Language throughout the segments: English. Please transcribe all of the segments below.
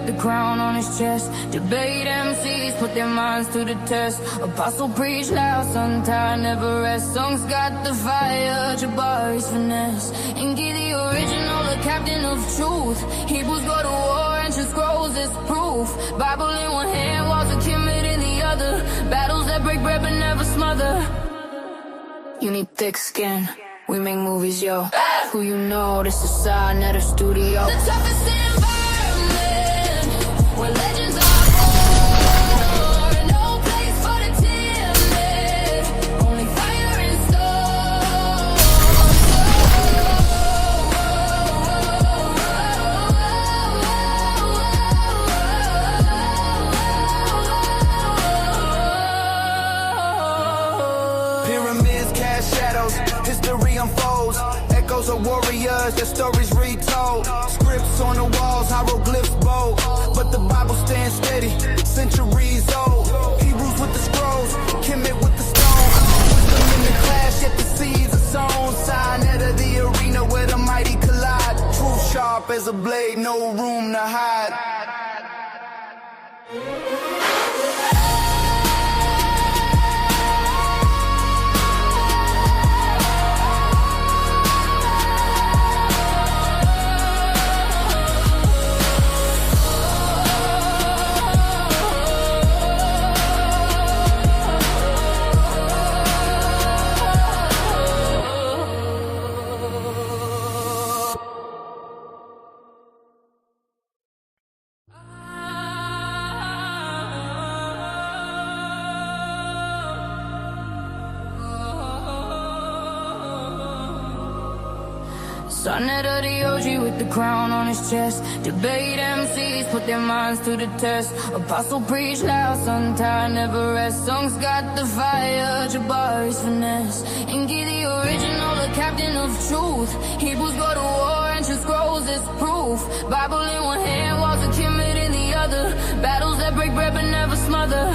with the crown on his chest. Debate MCs, put their minds to the test. Apostle preach loud, sun tired, never rest. Songs got the fire, Jabari's finesse. Inky the original, the captain of truth. Hebrews go to war, ancient scrolls is proof. Bible in one hand, walls of Kemet in the other. Battles that break bread but never smother. You need thick skin, we make movies, yo. Who you know, this is side net a studio. The toughest environment, where legends are born. No place for the timid, only fire and stone. Pyramids cast shadows, history unfolds. Echoes of warriors, their stories retold. Scripts on the walls, hieroglyphs bold. But the Bible stands steady, centuries old. Hebrews with the scrolls, Kemet with the stone. Wisdom in the clash, yet the seeds are sown. Sign out of the arena where the mighty collide. Truth sharp as a blade, no room to hide. Sonnet of the OG with the crown on his chest. Debate MCs, put their minds to the test. Apostle preach loud, sun tired, never rest. Songs got the fire, Jabari's finesse. Inky the original, the captain of truth. Hebrews go to war, ancient scrolls is proof. Bible in one hand, walls of Kemet in the other. Battles that break bread but never smother.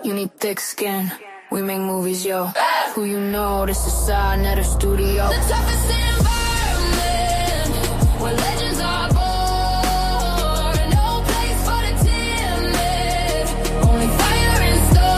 You need thick skin, we make movies, yo. Who you know, this is side net a studio. The toughest environment, where legends are born. No place for the timid, only fire and stone.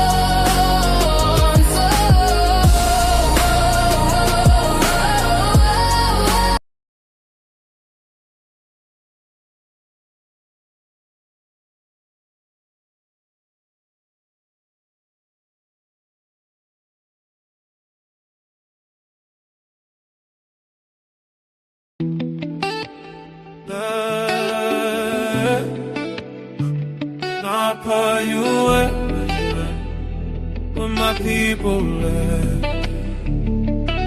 I'll pull you at, where my people at.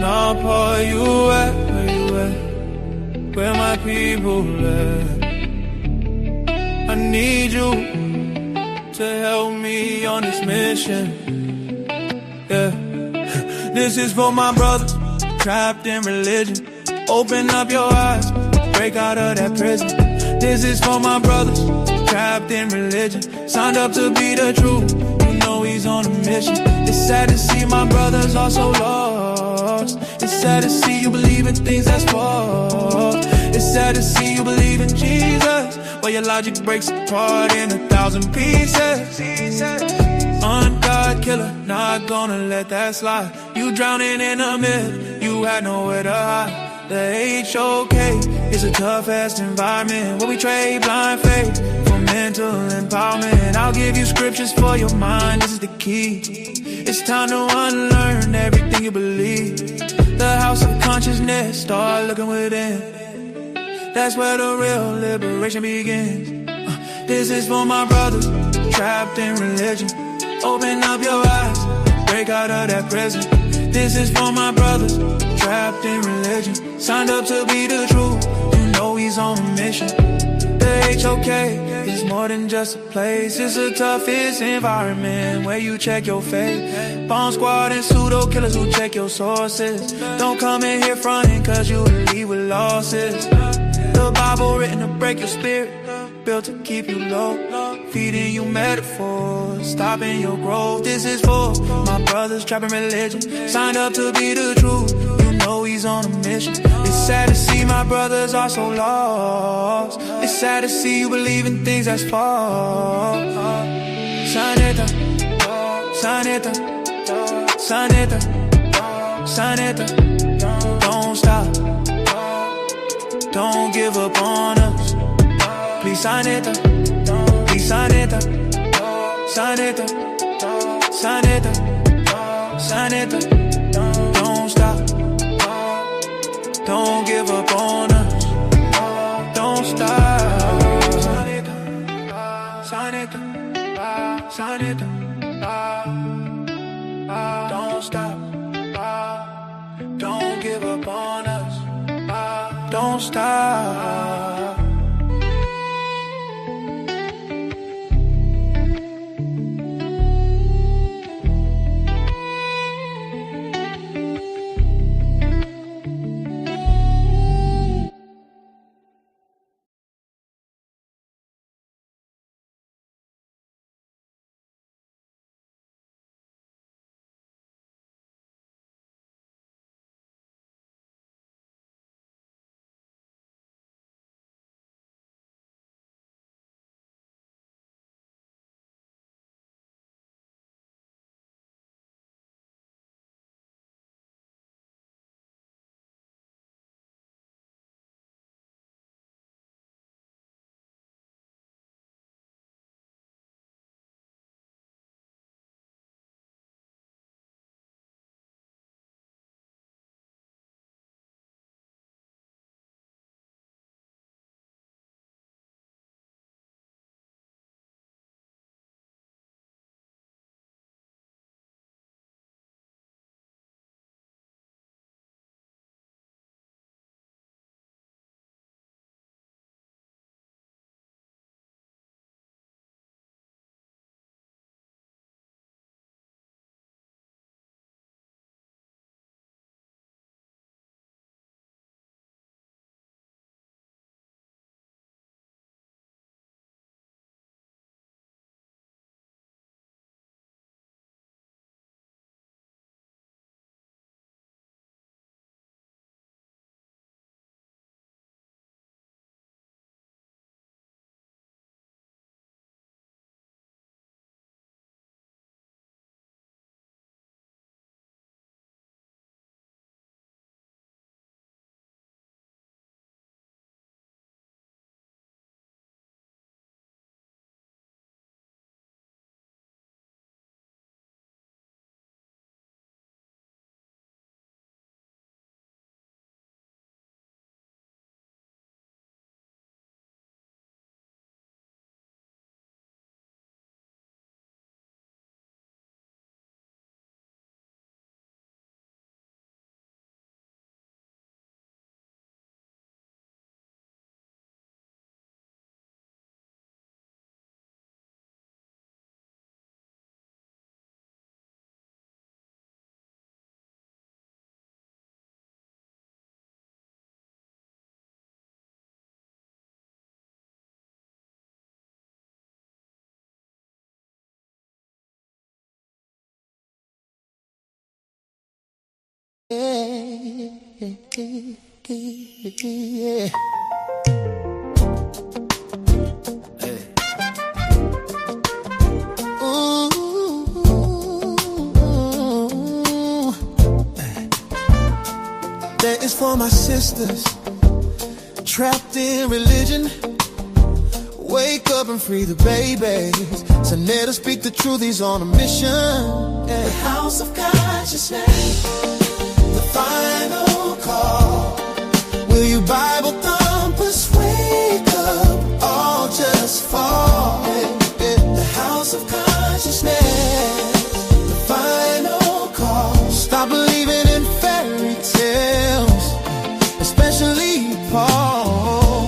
I'll pull you at, where my people at. I need you to help me on this mission. Yeah, this is for my brothers trapped in religion. Open up your eyes, break out of that prison. This is for my brothers trapped in religion, signed up to be the truth. You know he's on a mission. It's sad to see my brothers are so lost. It's sad to see you believe in things that's false. It's sad to see you believe in Jesus, but your logic breaks apart in 1,000 pieces. Ungod killer, not gonna let that slide. You drowning in a myth, you had nowhere to hide. The HOK is a tough-ass environment where we trade blind faith for mental empowerment. I'll give you scriptures for your mind, this is the key. It's time to unlearn everything you believe. The house of consciousness, start looking within. That's where the real liberation begins. This is for my brothers trapped in religion. Open up your eyes, break out of that prison. This is for my brothers trapped in religion, signed up to be the truth. You know he's on a mission. The HOK is more than just a place. It's the toughest environment where you check your faith. Bomb squad and pseudo killers who check your sources. Don't come in here fronting cause you leave with losses. The Bible written to break your spirit, built to keep you low, feeding you metaphors, stopping your growth. This is for my brothers trapping religion, signed up to be the truth. You know he's on a mission. It's sad to see my brothers are so lost. It's sad to see you believe in things that's false. Saneta, Saneta, Saneta, Saneta, don't stop, don't give up on us. Please, Saneta, please, Saneta, Saneta, Saneta, Saneta, don't stop, don't give up on us. Don't stop. Saneta, Saneta, Saneta, don't stop, don't give up on us. Don't stop. Yeah. That is for my sisters trapped in religion. Wake up and free the babies. So let us speak the truth, he's on a mission. Yeah. The house of consciousness, the final call. Will you Bible thumpers wake up, all just fall? The house of consciousness, the final call. Stop believing in fairy tales, especially Paul.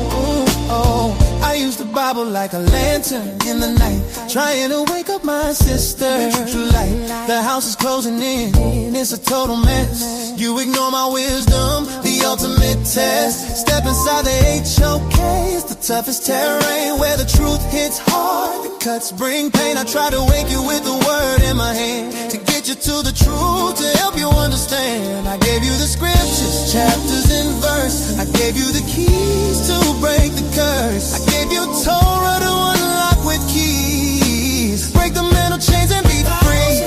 I use the Bible like a lantern in the night, trying to wake up my sister. True light, the house is closing in, it's a total mess. You ignore my wisdom, the ultimate test. Step inside the HOK, it's the toughest terrain where the truth hits hard. shortcuts bring pain. I try to wake you with a word in my hand, to get you to the truth, to help you understand. I gave you the scriptures, chapters and verse. I gave you the keys to break the curse. I gave you Torah to unlock with keys. Break the mental chains and be free.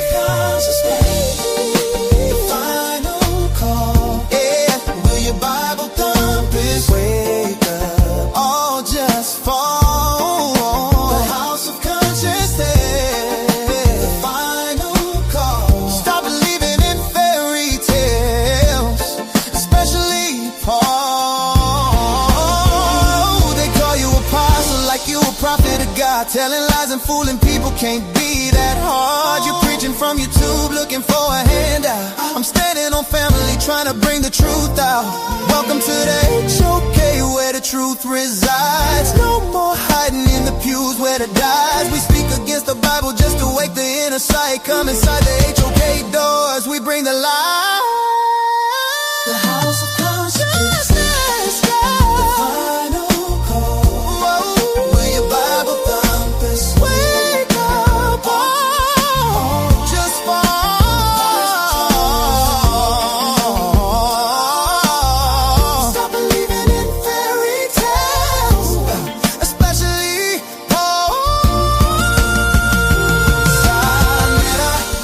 The final call. Yeah, will your Bible thumpers wake up? All just fall. The house of conscience. The final call. Stop believing in fairy tales, especially Paul. They call you apostle like you a prophet of God, telling lies and fooling people can't be that hard. You're preaching from YouTube, looking for a handout. I'm standing on family, trying to bring the truth out. Welcome to the HOK, where the truth resides. No more hiding in the pews where the dies. We speak against the Bible just to wake the inner sight. Come inside the HOK doors, we bring the light. The house of conscience. The final call. Will your Bible thumpers wake up? Oh, just fall. Stop believing in fairy tales, especially Paul.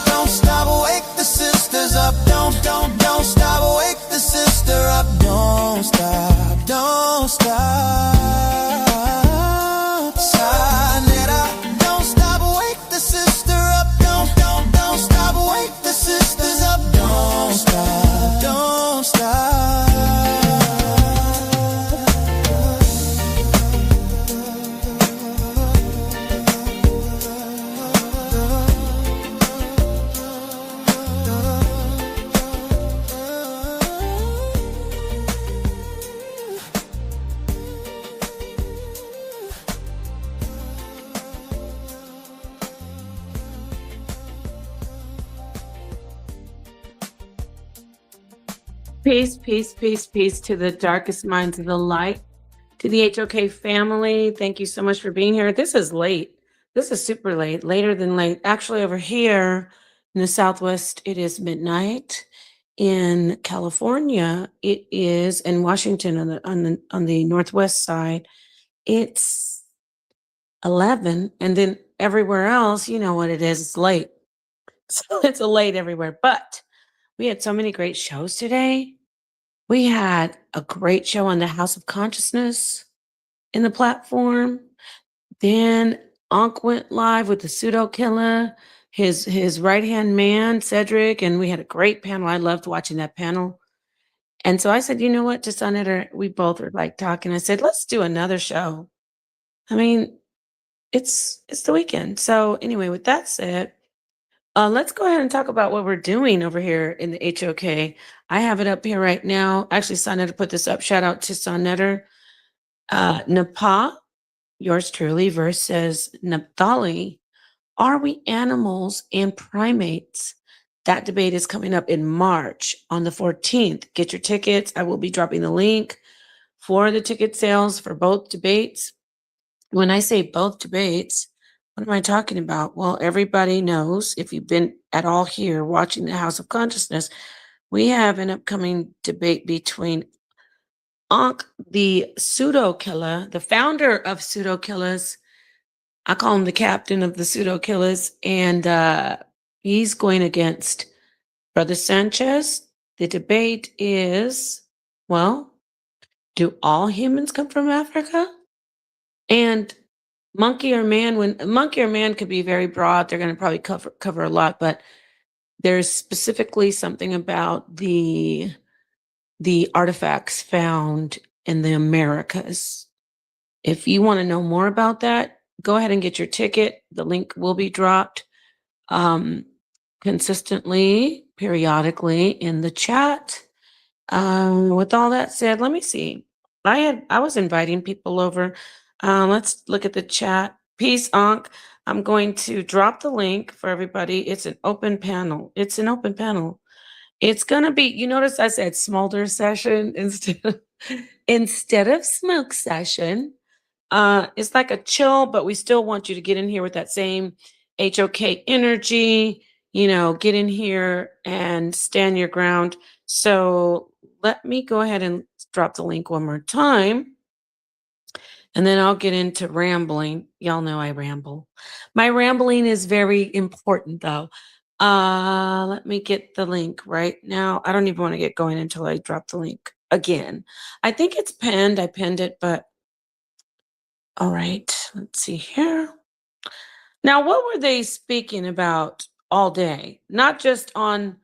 Don't stop, wake the sisters up. Don't stop, wake the sister up. Don't stop, don't stop. Sanera, don't stop, wake the sister up. Don't stop, wake the sisters up. Don't stop, don't stop. Peace, peace, peace, peace to the darkest minds of the light, to the HOK family. Thank you so much for being here. This is late. This is super late, later than late. Actually, over here in the Southwest, it is midnight. In California, it is, in Washington on the Northwest side, it's 11. And then everywhere else, you know what it is, it's late. So it's late everywhere. But we had so many great shows today. We had a great show on the House of Consciousness in the platform. Then Ankh went live with the pseudo killer, his right-hand man, Cedric, and we had a great panel. I loved watching that panel. And so I said, you know what, just on it, we both were like talking. I said, let's do another show. I mean, it's the weekend. So anyway, with that said, let's go ahead and talk about what we're doing over here in the HOK. I have it up here right now. Actually, Sonetter put this up. Shout out to Sonetter. Napa, yours truly, versus Naphtali. Are we animals and primates? That debate is coming up in March on the 14th. Get your tickets. I will be dropping the link for the ticket sales for both debates. When I say both debates, what am I talking about? Well, everybody knows, if you've been at all here watching the House of Consciousness, we have an upcoming debate between Ankh, the pseudo killer, the founder of pseudo killers. I call him the captain of the pseudo killers, and he's going against Brother Sanchez. The debate is, well, do all humans come from Africa? And monkey or man, when monkey or man could be very broad, they're going to probably cover a lot, but there's specifically something about the artifacts found in the Americas. If you want to know more about that, go ahead and get your ticket. The link will be dropped consistently, periodically in the chat. With all that said, let me see. I was inviting people over. Let's look at the chat. Peace, Ankh. I'm going to drop the link for everybody. It's an open panel. It's an open panel. It's going to be, you notice I said smolder session instead of smoke session. It's like a chill, but we still want you to get in here with that same HOK energy, get in here and stand your ground. So let me go ahead and drop the link one more time. And then I'll get into rambling. Y'all know I ramble. My rambling is very important though. Let me get the link right now. I don't even want to get going until I drop the link again. I think it's pinned. I pinned it, but all right, let's see here. Now, what were they speaking about all day? Not just on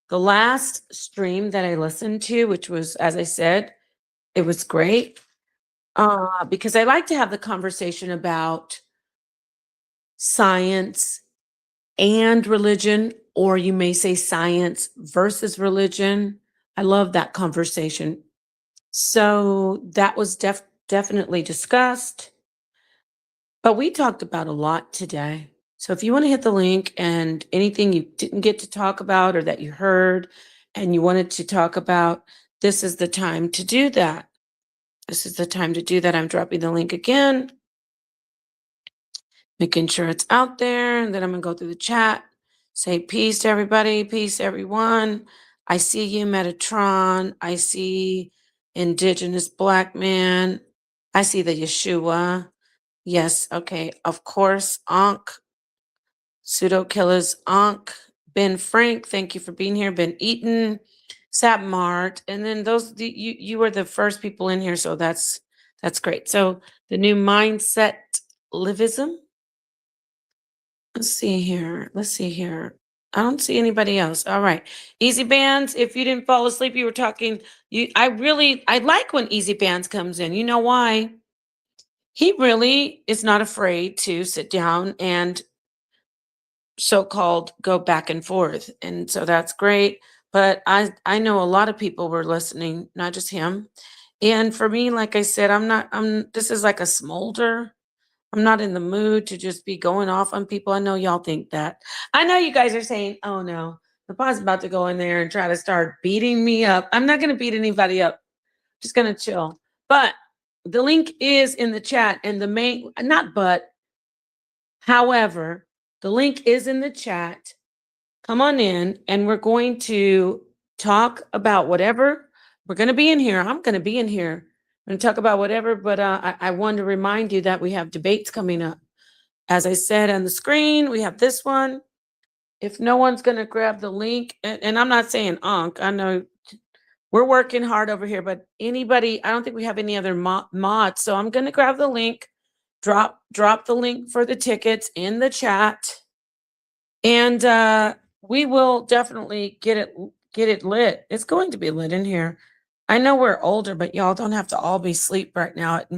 the last stream that I listened to, which was, as I said, it was great. Because I like to have the conversation about science and religion, or you may say science versus religion. I love that conversation. So that was definitely discussed. But we talked about a lot today. So if you want to hit the link and anything you didn't get to talk about or that you heard and you wanted to talk about, this is the time to do that. This is the time to do that. I'm dropping the link again, making sure it's out there. And then I'm going to go through the chat, say peace to everybody, peace everyone. I see you, Metatron. I see Indigenous Black Man. I see the Yeshua. Yes, okay, of course, Ankh, Pseudo Killers, Ankh, Ben Frank, thank you for being here. Ben Eaton, Sap Mart, and then you were the first people in here, so that's great. So the new mindset livism. Let's see here. I don't see anybody else. All right, Easy Bands. If you didn't fall asleep, you were talking. I like when Easy Bands comes in. You know why? He really is not afraid to sit down and so-called go back and forth. And so that's great. But I know a lot of people were listening, not just him. And for me, like I said, this is like a smolder. I'm not in the mood to just be going off on people. I know y'all think that. I know you guys are saying, oh no, the boss is about to go in there and try to start beating me up. I'm not going to beat anybody up. Just going to chill. But the link is in the chat and however, the link is in the chat. Come on in and we're going to talk about whatever. We're going to be in here. I'm going to be in here. I'm going to talk about whatever, but I want to remind you that we have debates coming up. As I said on the screen, we have this one. If no one's going to grab the link, and I'm not saying Ankh, I know we're working hard over here, but anybody, I don't think we have any other mods. So I'm going to grab the link, drop the link for the tickets in the chat. And we will definitely get it lit. It's going to be lit in here. I know we're older, but y'all don't have to all be asleep right now at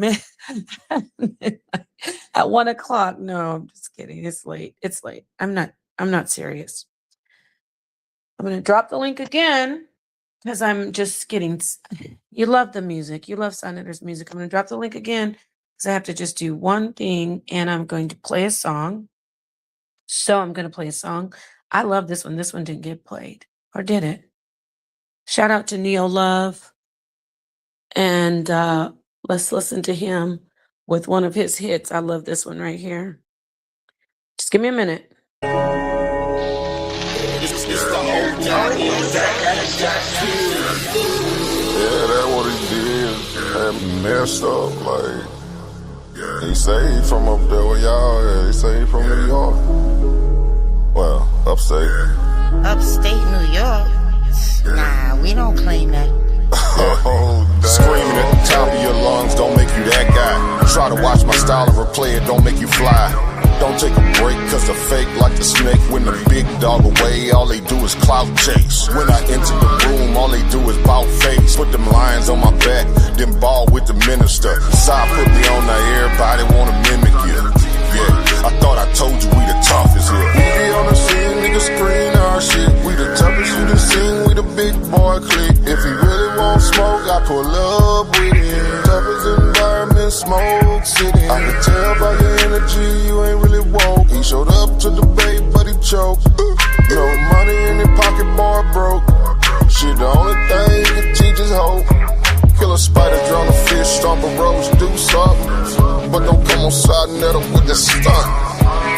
at 1 o'clock. No, I'm just kidding. It's late. I'm not serious. I'm going to drop the link again. Because I'm just kidding. You love the music. You love Senator's music. I'm going to drop the link again because I have to just do one thing and I'm going to play a song. So I'm going to play a song. I love this one. This one didn't get played. Or did it? Shout out to Neo Love. And let's listen to him with one of his hits. I love this one right here. Just give me a minute. Yeah, that's what he did. Had me messed up, like. He saved from up there where y'all at. He saved from New York. Well, upstate. Upstate New York? Nah, we don't claim that. Screaming at the top of your lungs don't make you that guy. Try to watch my style and replay it, don't make you fly. Don't take a break, cause the fake like the snake. When the big dog away, all they do is clout chase. When I enter the room, all they do is bout face. Put them lions on my back, then ball with the minister. Side put me on there, everybody wanna mimic you. Yeah, I thought I told you we the toughest here. We be on the scene, niggas screen our shit. We the toughest you done seen, we the big boy clique. If he really want smoke, I pull up with him. Toughest environment, smoke city. I can tell by your energy, you ain't really woke. He showed up to the debate, but he choked. No money in his pocket, boy broke. Shit, the only thing he can teach is hope. Kill a spider, drown a fish, stomp a roach, do something. But I'm on side net up with the stunt.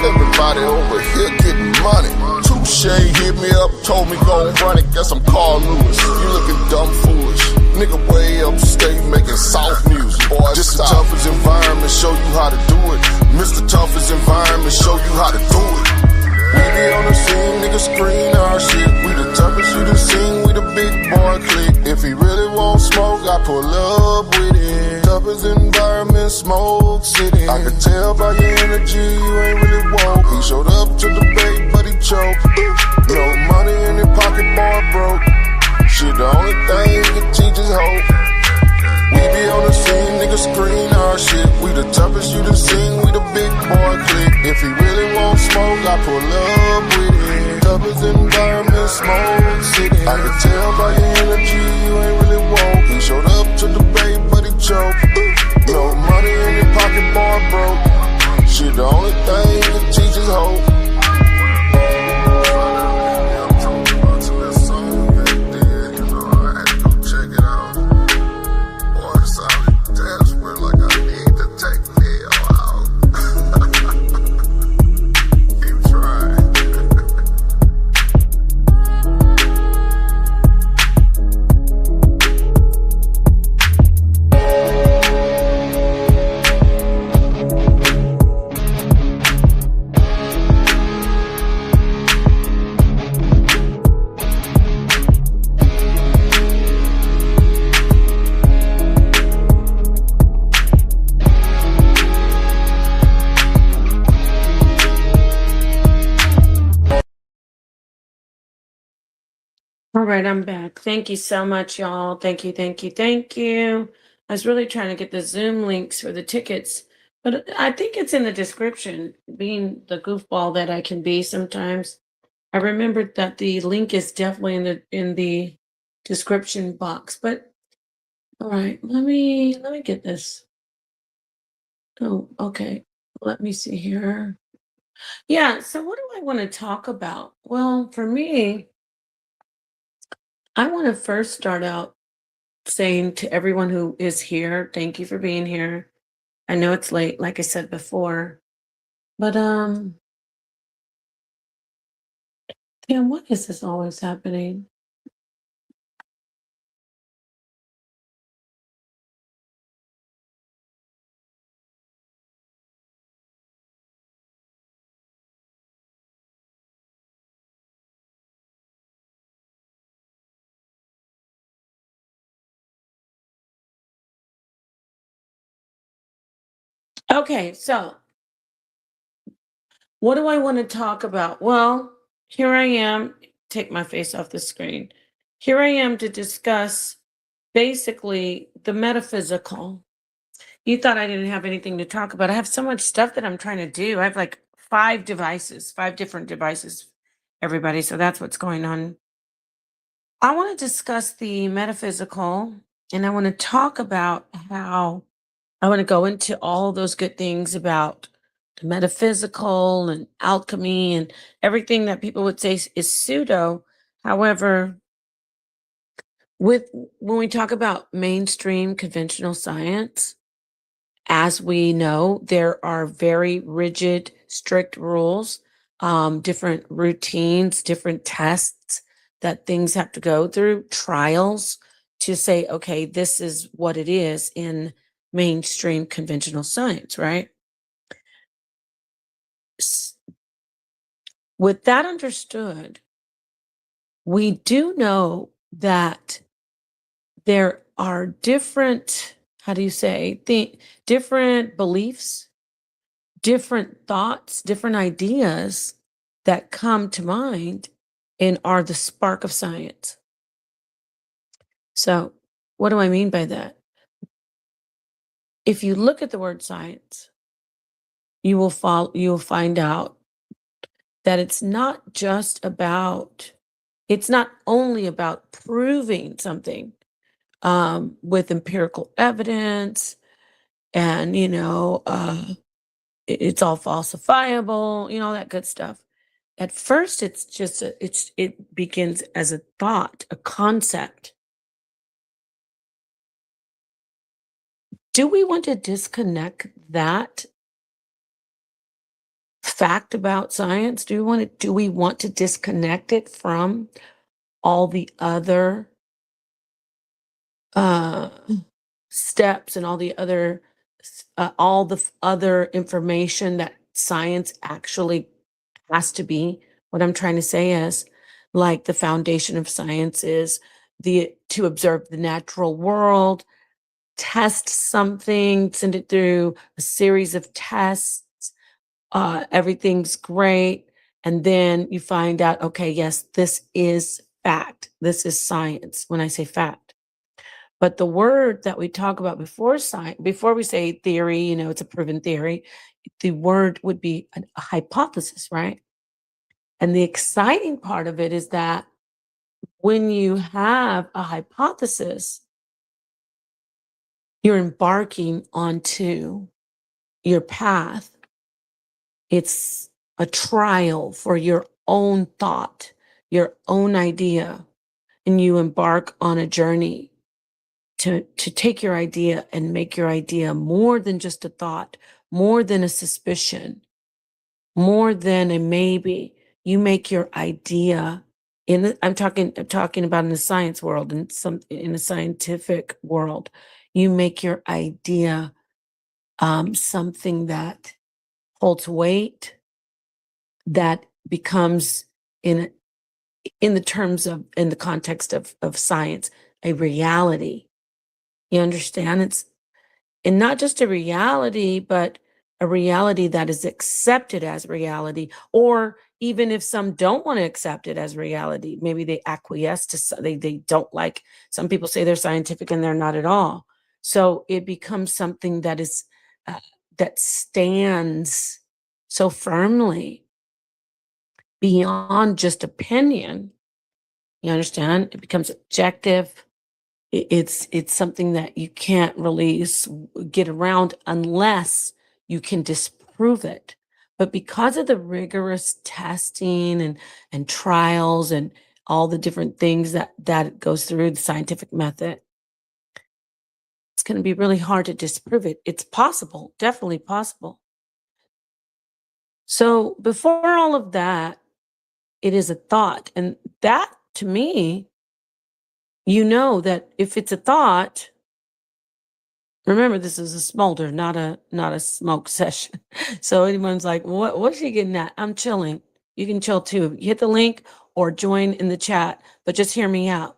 Everybody over here getting money. Touche hit me up, told me go and run it. Guess I'm Carl Lewis. You looking dumb foolish. Nigga way upstate making soft music. Boy, this the toughest environment, show you how to do it. Mr. Toughest environment, show you how to do it. We be on the scene, niggas screen our shit. We the toughest you done seen, we the big boy clique. If he really want smoke, I pull up with it. Toughest environment, Smoke City. I can tell by your energy, you ain't really woke. He showed up to the bait, but he choked. No money in his pocket, boy broke. Shit, the only thing he can teach is hope. We be on the scene, niggas screen our shit. We the toughest you done seen, we the big boy clique. If he really want smoke, I pull up with it. Toughest environment, Smoke City. I can tell by your energy, you ain't really woke. He showed up to the bait, but he choked. No money in his pocket, boy broke. Shit, the only thing he can teach is hope. All right, I'm back. Thank you so much, y'all. Thank you, thank you, thank you. I was really trying to get the Zoom links for the tickets, but I think it's in the description. Being the goofball that I can be sometimes, I remembered that the link is definitely in the description box. But all right, let me get this. Oh, okay. Let me see here. Yeah, so what do I want to talk about? Well, for me, I want to first start out saying to everyone who is here, thank you for being here. I know it's late, like I said before, but damn, what is this always happening? Okay, so what do I want to talk about? Well, here I am. Take my face off the screen. Here I am to discuss basically the metaphysical. You thought I didn't have anything to talk about. I have so much stuff that I'm trying to do. I have like 5 different devices, everybody. So that's what's going on. I want to discuss the metaphysical, and I want to talk about how I want to go into all those good things about the metaphysical and alchemy and everything that people would say is pseudo. However, with when we talk about mainstream conventional science, as we know, there are very rigid, strict rules, different routines, different tests that things have to go through, trials to say, okay, this is what it is in mainstream conventional science, right? With that understood, we do know that there are different, how do you say, different beliefs, different thoughts, different ideas that come to mind and are the spark of science. So, what do I mean by that? If you look at the word science, you will find out that it's not only about proving something with empirical evidence and it's all falsifiable, all that good stuff. At first, it's just it begins as a thought, a concept. Do we want to disconnect that fact about science? Do we want to disconnect it from all the other uh steps and all the other other information that science actually has to be? What I'm trying to say is, like, the foundation of science is the to observe the natural world, test something, send it through a series of tests, everything's great, and then you find out, okay, yes, this is fact. This is science when I say fact. But the word that we talk about before science, before we say theory, it's a proven theory, the word would be a hypothesis, right? And the exciting part of it is that when you have a hypothesis, you're embarking onto your path. It's a trial for your own thought, your own idea, and you embark on a journey to take your idea and make your idea more than just a thought, more than a suspicion, more than a maybe. You make your idea I'm talking about in the science world, in the scientific world. You make your idea something that holds weight, that becomes in in the context of science, a reality. You understand? And not just a reality, but a reality that is accepted as reality. Or even if some don't want to accept it as reality, maybe they acquiesce they don't like. Some people say they're scientific and they're not at all. So it becomes something that is that stands so firmly beyond just opinion. You understand? It becomes objective. It's something that you can't really get around unless you can disprove it. But because of the rigorous testing and trials and all the different things that it goes through the scientific method, it's going to be really hard to disprove it. It's possible, definitely possible. So before all of that, it is a thought. And that, to me, that if it's a thought, remember, this is a smolder, not a smoke session. So anyone's like, what's she getting at? I'm chilling. You can chill too. You hit the link or join in the chat, but just hear me out.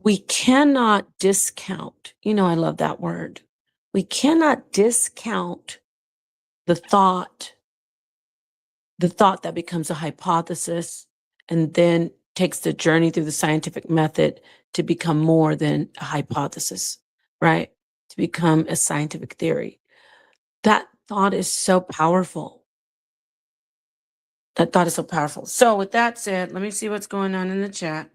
We cannot discount, I love that word. We cannot discount the thought that becomes a hypothesis and then takes the journey through the scientific method to become more than a hypothesis, right? To become a scientific theory. That thought is so powerful. That thought is so powerful. So with that said, let me see what's going on in the chat.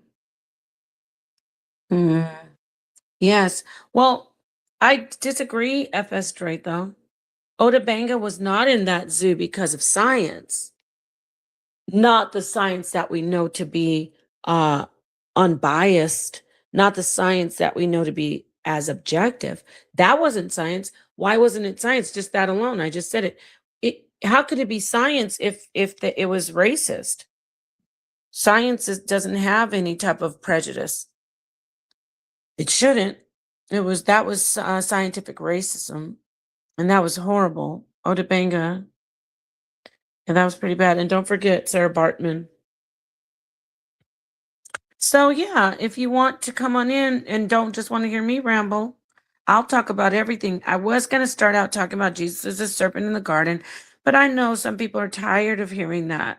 Yes. Well, I disagree, FS Straight, though. Otabanga was not in that zoo because of science. Not the science that we know to be unbiased, not the science that we know to be as objective. That wasn't science. Why wasn't it science? Just that alone. I just said it. How could it be science if it was racist? Science doesn't have any type of prejudice. It shouldn't. That was scientific racism, and that was horrible. Otabanga, and that was pretty bad. And don't forget Sarah Bartman. So yeah, if you want to come on in and don't just want to hear me ramble, I'll talk about everything. I was going to start out talking about Jesus as a serpent in the garden, but I know some people are tired of hearing that.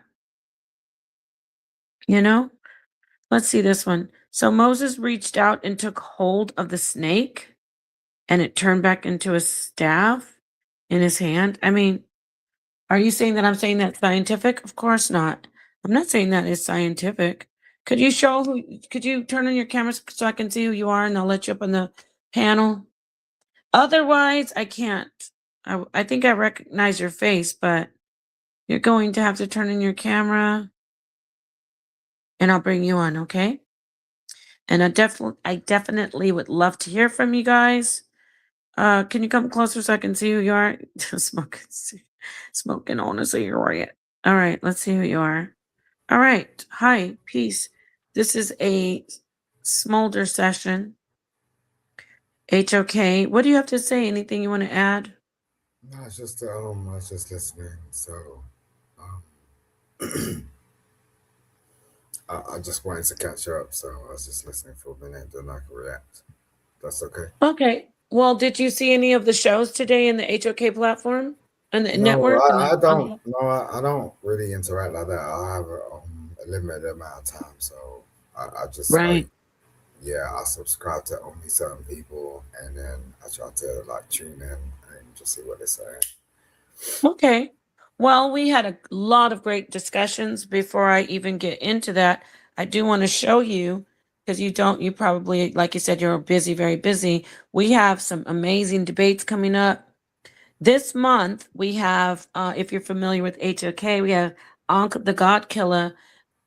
Let's see this one. So Moses reached out and took hold of the snake, and it turned back into a staff in his hand. I mean, are you saying that I'm saying that's scientific? Of course not. I'm not saying that is scientific. Could you turn on your camera so I can see who you are, and I'll let you up on the panel? Otherwise, I can't. I think I recognize your face, but you're going to have to turn on your camera, and I'll bring you on, okay? And I definitely would love to hear from you guys. Can you come closer so I can see who you are? Smoke. Smoking on a cigarette. All right, let's see who you are. All right. Hi, peace. This is a smolder session. HOK. What do you have to say? Anything you want to add? No, it's just I was just listening. So um, I just wanted to catch up. So I was just listening for a minute, then I can react. That's okay. Okay. Well, did you see any of the shows today in the HOK platform and the No, network? And I don't. No, I don't really interact like that. I have a limited amount of time, so I just like right. yeah, I subscribe to only certain people, and then I try to like tune in and just see what they're saying. Okay. Well, we had a lot of great discussions. Before I even get into that, I do want to show you because you probably, like you said, you're busy, very busy. We have some amazing debates coming up. This month, we have, if you're familiar with HOK, we have Ankh the God Killer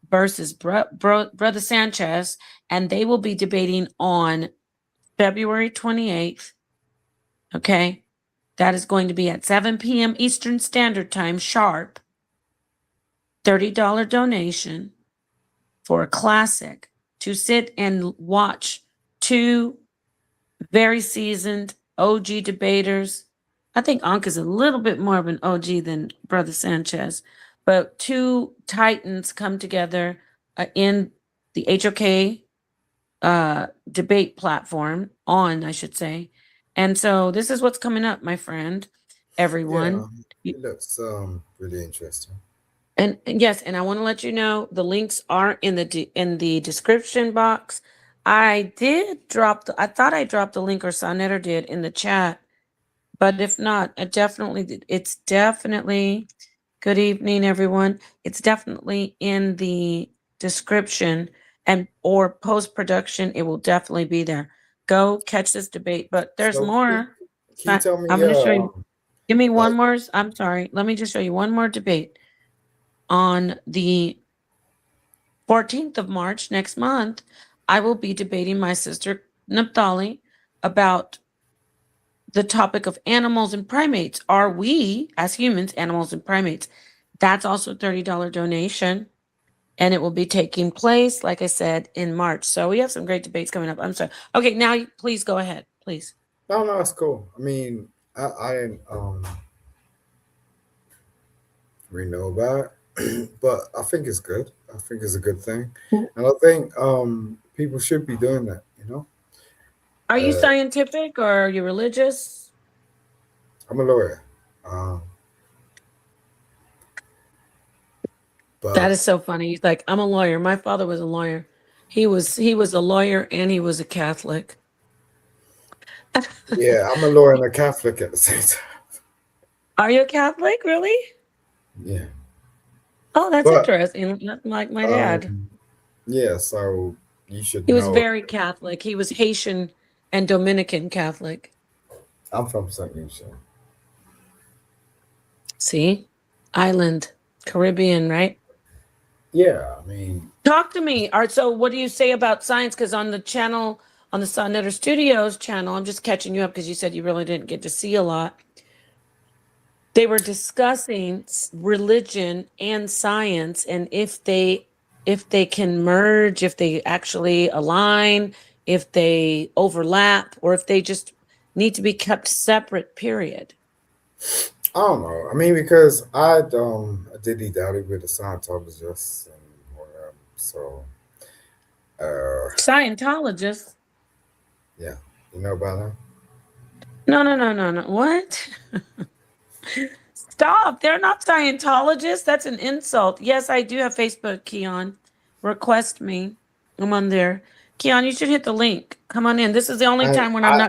versus Brother Sanchez, and they will be debating on February 28th. Okay. That is going to be at 7 p.m. Eastern Standard Time, sharp. $30 donation for a classic to sit and watch two very seasoned OG debaters. I think Ankh is a little bit more of an OG than Brother Sanchez, but two titans come together in the HOK debate platform I should say. And so this is what's coming up, my friend, Yeah, everyone. it looks really interesting. And yes, and I want to let you know the links are in the description box. I did I thought I dropped the link, or Sonetter did, in the chat, but if not, it's definitely, good evening, everyone. It's definitely in the description, and or post-production, it will definitely be there. Go catch this debate, but there's So more. can you tell me I'm going to show you. Give me one like more. I'm sorry. Let me just show you one more debate. On the 14th of March, next month, I will be debating my sister Naphtali about the topic of animals and primates. Are we, as humans, animals and primates? That's also a $30 donation. And it will be taking place, like I said, in March. So we have some great debates coming up. I'm sorry. Okay, now please go ahead, please. no, it's cool. I mean, I didn't really know about it, but I think it's good. I think it's a good thing, and I think people should be doing that. You know, Are you uh, scientific or are you religious? I'm a lawyer, um, That but is so funny. He's like, I'm a lawyer. My father was a lawyer. He was a lawyer and he was a Catholic. yeah, I'm a lawyer and a Catholic at the same time. Are you a Catholic, really? Yeah, Oh, that's but interesting. Not like my dad. yeah, so you should He was know very Catholic. He was Haitian and Dominican Catholic. I'm from St. Lucia. See? Island, Caribbean, right? Yeah, I mean, Talk to me. All right, so what do you say about science? Because on the channel, on the Sonetter Studios channel, I'm just catching you up because you said you really didn't get to see a lot. They were discussing religion and science, and if they can merge, if they actually align, if they overlap, or if they just need to be kept separate, period. I don't know. I mean, because I did dabbled with the Scientologists and whatever. So uh Scientologists? yeah, you know about that? No, no, no, no, no. What? Stop. They're not Scientologists. That's an insult. Yes, I do have Facebook, Keon. Request me. I'm on there. Keon, you should hit the link. Come on in. This is the only And time when I,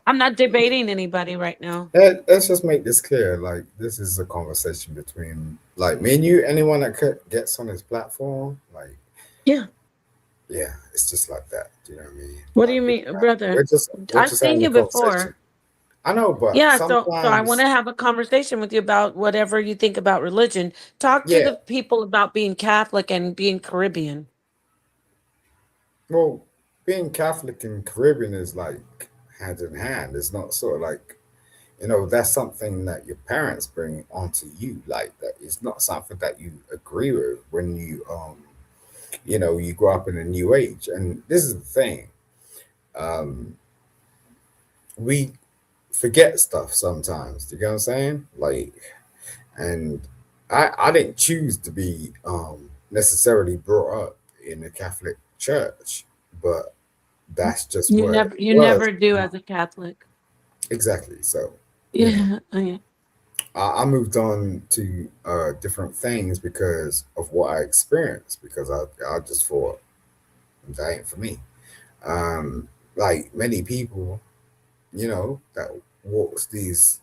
I'm not debating anybody right now. let's just make this clear. Like, this is a conversation between like me and you. Anyone that gets on this platform, like, Yeah. yeah, it's just like that. Do you know what I mean? What do Like, you mean, brother? we're I've just seen having a you conversation. before. I know, but Yeah, so I want sometimes, to have a conversation with you about whatever you think about religion. Talk to yeah. the people about being Catholic and being Caribbean. Well, being Catholic and Caribbean is like hand in hand. It's not sort of like that's something that your parents bring onto you. Like that, it's not something that you agree with when you grow up in a new age. And this is the thing, um, we forget stuff sometimes. Do you get what I'm saying? Like, and I didn't choose to be necessarily brought up in the Catholic Church, but that's just You what it never you was. never do as a Catholic. Exactly. So, you know, Yeah. Yeah. I moved on to different things because of what I experienced, because I just thought that ain't for me. Um, like many people, that walks these,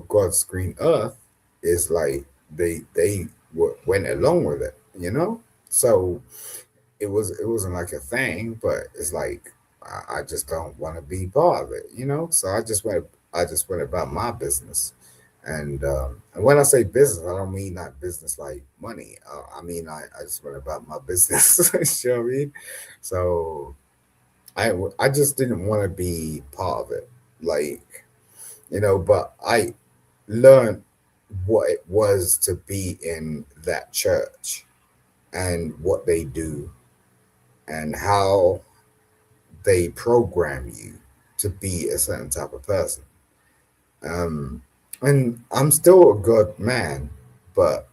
God's green earth, is like they went along with it. So it wasn't like a thing, but it's like I just don't want to be part of it. So I just went about my business, and when I say business, I don't mean that business like money. I mean I just went about my business. You know what I mean? So I just didn't want to be part of it, like but I learned what it was to be in that church and what they do and how they program you to be a certain type of person. Um, and I'm still a good man, but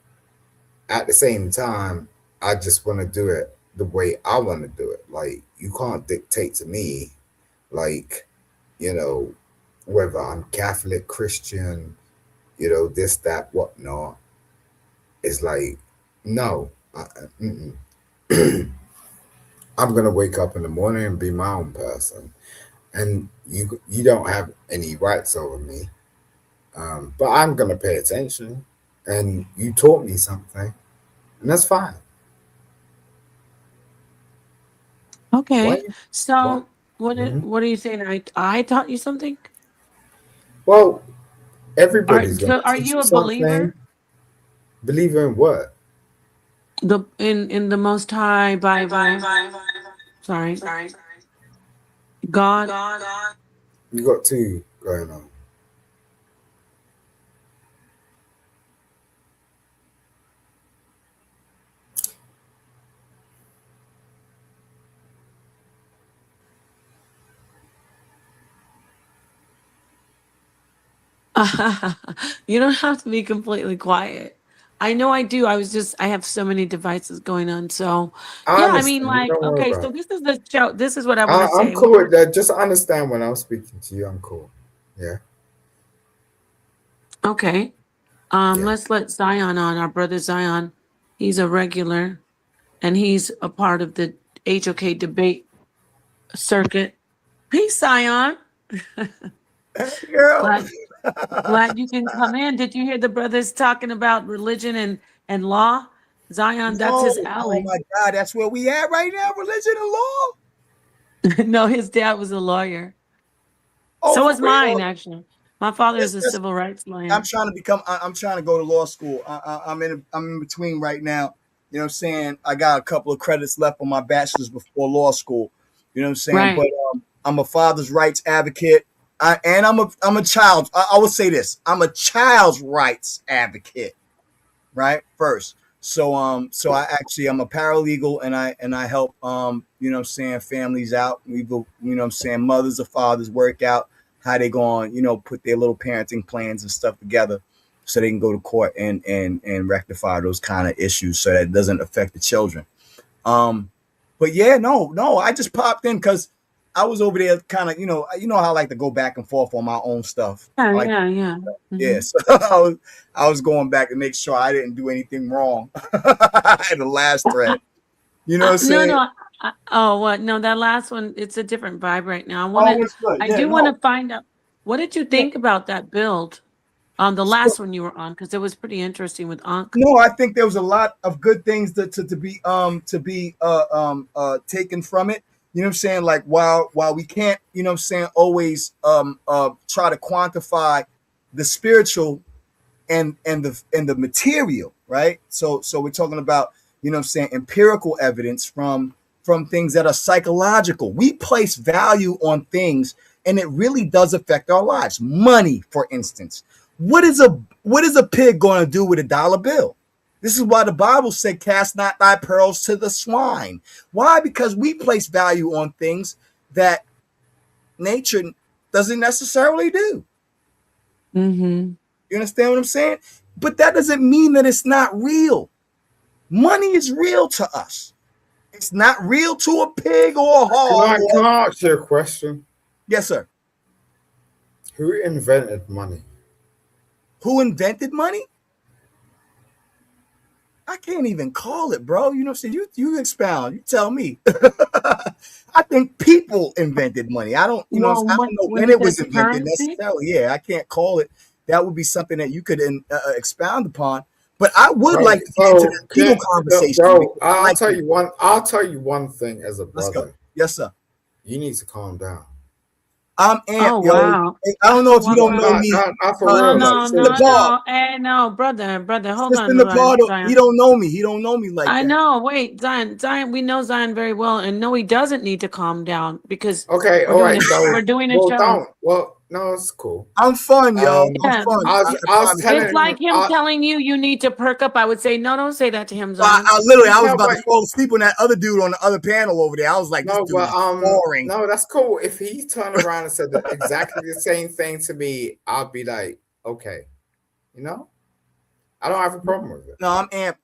at the same time, I just want to do it the way I want to do it. Like, you can't dictate to me, like, you know, whether I'm Catholic, Christian, this, that, whatnot. It's like, no, mm-mm. I'm gonna wake up in the morning and be my own person, and you don't have any rights over me. But I'm gonna pay attention, and you taught me something, and that's fine. Why? Okay. What? So Hmm. what are you saying? I taught you something? Well, Are everybody's gonna so are teach you you a something. believer? Believe in what? The in the Most High Bible. Sorry, God. You got two going on. You don't have to be completely quiet. I know I do. I have so many devices going on. So, I yeah, I mean, understand. like, Don't worry okay, about so it. this is the show. This is what I want to I'm say. cool with that. Just understand when I'm speaking to you. I'm cool. Yeah. Okay. Yeah. Let's let Zion on, our brother Zion. He's a regular and he's a part of the HOK debate circuit. Peace, Zion. Girl. Glad glad you can come in. Did you hear the brothers talking about religion and law? Zion, that's No, his oh alley. my God, that's where we at right now, religion and law. No, his dad was a lawyer. Oh, So for was mine, real? actually. My father is a That's civil rights I'm lawyer. trying to become. I'm trying to go to law school. I'm in between right now. You know what I'm saying? I got a couple of credits left on my bachelor's before law school. You know what I'm saying? Right. But I'm a father's rights advocate. I'm a child. I would say this. I'm a child's rights advocate. Right first. So I'm a paralegal, and I help you know what I'm saying, families out. We go, you know what I'm saying, mothers or fathers work out how they going, put their little parenting plans and stuff together so they can go to court and rectify those kind of issues so that it doesn't affect the children. Um, but yeah, no, I just popped in because I was over there kind of, how I like to go back and forth on my own stuff. Yeah, I like, yeah, yeah. yeah, Mhm. so I was going back to make sure I didn't do anything wrong in the last thread. You know what I'm No, saying? no. Oh, what? No, that last one, it's a different vibe right now. Oh, it's good. I Yeah, do want no, to find out, what did you yeah. think about that build on the So last one you were on? Because it was pretty interesting with Ankh. no, I think there was a lot of good things to be taken from it. You know what I'm saying? Like while we can't, you know what I'm saying, always try to quantify the spiritual and the material, right? So we're talking about, you know what I'm saying, empirical evidence from things that are psychological. We place value on things and it really does affect our lives. Money, for instance. What is a pig going to do with a dollar bill? This is why the Bible said, cast not thy pearls to the swine. Why? Because we place value on things that nature doesn't necessarily do. Mm-hmm. You understand what I'm saying? But that doesn't mean that it's not real. Money is real to us. It's not real to a pig or a hog. Can I ask you a question? Yes, sir. Who invented money? Who invented money? I can't even call it, bro. You know what I'm saying? You expound. You tell me. I think people invented money. I don't know when it was invented necessarily. Yeah, I can't call it. That would be something that you could expound upon. But I would like to get into the people conversation. Bro, I'll tell you one thing as a brother. Let's go. Yes, sir. You need to calm down. I'm amped. Oh, wow. I don't know if you don't know me. No, brother, hold on. He don't know me. He don't know me like that. I know. Wait, Zion, we know Zion very well, and no, he doesn't need to calm down because we're doing a show. No, it's cool. I'm fun, yo. I'm fun. It's like him telling you need to perk up. I would say, no, don't say that to him, Zion. I was about to fall asleep on that other dude on the other panel over there. I was like, this dude is boring. No, that's cool. If he turned around and said exactly the same thing to me, I'll be like, okay. You know? I don't have a problem with it. No, I'm amped.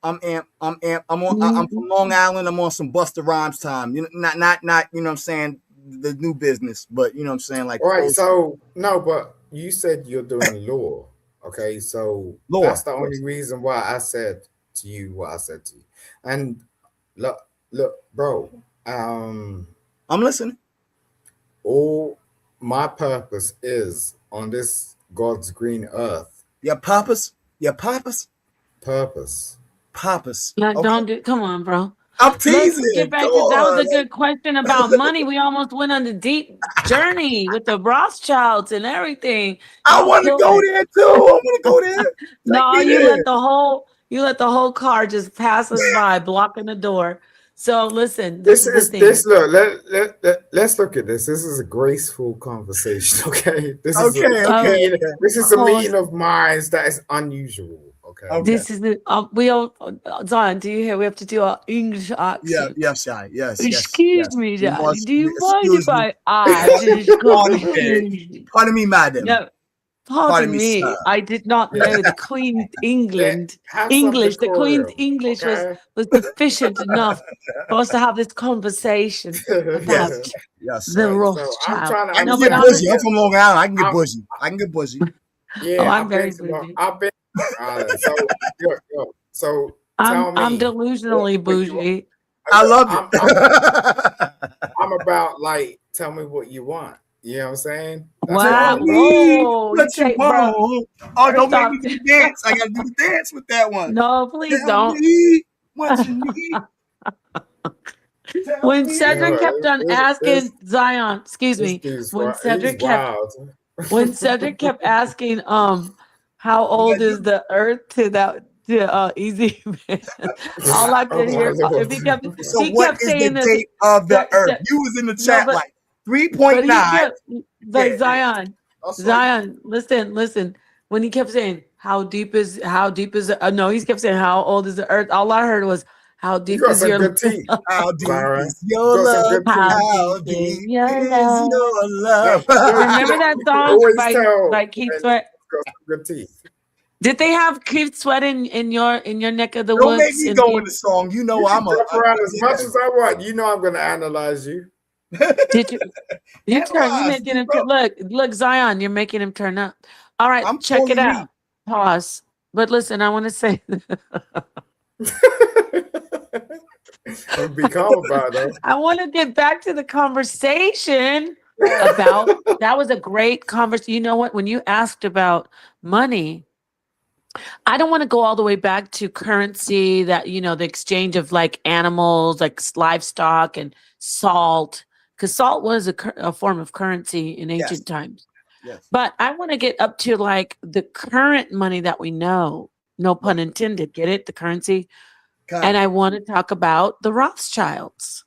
I'm from Long Island. I'm on some Busta Rhymes time. You know, not you know what I'm saying, the new business, but you know what I'm saying, like. All right, so no, but you said you're doing law. Okay, so that's the only reason why I said to you what I said to you. And look, bro, I'm listening. All my purpose is on this God's green earth. Your purpose. No, don't do. Come on, bro. I'm teasing. Let's get back to that was a good question about money. We almost went on the deep journey with the Rothschilds and everything. I want to go there too. No, you let the whole car just pass us by, blocking the door. So listen, let's look at this. This is a graceful conversation, okay? This is a meeting of minds that is unusual. Okay. This is Zion, do you hear? We have to do our English accent. Yes. Excuse me, darling. Do you mind if I Pardon me, madam. No, pardon me. I did not know the Queen's English. The Queen's English was sufficient enough for us to have this conversation about the Rothschild. I'm from Long Island. I can get bougie. Yeah, I'm very bougie. So tell me. I'm delusionally bougie. I love it. I'm about tell me what you want. You know what I'm saying? Wow. What you want? Oh, don't make me do the dance. I gotta do the dance with that one. No, please don't. What you need. When Cedric kept on asking Zion, excuse me, when Cedric kept asking, how old is the Earth to Easy Man? All I could hear, if he kept saying the date of the Earth? You was in the chat 3.9. But Zion, listen. When he kept saying, how deep is it? No, he kept saying, how old is the Earth? All I heard was, how deep is your love? How deep is your love? How deep is your love? Remember that song by Keith Sweat? Good teeth. Did they have Keith Sweat in your neck of the woods? Don't make me go in the song. You know I'm as much as I want. You know I'm going to analyze you. Did you? You're making him look, Zion. You're making him turn up. All right, check it out. Pause. But listen, I want to say. Be calm about it. I want to get back to the conversation about that was a great conversation. You know what? When you asked about money, I don't want to go all the way back to currency, that the exchange of animals, livestock and salt, because salt was a form of currency in ancient times. Yes. But I want to get up to the current money that we know. No pun intended. Get it? The currency. And I want to talk about the Rothschilds.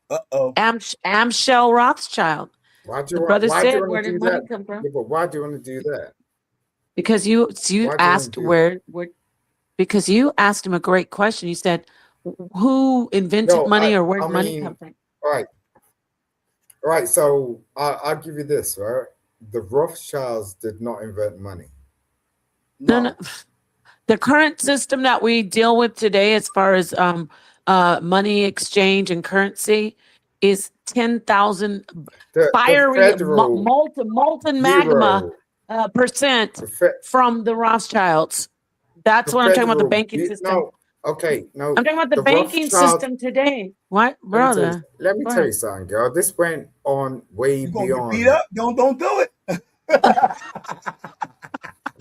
Uh-oh. Amschel Rothschild. The brother why do you said, want "Where to did do money that? come from?" Yeah, but why do you want to do that? Because you Why do you want asked to do that? because you asked him a great question. You said, "Who invented No, money, or where I did money come mean, from?" all right, all right. So I'll give you this, right? The Rothschilds did not invent money. No, no. No. The current system that we deal with today, as far as money exchange and currency, is 10,000 The fiery federal molten magma bureau, percent the fe- from the Rothschilds. That's the what I'm talking about. The federal banking system. no, okay, I'm no, talking about the the banking Rothschilds. system today. What, Let me tell you. brother? Let me Go tell ahead. you something, girl. This went on way You gonna get beat beyond up? Don't do it.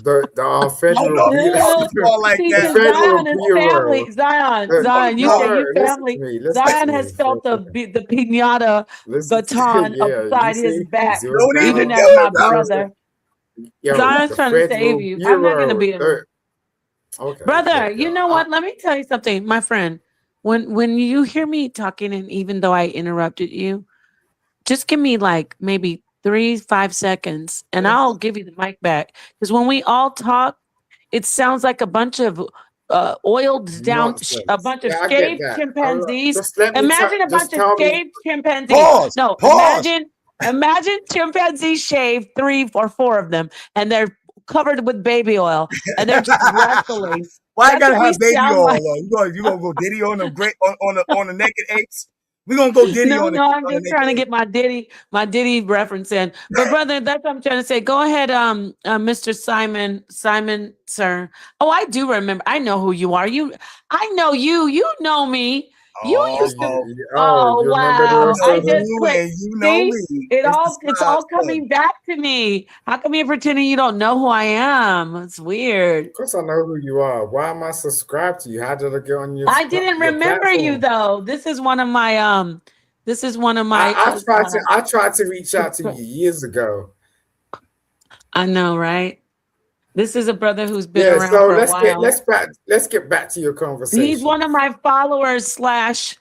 the Don't federal don't do Paul like See, the that. because federal Zion is bureau. family. Zion, Look, Don't Zion, you no. say no, you listen to family. me. Listen to Zion me has for a felt second. the pinata Listen to baton yeah. You upside his see, you back, see what's Don't going even even on. do as my it, You see bro. what's going. brother. Yo, Zion's the trying to save federal you. I'm not going to bureau. beat him. Okay, Brother, look, you girl. know what? Let me tell you something, my friend. When you hear me talking, and even though I interrupted you, just give me like maybe 3, 5 seconds, and I'll give you the mic back. Because when we all talk, it sounds like a bunch of oiled down, a Nonsense. bunch of Yeah, I get shaved that. chimpanzees. Just let me tell. Imagine a bunch Just of tell me. shaved chimpanzees. Pause. No, Pause. imagine chimpanzees shaved, 3 or 4 of them, and they're covered with baby oil, and they're just wrestling. Why I That's gotta what we have baby sound oil like. on? You gonna go Diddy on them great on the naked apes? We gonna go Diddy No, no, I'm on the just naked trying to apes. get my Diddy reference in. But brother, that's what I'm trying to say. Go ahead, Mr. Simon, sir. Oh, I do remember. I know who you are. I know you. You know me. You used to. Oh, Oh You remember the wow! I know I rest of just it? you clicked. and you know See, me. It's the it's side all son. coming back to me. How come you're pretending you don't know who I am? It's weird. Of course, I know who you are. Why am I subscribed to you? How did I get on I didn't your remember you platform? though. This is one of my This is one of my. I tried to reach out to you years ago. I know, right? This is a brother who's been Yeah, around so for a while. let's get back to your He's conversation. one of my followers slash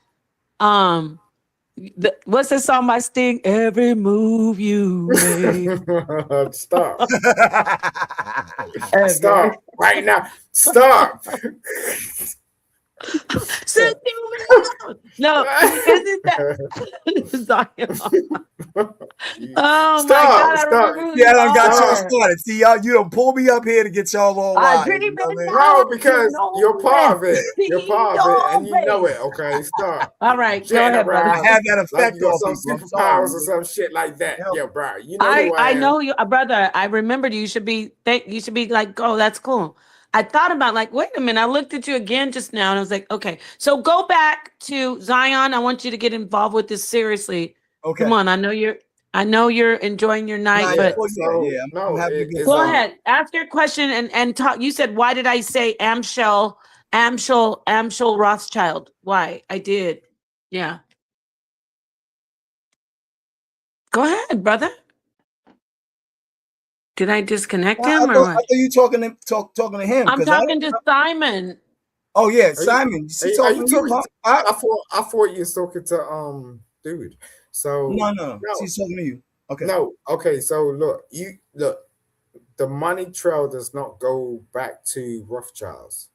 what's the song by Sting? Every move you make. Stop. Every Stop right now. Stop. Sit you no, isn't that Zion? Oh my god, I Stop. remember who See, I you done got y'all Stop. are. started. See, y'all, you done pull me up here to get y'all all I wired. pretty You know much what I mean? No, know you because you're know part of it. it. You're part of it, and Yo, you know babe. it. Okay, stop All right, go jetting ahead, brother. I around have that like effect you got on some people. I'm sorry. superpowers or some shit like that. Hell, Yo, bro, you know who I I am. know you, brother. I remembered you. You should be like, oh, that's cool. I thought about like, wait a minute. I looked at you again just now, and I was like, okay. So go back to Zion. I want you to get involved with this seriously. Come okay. on. I know you're enjoying your Nah, night, yeah, Yeah, but well, so yeah. I'm no, having a it good is go time. ahead. Ask your question and talk. You said, why did I say Amschel Rothschild? Why? I did. Yeah. Go ahead, brother. Did I disconnect him or I what? thought you talking to him I'm because I. talking to Simon. Oh yeah, are you Simon. She are talking you to you, talking huh? to, I thought you was talking to dude. So No. no, She's talking to you. Okay. no, okay, so look, the money trail does not go back to Rothschilds.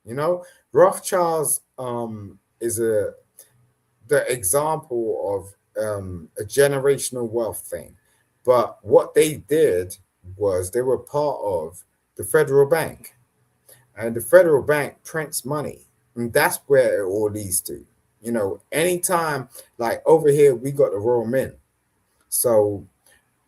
You know, Rothschilds is the example of a generational wealth thing. But what they did was they were part of the federal bank, and the federal bank prints money, and that's where it all leads to. You know, anytime like over here we got the Royal Mint, so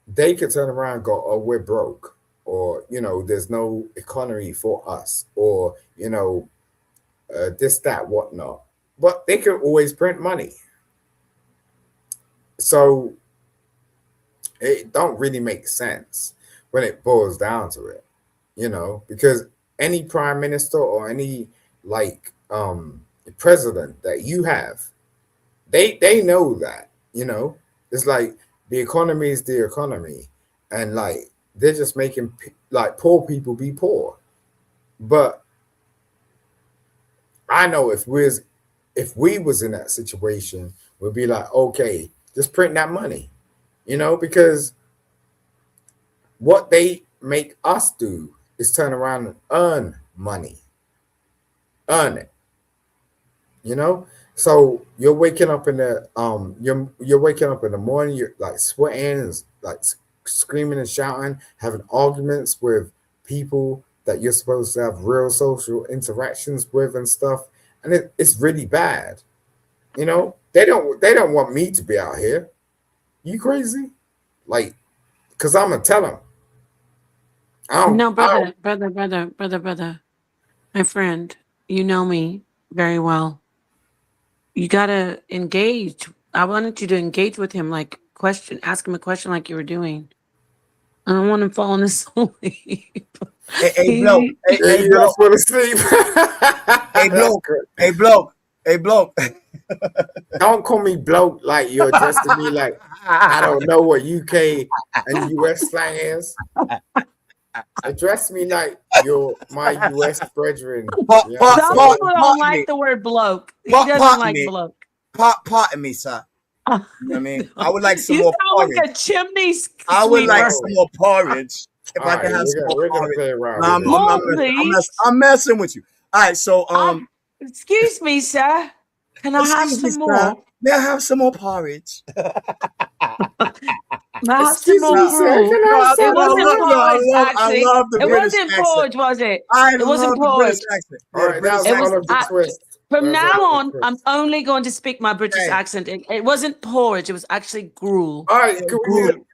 they could turn around and go, "Oh, we're broke," or there's no economy for us, or this, that, whatnot. But they can always print money. So it don't really make sense when it boils down to it, because any prime minister or any like president that you have, they know that, it's like the economy is the economy, and like they're just making like poor people be poor. But I know if we was in that situation, we'd be like, okay, just print that money. because what they make us do is turn around and earn money, earn it. So you're waking up in the you're waking up in the morning, you're like sweating and like screaming and shouting, having arguments with people that you're supposed to have real social interactions with and stuff, and it's really bad. They don't want me to be out here. You crazy? Like, because I'm gonna tell them. No, brother, my friend, you know me very well. You gotta engage. I wanted you to engage with him, like ask him a question like you were doing. I don't want him falling asleep. Hey, bloke. Yeah, you Bloke. fall asleep. Hey, bloke. Hey, bloke. Hey, bloke. Don't call me bloke like you're addressing me like I don't know what UK and US slang is. Address me like you're my US brethren. Some people don't like the word bloke. He doesn't like bloke. Pardon me, sir. You know what I mean? I would like some more porridge. Like a chimney I would like some more porridge. If I can have some more porridge. Play around. I'm messing with you. All right, so excuse me, sir. Can I have some more? Sir. May I have some more porridge? May I have some more gruel? It wasn't porridge, actually. I love the it British wasn't accent. Porridge, was it? It wasn't porridge. All right, that was one of the twists. From now on, I'm only going to speak my British accent. It wasn't porridge. It was actually gruel. All right, we're going to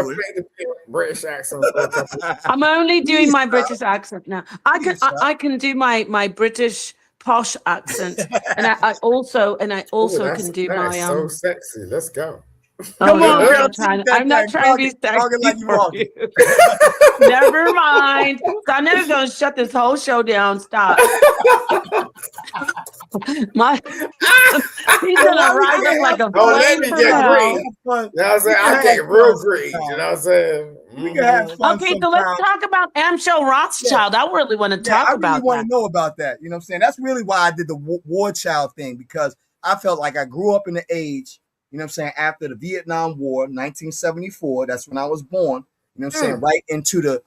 play the British accent. I'm only doing my British accent now. I can do my British posh accent, and I also can do my so sexy. Let's go. Come on, girl. I'm not trying to be sexy for you. Never mind. I'm never going to shut this whole show down. Stop. He's going to rise up like a flame. Let me get green. You know what I'm saying? I get real green. You know what I'm saying? We can have fun okay, so let's talk about Amschel Rothschild. I really want to talk about that. I really want to know about that. You know what I'm saying? That's really why I did the war child thing, because I felt like I grew up in the age, you know what I'm saying, after the Vietnam War, 1974. That's when I was born. You know what I'm saying? Right into the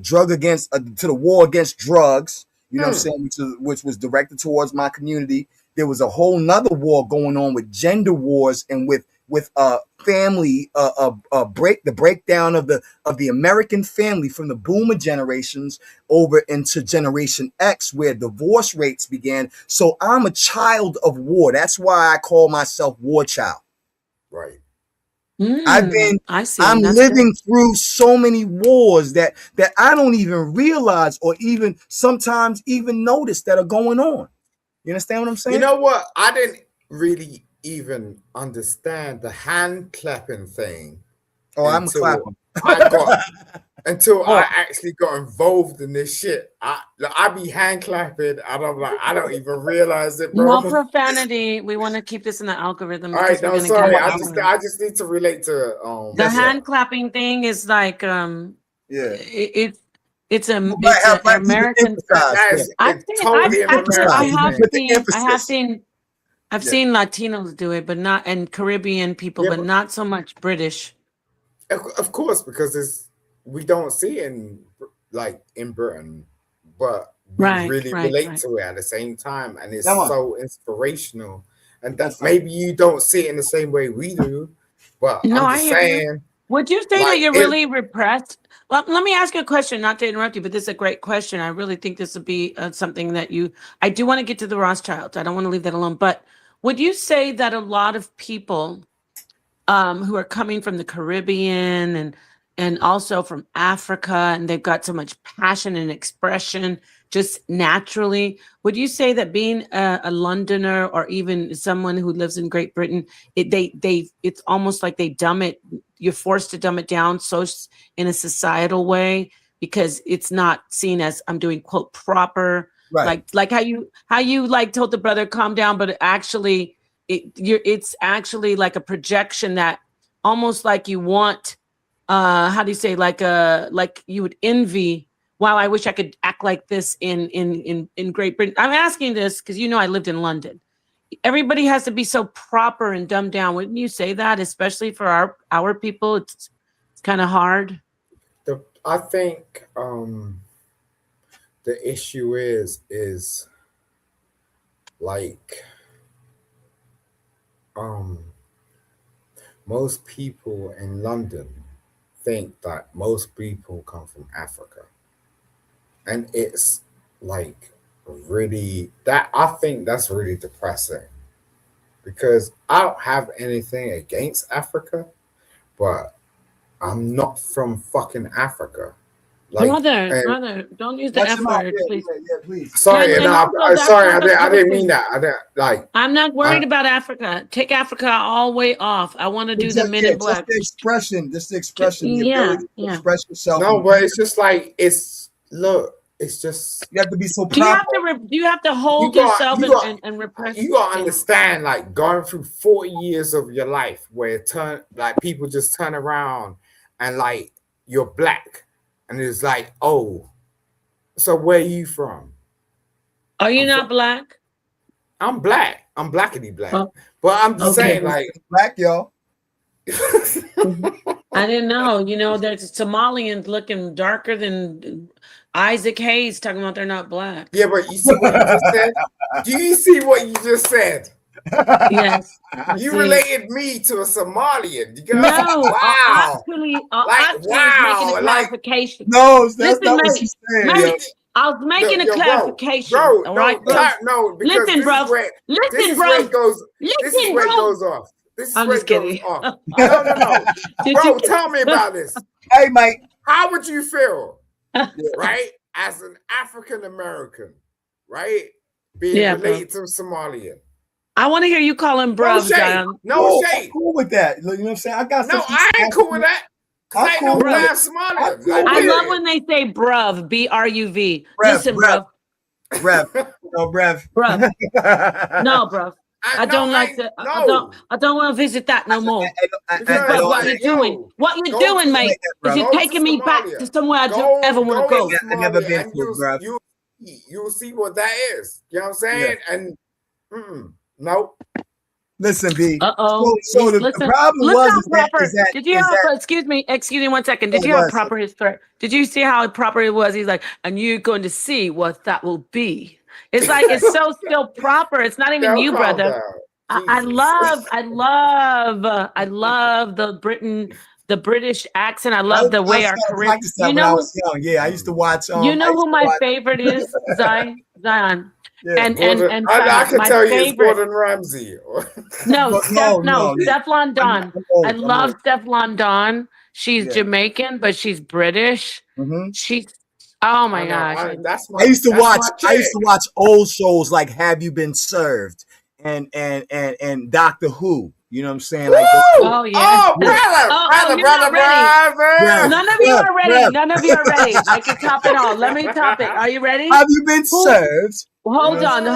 drug against to the war against drugs. You know what I'm saying? Which was directed towards my community. There was a whole nother war going on with gender wars and with family the breakdown of the American family from the boomer generations over into Generation X, where divorce rates began. So I'm a child of war. That's why I call myself war child. Right. I'm living through so many wars that I don't even realize or even sometimes even notice that are going on. You understand what I'm saying? You know what? I didn't really even understand the hand clapping thing. Oh, I'm clapping. Until I actually got involved in this shit. I be hand clapping, and I'm like, I don't even realize it, bro. No profanity. We want to keep this in the algorithm. All right, no, sorry. I just need to relate to the hand clapping thing is like it's an American. I've seen Latinos do it, but not, and Caribbean people, but not so much British. Of course, because we don't see it in Britain, but we really relate to it at the same time, and it's so inspirational. And that maybe you don't see it in the same way we do, but I'm just saying. Would you say that you're really repressed? Well, let me ask you a question, not to interrupt you, but this is a great question. I really think this would be something that I do want to get to the Rothschilds. I don't want to leave that alone. But would you say that a lot of people who are coming from the Caribbean and also from Africa, and they've got so much passion and expression just naturally, would you say that being a Londoner or even someone who lives in Great Britain, it's almost like they you're forced to dumb it down so in a societal way, because it's not seen as, I'm doing quote proper, like how you like told the brother calm down, but actually it's actually like a projection that almost like you want how do you say, like you would envy, wow, I wish I could act like this in Great Britain. I'm asking this because I lived in London, everybody has to be so proper and dumbed down. Wouldn't you say that, especially for our people? It's kind of hard. I think the issue is like most people in London think that most people come from Africa, and it's like really that I think that's really depressing because I don't have anything against Africa, but I'm not from fucking Africa. Like, Brother, don't use the Watch F your mouth. word, Yeah, please. please. sorry, And no, also, that's sorry, not the I didn't mean thing. that. I didn't like. I'm not worried I- about Africa. Take Africa all the way off. I want to do the Men in Just Black. the expression, the Yeah, ability to yeah. express yourself. No, but it's just like it's just You have to be so Do you proper. have to do you have to hold You got- yourself you got- and repress? you gotta Yeah. understand, like going through 40 years of your life where people just turn around and like you're black, and it's like, oh, so where you from? Are you not black? I'm black. I'm blackity black. Oh, But I'm just okay. saying, like, Black, y'all. I didn't know. You know, there's Somalians looking darker than Isaac Hayes talking about they're not black. yeah, but you see what you just said? Do you see what you just said? Yes. You see. related me to a Somalian. You No, wow. actually, Like, actually I wow, was making a like- clarification. No, that's Listen, not what mate, she's saying. mate, yo. I was making a Yo, clarification. Bro, all right, bro? no, because Listen, this bro. is where Listen, this is bro. where it goes. This is Listen, where it bro. goes off. This is I'm where just it goes kidding. off. No. Did Bro, you- tell me about this. Hey, Mike. How would you feel, right, as an African American, right, being Yeah, bro. related to a Somalian? I want to hear you call him No bruv, shade. Zion. No I'm shade. cool with that. You know what I'm saying? I got No, some I ain't cool with that. 'Cause I'm I ain't cool no with damn it. Somalian. I'm cool Like, with I it. love when they say bruv, B-R-U-V. Brev, Listen, brev. bruv. Brev. No, Brev. Bruv. No, bruv. I don't like that. to. I don't want to visit that no more. Because Bruv, what you doing? What you go doing, to- mate? Is go it to taking me back Somalia. to somewhere I Go- don't ever want to go go? to I've never Somalia been and to it, bruv. you'll see what that is. You know what I'm saying? And nope. Listen, B. Uh-oh. So the problem Look was how is that, proper. is that, Did you is have, that excuse me 1 second. Did What you have was it? proper his threat? Did you see how proper it was? He's like, and you're going to see what that will be. It's like, it's so still proper. It's not even Yo, you, calm brother. down. I Jesus. love the British accent. I love the way our started career. practicing that You when I know, was young. Yeah, I used to watch. you know who my favorite is, Zion. Yeah. And Gordon, I Zion, can my tell you it's favorite. Gordon Ramsay. No, But no. Stefflon Don. I love Stefflon Don. She's Yeah. Jamaican, but she's British. Mm-hmm. She's oh my I know, gosh. I used to watch old shows like Have You Been Served and Doctor Who. You know what I'm saying? Like, Oh yeah. brother, you're not ready. Yeah. None of you are ready. Rev. None of you are ready. I can top it all. Let me top it. Are you ready? Have you been served? Hold on.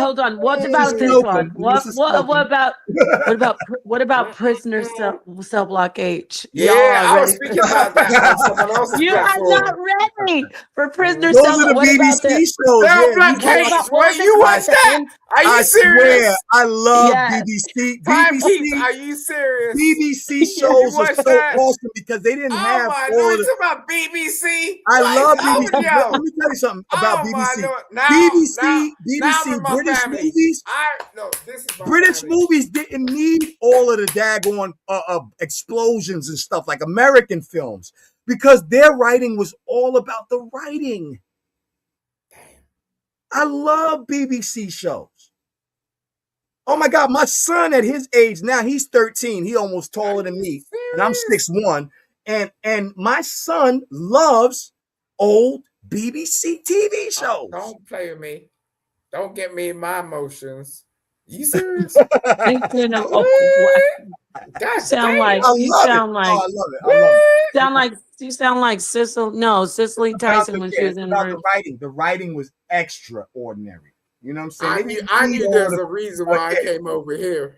What about this Smoking. one? This is smoking. What about Prisoner Cell Block H? Yeah, Y'all are I was ready. speaking about that on someone else's You are platform. not ready for Prisoner Those Cell. are the What about BBC this? shows. Cell Yeah, Block you- H. what What was it you called? watch that? Are you I serious? swear, I love Yes. BBC. Time BBC, Keep, are you serious? BBC You shows are watch so that? awesome because they didn't Oh have my all lord, of you the. talking about BBC? I Like, love oh, BBC. yo. Let me tell you something about Oh my BBC. lord. Now, BBC, now I'm in my British family. movies. This is my British family. movies didn't need all of the daggone explosions and stuff like American films because their writing was all about the writing. I love BBC shows. Oh my God, my son at his age now, he's 13. He almost taller than me, and I'm 6'1". And my son loves old BBC TV shows. Don't play with me. Don't get me in my emotions. You serious? You know, God sound damn. like I you love sound it. like I love it. I love it. sound like you sound like Cicely Tyson when she was in about her. the writing. The writing was extraordinary. You know what I'm saying? I They didn't knew need there's all a reason why Okay. I came over here.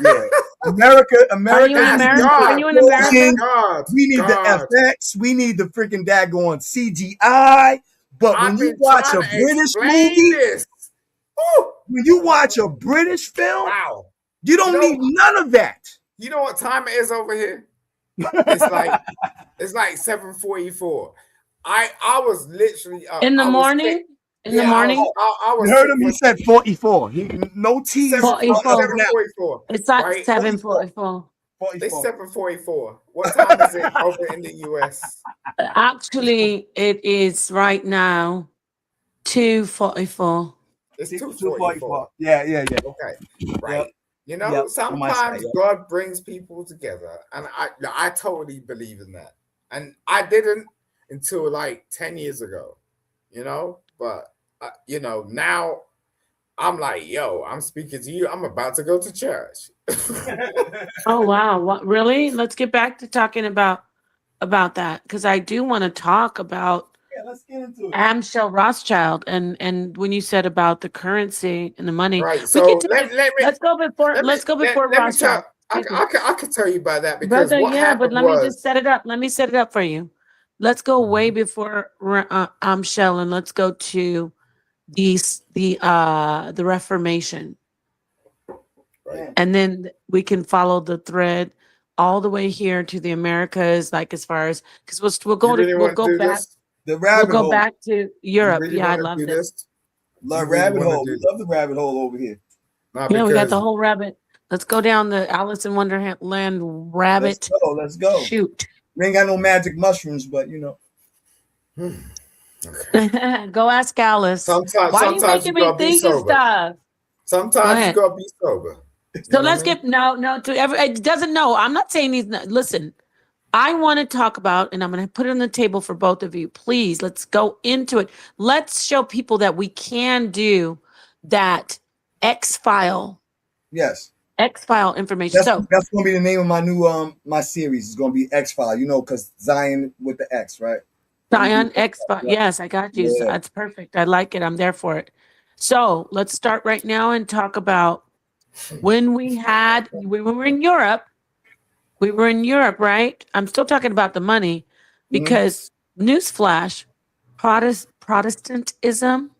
Yeah. America. Are you in America? God. Are you in America? God, We need God. the FX. We need the freaking daggone CGI. But when I've you been watch a trying to British explain movie, this. Woo! When you watch a British film, Wow. you don't need none of that. You know what time it is over here? It's like 7:44. I was literally up. In the I was morning? sick. In the Yeah, morning? I was You heard sick him? He for said 44. No T's. 44. 7:44. It's not Right? 7:44. It's 44. 7:44. What time is it over in the US? Actually, it is right now 2:44. It's 2:44. 244. Yeah. Okay. Yep. Right. You know, Yep. On my side, sometimes yep. God brings people together, and I totally believe in that. And I didn't until like 10 years ago, you know, but you know, now I'm like, yo, I'm speaking to you. I'm about to go to church. Oh wow. What really? Let's get back to talking about that because I do want to talk about Yeah, let's get into it. Amschel Rothschild and when you said about the currency and the money. Right. We So can let's go before let me Rothschild. tell. I could tell you about that because Brother, what yeah, but happened let me just was. set it up. Let me set it up for you. Let's go way before Amschel and let's go to the Reformation. Right. And then we can follow the thread all the way here to the Americas, like as far as because we'll go You really want to do back. this? The rabbit We'll go hole. back to You Europe. really Yeah, I want to love do this. this? Love You really rabbit wanna hole. do We this? love the rabbit hole over here. Not Yeah, we got the because whole rabbit. Let's go down the Alice in Wonderland Let's rabbit. go. Let's go. Shoot. We ain't got no magic mushrooms, but you know. okay. Go ask Alice. Why are you Sometimes you making me gotta be think of sober. stuff? Go Sometimes you ahead. gotta be sober. You So know what I let's mean? get no to every. It doesn't know. I'm not saying he's not. Listen, I want to talk about, and I'm going to put it on the table for both of you. Please, let's go into it. Let's show people that we can do that X file Yes. information. So That's gonna be the name of my new my series. It's gonna be X File. You know, because Zion with the X, right? Zion X file. Yes, I got you. Yeah. That's perfect. I like it. I'm there for it. So let's start right now and talk about when we were in Europe. We were in Europe, right? I'm still talking about the money because newsflash, Protestantism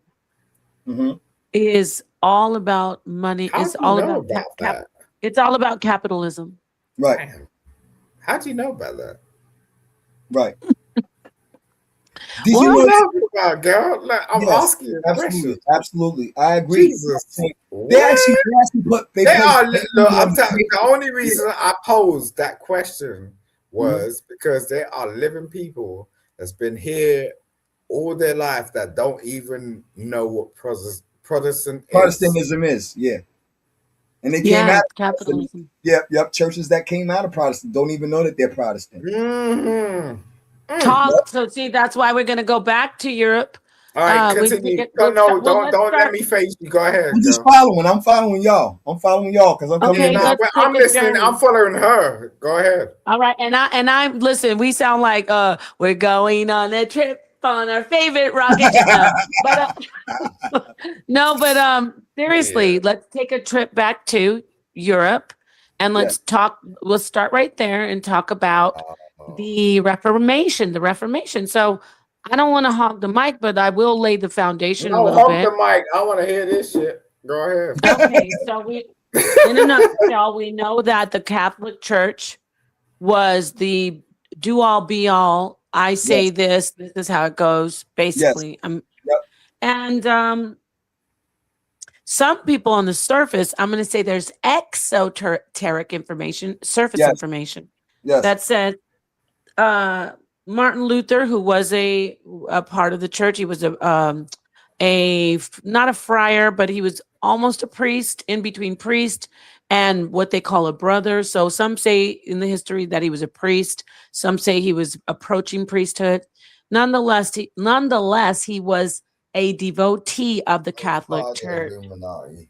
is all about money. How It's do you all know about about that? it's all about capitalism. Right. Damn. How do you know about that? Right. Did Well, you What know? you about, girl? Like, I'm Yes, asking you a question. absolutely. I agree. Jesus. They actually put They are. placed- Look, I'm telling. The only reason I posed that question was because there are living people that's been here all their life that don't even know what Protestant is. Protestantism is, yeah. And they came out of capitalism. Yep. Churches that came out of Protestant don't even know that they're Protestant. Mm-hmm. Talk. So see, that's why we're going to go back to Europe. All right, continue. Don't let me face you. Go ahead. I'm just following. I'm following y'all. Because I'm coming Okay, in. I'm listening. I'm following her. Go ahead. All right, and I'm listen. We sound like we're going on a trip on our favorite rocket ship. No, but seriously, let's take a trip back to Europe and let's talk. We'll start right there and talk about the Reformation. The Reformation. So I don't want to hog the mic, but I will lay the foundation a little bit. Hog the mic. I want to hear this shit. Go ahead. Okay, so in a nutshell, we know that the Catholic Church was the do all be all. I say this is how it goes, basically. And some people on the surface, I'm going to say there's exoteric information, surface information that says Martin Luther, who was a part of the church, he was not a friar, but he was almost a priest, in between priest and what they call a brother. So some say in the history that he was a priest. Some say he was approaching priesthood. Nonetheless, he was a devotee of the Catholic Church. Illuminati.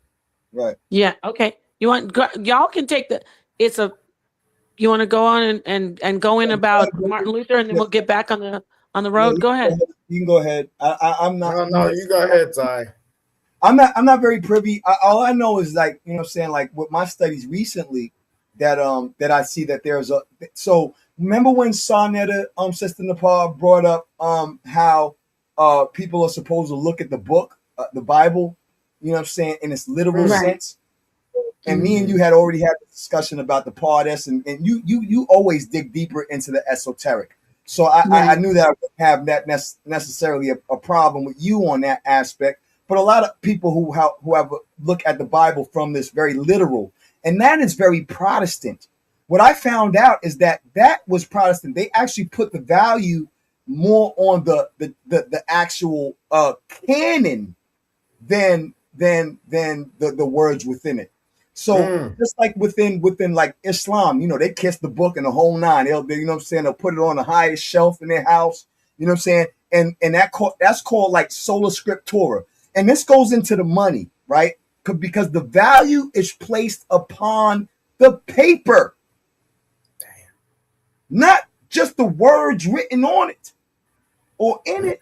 Right. Yeah. Okay. Y'all can take you want to go on and go in about Martin Luther, and then we'll get back on the road. Go ahead. You can go ahead. I'm not. No, you go ahead, Ty. I'm not very privy. All I know is like, you know what I'm saying, like with my studies recently that I see that there's so remember when Sarnetta, Sister Nepal brought up how people are supposed to look at the book, the Bible, you know what I'm saying, in its literal Right. sense. And me and you had already had a discussion about the PODS, and you always dig deeper into the esoteric. So I Right. knew that I would have that necessarily a problem with you on that aspect. But a lot of people who have look at the Bible from this very literal, and that is very Protestant. What I found out is that was Protestant. They actually put the value more on the actual canon than the words within it. So just like within like Islam, you know, they kiss the book and the whole nine. They you know what I'm saying, they'll put it on the highest shelf in their house. You know what I'm saying? And that's called like sola scriptura. And this goes into the money, right? Because the value is placed upon the paper. Damn. Not just the words written on it or in it,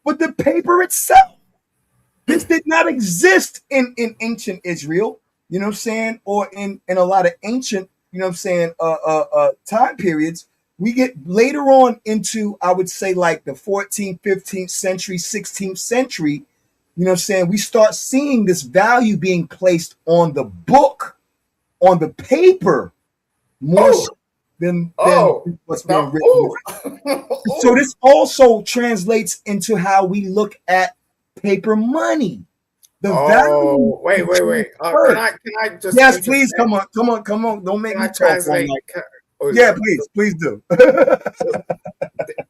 but the paper itself. This did not exist in ancient Israel, you know what I'm saying, or in a lot of ancient, you know what I'm saying, time periods. We get later on into, I would say, like the 14th, 15th century, 16th century, you know what I'm saying, we start seeing this value being placed on the book, on the paper, more so than what's being written. So this also translates into how we look at paper money. The value. Wait. Can I just? Yes, please. Come on. Don't make me talk. Translate? Yeah, please do.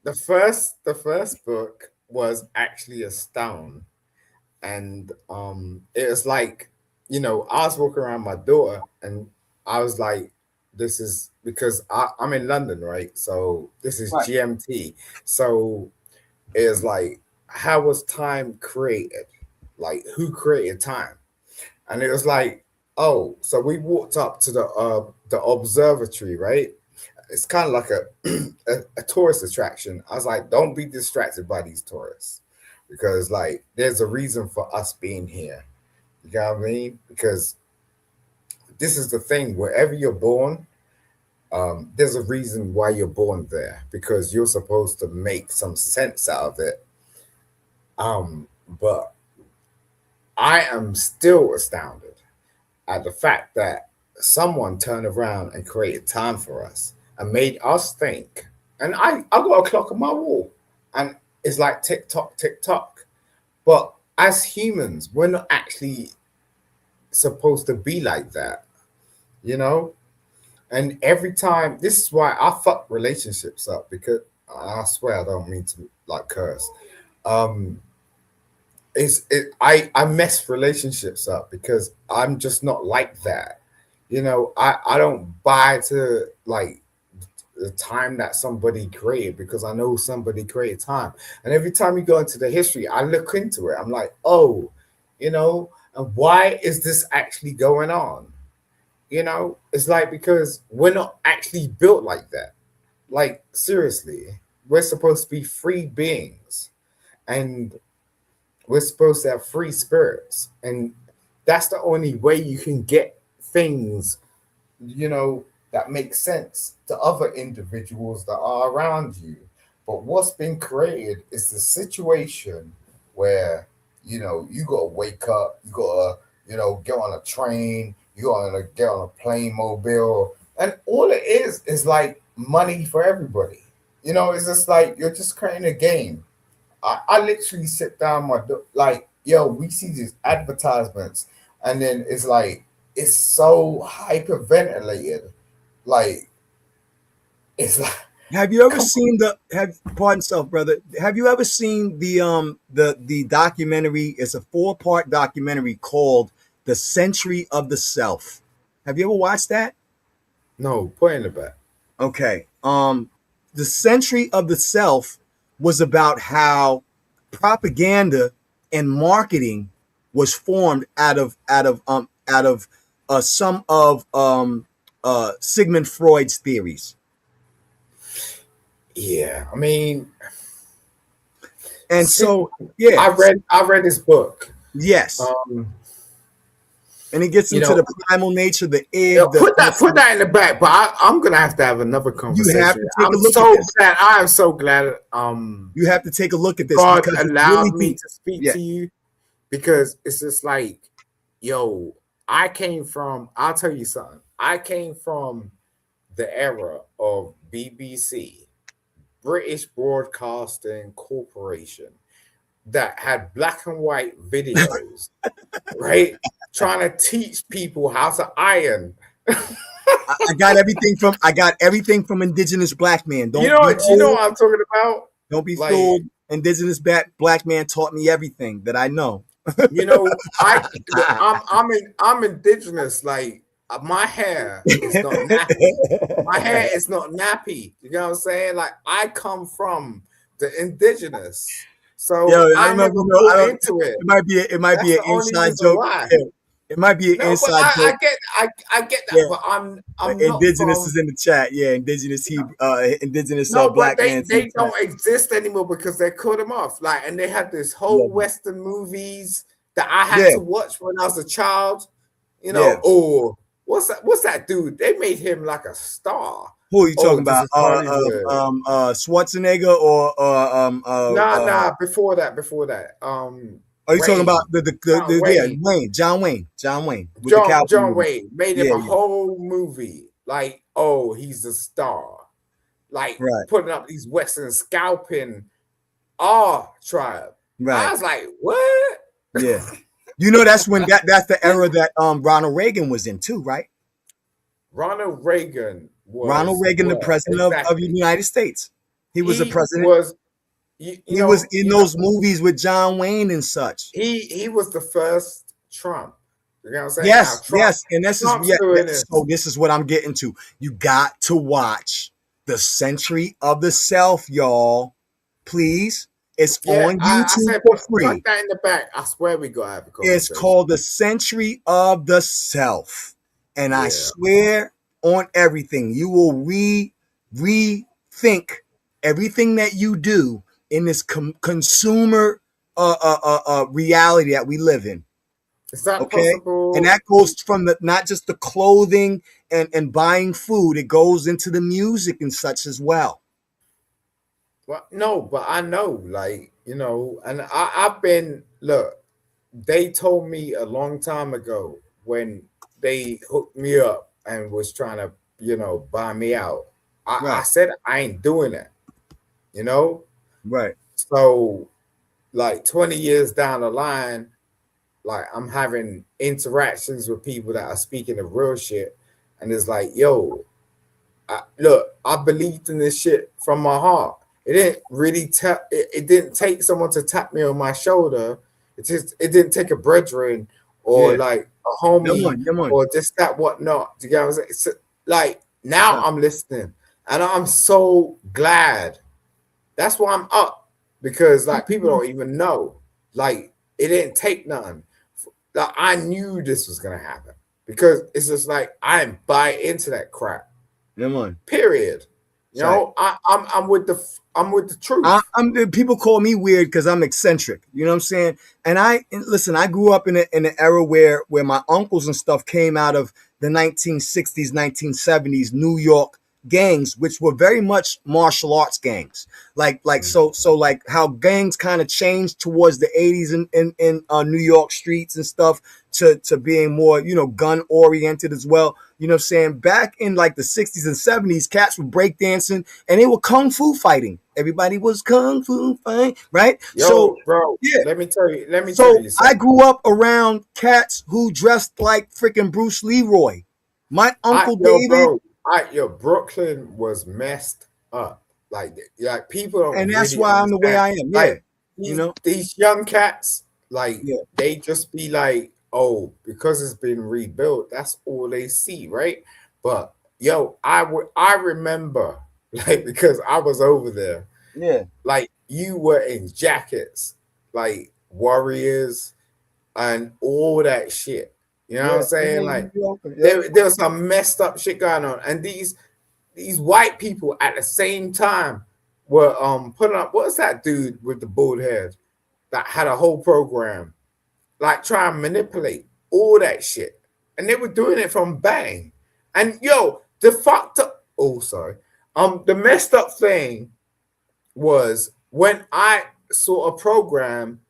The first book was actually a stone, and it was like, you know, I was walking around my daughter, and I was like, this is because I'm in London, right? So this is GMT. So it's like, how was time created? Like, who created time? And it was like, oh, so we walked up to the observatory, right? It's kind of like a tourist attraction. I was like, don't be distracted by these tourists, because like there's a reason for us being here. You know what I mean? Because this is the thing, wherever you're born, there's a reason why you're born there, because you're supposed to make some sense out of it. But I am still astounded at the fact that someone turned around and created time for us and made us think. And I got a clock on my wall, and it's like tick tock, tick tock. But as humans, we're not actually supposed to be like that, you know? And every time, this is why I fuck relationships up, because I swear I don't mean to like curse. I mess relationships up because I'm just not like that. You know, I don't buy to like the time that somebody created, because I know somebody created time. And every time you go into the history, I look into it. I'm like, oh, you know, and why is this actually going on? You know, it's like, because we're not actually built like that. Like, seriously, we're supposed to be free beings, and we're supposed to have free spirits. And that's the only way you can get things, you know, that make sense to other individuals that are around you. But what's been created is the situation where, you know, you got to wake up, you got to, you know, get on a train, you got to get on a plane mobile, and all it is like money for everybody. You know, it's just like you're just creating a game. I literally sit down like, yo, we see these advertisements, and then it's like, it's so hyperventilated. Like, it's like, have you ever seen pardon self, brother, have you ever seen the documentary? It's a 4-part documentary called The Century of the Self. Have you ever watched that? No, put in the back. Okay. The Century of the Self was about how propaganda and marketing was formed out of some of Sigmund Freud's theories. Yeah, I mean, and so yeah, I read his book. Yes. And it gets into the primal nature, the egg. Put that in the back, but I'm gonna have to have another conversation. You have to take a look at this. I am so glad. You have to take a look at this. God allowed me to speak to you, because it's just like, yo, I'll tell you something. I came from the era of BBC, British Broadcasting Corporation, that had black and white videos, right? Trying to teach people how to iron. I got everything from indigenous black man. You Don't be know fooled. what I'm talking about? Don't be Like, fooled. Indigenous black man taught me everything that I know. you know, I'm indigenous. Like, my hair is not nappy. My hair is not nappy. You know what I'm saying? Like, I come from the indigenous, so Yo, I I know, never you know, bought into it. it might That's be an the only inside reason joke. why. Yeah, it might be an No, but inside joke. I get that, Yeah, but but I'm not indigenous from. is in the chat. Yeah, indigenous No, but black man's in the they chat. don't exist anymore because they cut them off. Like, and they had this Yeah, whole Western movies that I had yeah, to watch when I was a child. You yeah. know, or what's that dude? They made him like a star. Who are you Oh, talking this about? is Hollywood. Schwarzenegger or Nah, before that. are you talking about Wayne, John yeah, Wayne, John Wayne with the cowboy John movie. Wayne made him Yeah, a yeah, whole movie. Like, oh, he's a star. Like, right, putting up these Western scalping R tribe. I right, was like, what? yeah. You know that's the era that Ronald Reagan was in too, right? Ronald Reagan Ronald was Reagan, the what president of the exactly? United States. He was the He president. was, He was in those movies with John Wayne and such. he was the first Trump. You know what I'm saying? Now Yes, yes, and Trump's doing this. so this is what I'm getting to. You got to watch the Century of the Self, y'all. Please, it's Yeah, on I YouTube said for put free. that in the back. I swear we gotta have a It's conversation. called the Century of the Self, and I Yeah. swear on everything, you will rethink everything that you do in this consumer reality that we live in. Is that Okay, possible? and that goes from the not just the clothing and buying food, it goes into the music and such as well. Well, no, but I know, like, you know, and I've been, look, they told me a long time ago when they hooked me up and was trying to, you know, buy me out. I Right, said I ain't doing that, you know? right, So, like 20 years down the line, like I'm having interactions with people that are speaking of real shit. And it's like, yo, look, I believed in this shit from my heart. It didn't really tap. It didn't take someone to tap me on my shoulder. It didn't take a brethren or yeah. like a homie Come on. or just that whatnot. Do you get what I'm saying? So, like now Right. I'm listening and I'm so glad. That's why I'm up because like people don't even know. Like it didn't take nothing. Like I knew this was gonna happen because it's just like I didn't buy into that crap. Come on. Period. You Right. know, I'm with the truth. People call me weird because I'm eccentric. You know what I'm saying? And listen. I grew up in an era where my uncles and stuff came out of the 1960s, 1970s New York gangs, which were very much martial arts gangs. So like how gangs kind of changed towards the 80s in New York streets and stuff to being more, you know, gun oriented as well. You know what I'm saying? Back in like the 60s and 70s, cats were breakdancing and they were kung fu fighting. Everybody was kung fu fighting, right? Yo, So bro, yeah. let me tell you So something. I grew up around cats who dressed like freaking Bruce Leroy. My uncle David, Brooklyn was messed up. Like people don't and that's really why I'm the way I understand. am. Yeah, Like you know. these young cats, like Yeah, they just be like, oh, because it's been rebuilt, that's all they see, right? But yo, I remember like because I was over there, yeah, like you were in jackets, like warriors and all that shit. You know what I'm yeah. saying? Like Yeah. there was some messed up shit going on, and these white people at the same time were putting up. What's that dude with the bald head that had a whole program like trying to manipulate all that shit, and they were doing it from Bang. And yo, the fucked up. Oh, sorry. The messed up thing was when I saw a program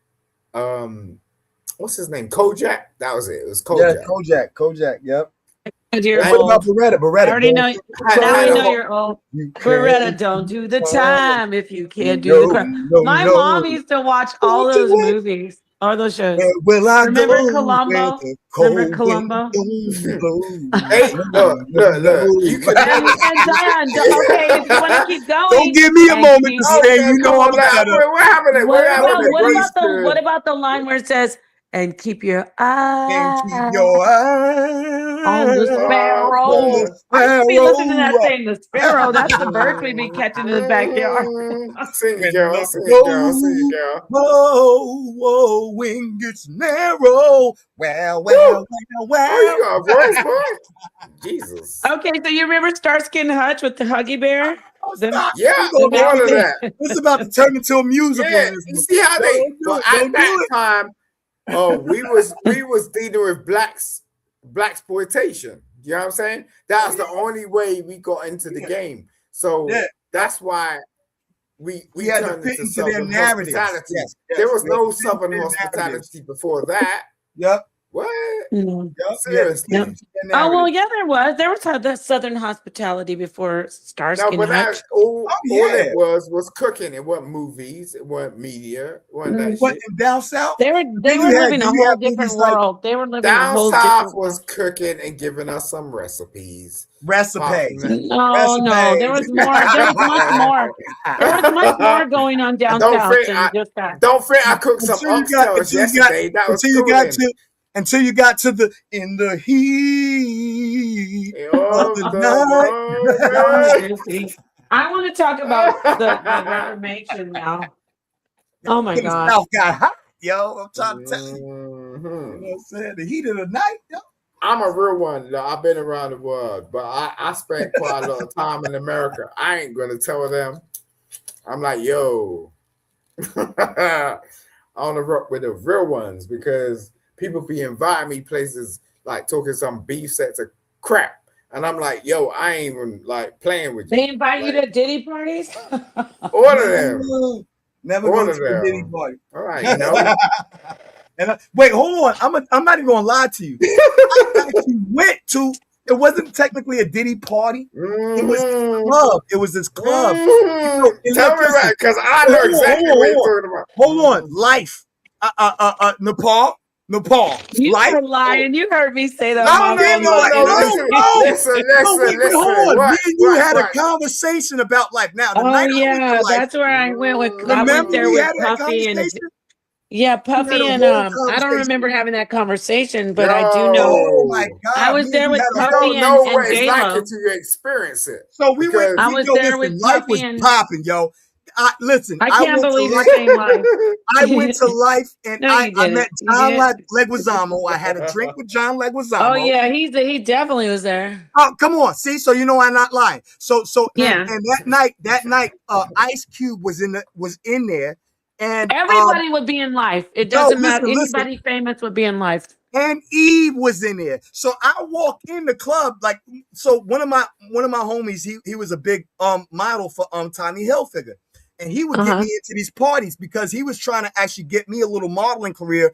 what's his name? Kojak. That was it. It was Yeah, Kojak. Kojak. Yep. You're What about old. Beretta? I already know. I had already a know whole- you're old. You Beretta, can't don't do the time. time if you can't do the No, crime. no, My no. mom used to watch all Walk those away. movies, all those shows. Where will I Remember go? Where Columbo? the Remember cold wind Columbo? don't blow. Hey, look. You could And Diane, okay, if you want to keep Don't going, give me a and moment keep to it. say okay, you come know I'm on a now. cutter. What happened? What happened? What about the line where it says, "And keep your And keep eye your on the eye sparrow"? on the I used to be listening to that sparrow. saying the sparrow. That's the birds we be catching in the backyard. Sing it, When girl. the Sing it, girl. Sing it, girl. wing gets narrow. Well. Oh, you got a voice, boy. Jesus. Okay, so you remember Starsky and Hutch with the Huggy Bear? Stop. Yeah, We gonna all of do that. this. It's about to turn into a musical. Yeah, you see how they. Don't do But it. at Don't do that it. time, we was dealing with black exploitation. You know what I'm saying? That was the only way we got into the game. So that's why we had to turned fit into into their Southern narratives. hospitality. Yes, There was we had no to fit into Southern their hospitality narratives. before that. Yep. What? Mm. Seriously? Yep. Oh well, yeah, there was. There was the Southern hospitality before Starsky No, and but Hutch. that all yeah. it was cooking. It wasn't movies. It wasn't media. It wasn't that What shit. in down south? They were Then you living a have whole movies different like world. They were living a Down whole south different was world. cooking and giving us some recipes. recipes. No, there was more. There was much more. There was much more going on down south than just that. Don't think I cooked some oxtails yesterday. That was cooling. Until you got to the in the heat of the night. I want to talk about the Reformation now. Oh my God. South got hot, yo. I'm trying to tell you. You know what I'm saying? The heat of the night, yo. I'm a real one. I've been around the world, but I spent quite a lot of time in America. I ain't gonna tell them. I'm like, yo, I want to rock with the real ones because people be inviting me places like talking some beef sets of crap. And I'm like, yo, I ain't even like playing with you. They invite you to Diddy parties? All of them. Never go to a Diddy party. All right, you know. And wait, hold on. I'm not even gonna lie to you. I actually went to. It wasn't technically a Diddy party. It was this club. It was this club. Tell me right, because I know exactly what you're talking about. Hold on, Life. Nepal. You Life. were lying. You heard me say that. No. Listen. Hold on. Me and you had a conversation about life. Now, the night yeah, I went to Life, that's where I went with. Remember I went there we with had that Puffy and conversation? Puffy and I don't remember having that conversation, but I do know. Oh my God! I was there with Puffy don't know and what it's like J-Lo. until you experience it. So we went. I was there with Life Puffy was and popping, yo. I can't believe you're saying Life. I went to Life and No, I met John didn't. Leguizamo. I had a drink with John Leguizamo. Oh yeah, he definitely was there. Oh, come on. See, so you know I'm not lying. So Yeah. and that night, Ice Cube was in there. And Everybody would be in Life. It doesn't matter. Anybody famous would be in Life. And Eve was in there. So I walk in the club one of my homies, he was a big model for Tommy Hilfiger. And he would get me into these parties because he was trying to actually get me a little modeling career.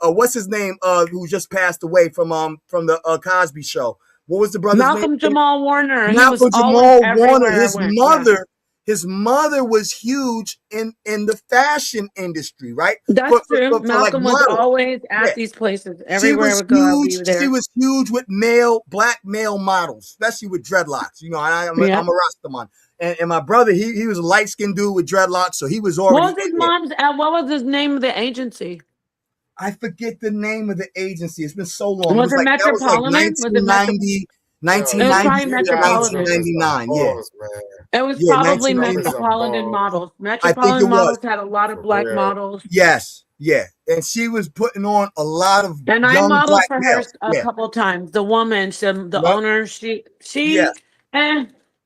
What's his name? Who just passed away from the Cosby Show. What was the brother's name? Malcolm Jamal Warner. Malcolm Jamal Warner. His mother was huge in the fashion industry, right? That's true. Malcolm was always at these places. Everywhere I would go, I'd be there. She was huge with black male models, especially with dreadlocks. You know, I'm a Rastaman. And my brother, he was a light-skinned dude with dreadlocks, so he was already. What was his name of the agency? I forget the name of the agency. It's been so long. Was it Metropolitan? That was like 1999. Yeah. It was probably Metropolitan Models. Metropolitan Models had a lot of black models. Yes. Yeah. And she was putting on a lot of and I modeled for her a couple of times. The woman, the owner,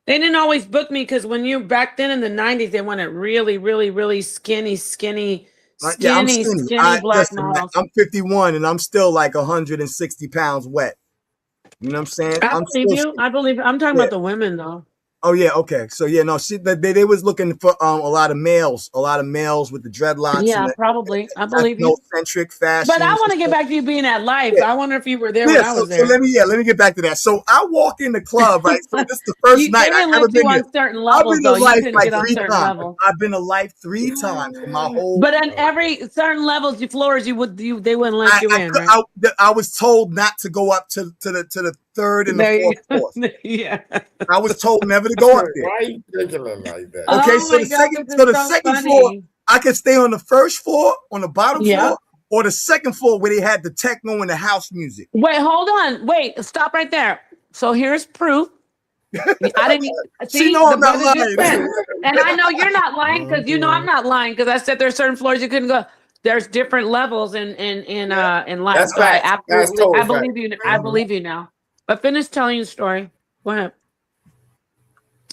they didn't always book me because when you back then in the 90s, they wanted really, really, really skinny black models. I'm 51 and I'm still like 160 pounds wet. You know what I'm saying? I believe. I'm talking about the women though. Oh yeah, okay. So yeah, no, they was looking for a lot of males with the dreadlocks and Yeah, the probably. I believe you. ethnocentric But I fashions want and to get stuff. back to you being at Life. Yeah. I wonder if you were there when Yeah, I so was there. let me get back to that. So I walk in the club, right? So this is the first They night I've didn't ever let been you here. on certain I've levels, been though. to You Life couldn't like get on 3 certain times. levels. I've been to Life 3 times in my whole. But on every certain levels, you floors, they wouldn't let you in, right? I was told not to go up to the third and the There you fourth floor. Yeah. I was told never to go up there. Why are you giggling like that? Okay, Oh so my God, this is the so second floor, funny. I could stay on the first floor, on the bottom Yeah. floor, or the second floor where they had the techno and the house music. Wait, hold on. Wait, stop right there. So here's proof. I didn't She see know the I'm not brother just lying. said, and I know you're not lying because you know I'm not lying because I said there's certain floors you couldn't go. There's different levels in life. That's So I facts. That's absolutely total I fact. believe you. I believe you now. But finish telling your story. Go ahead.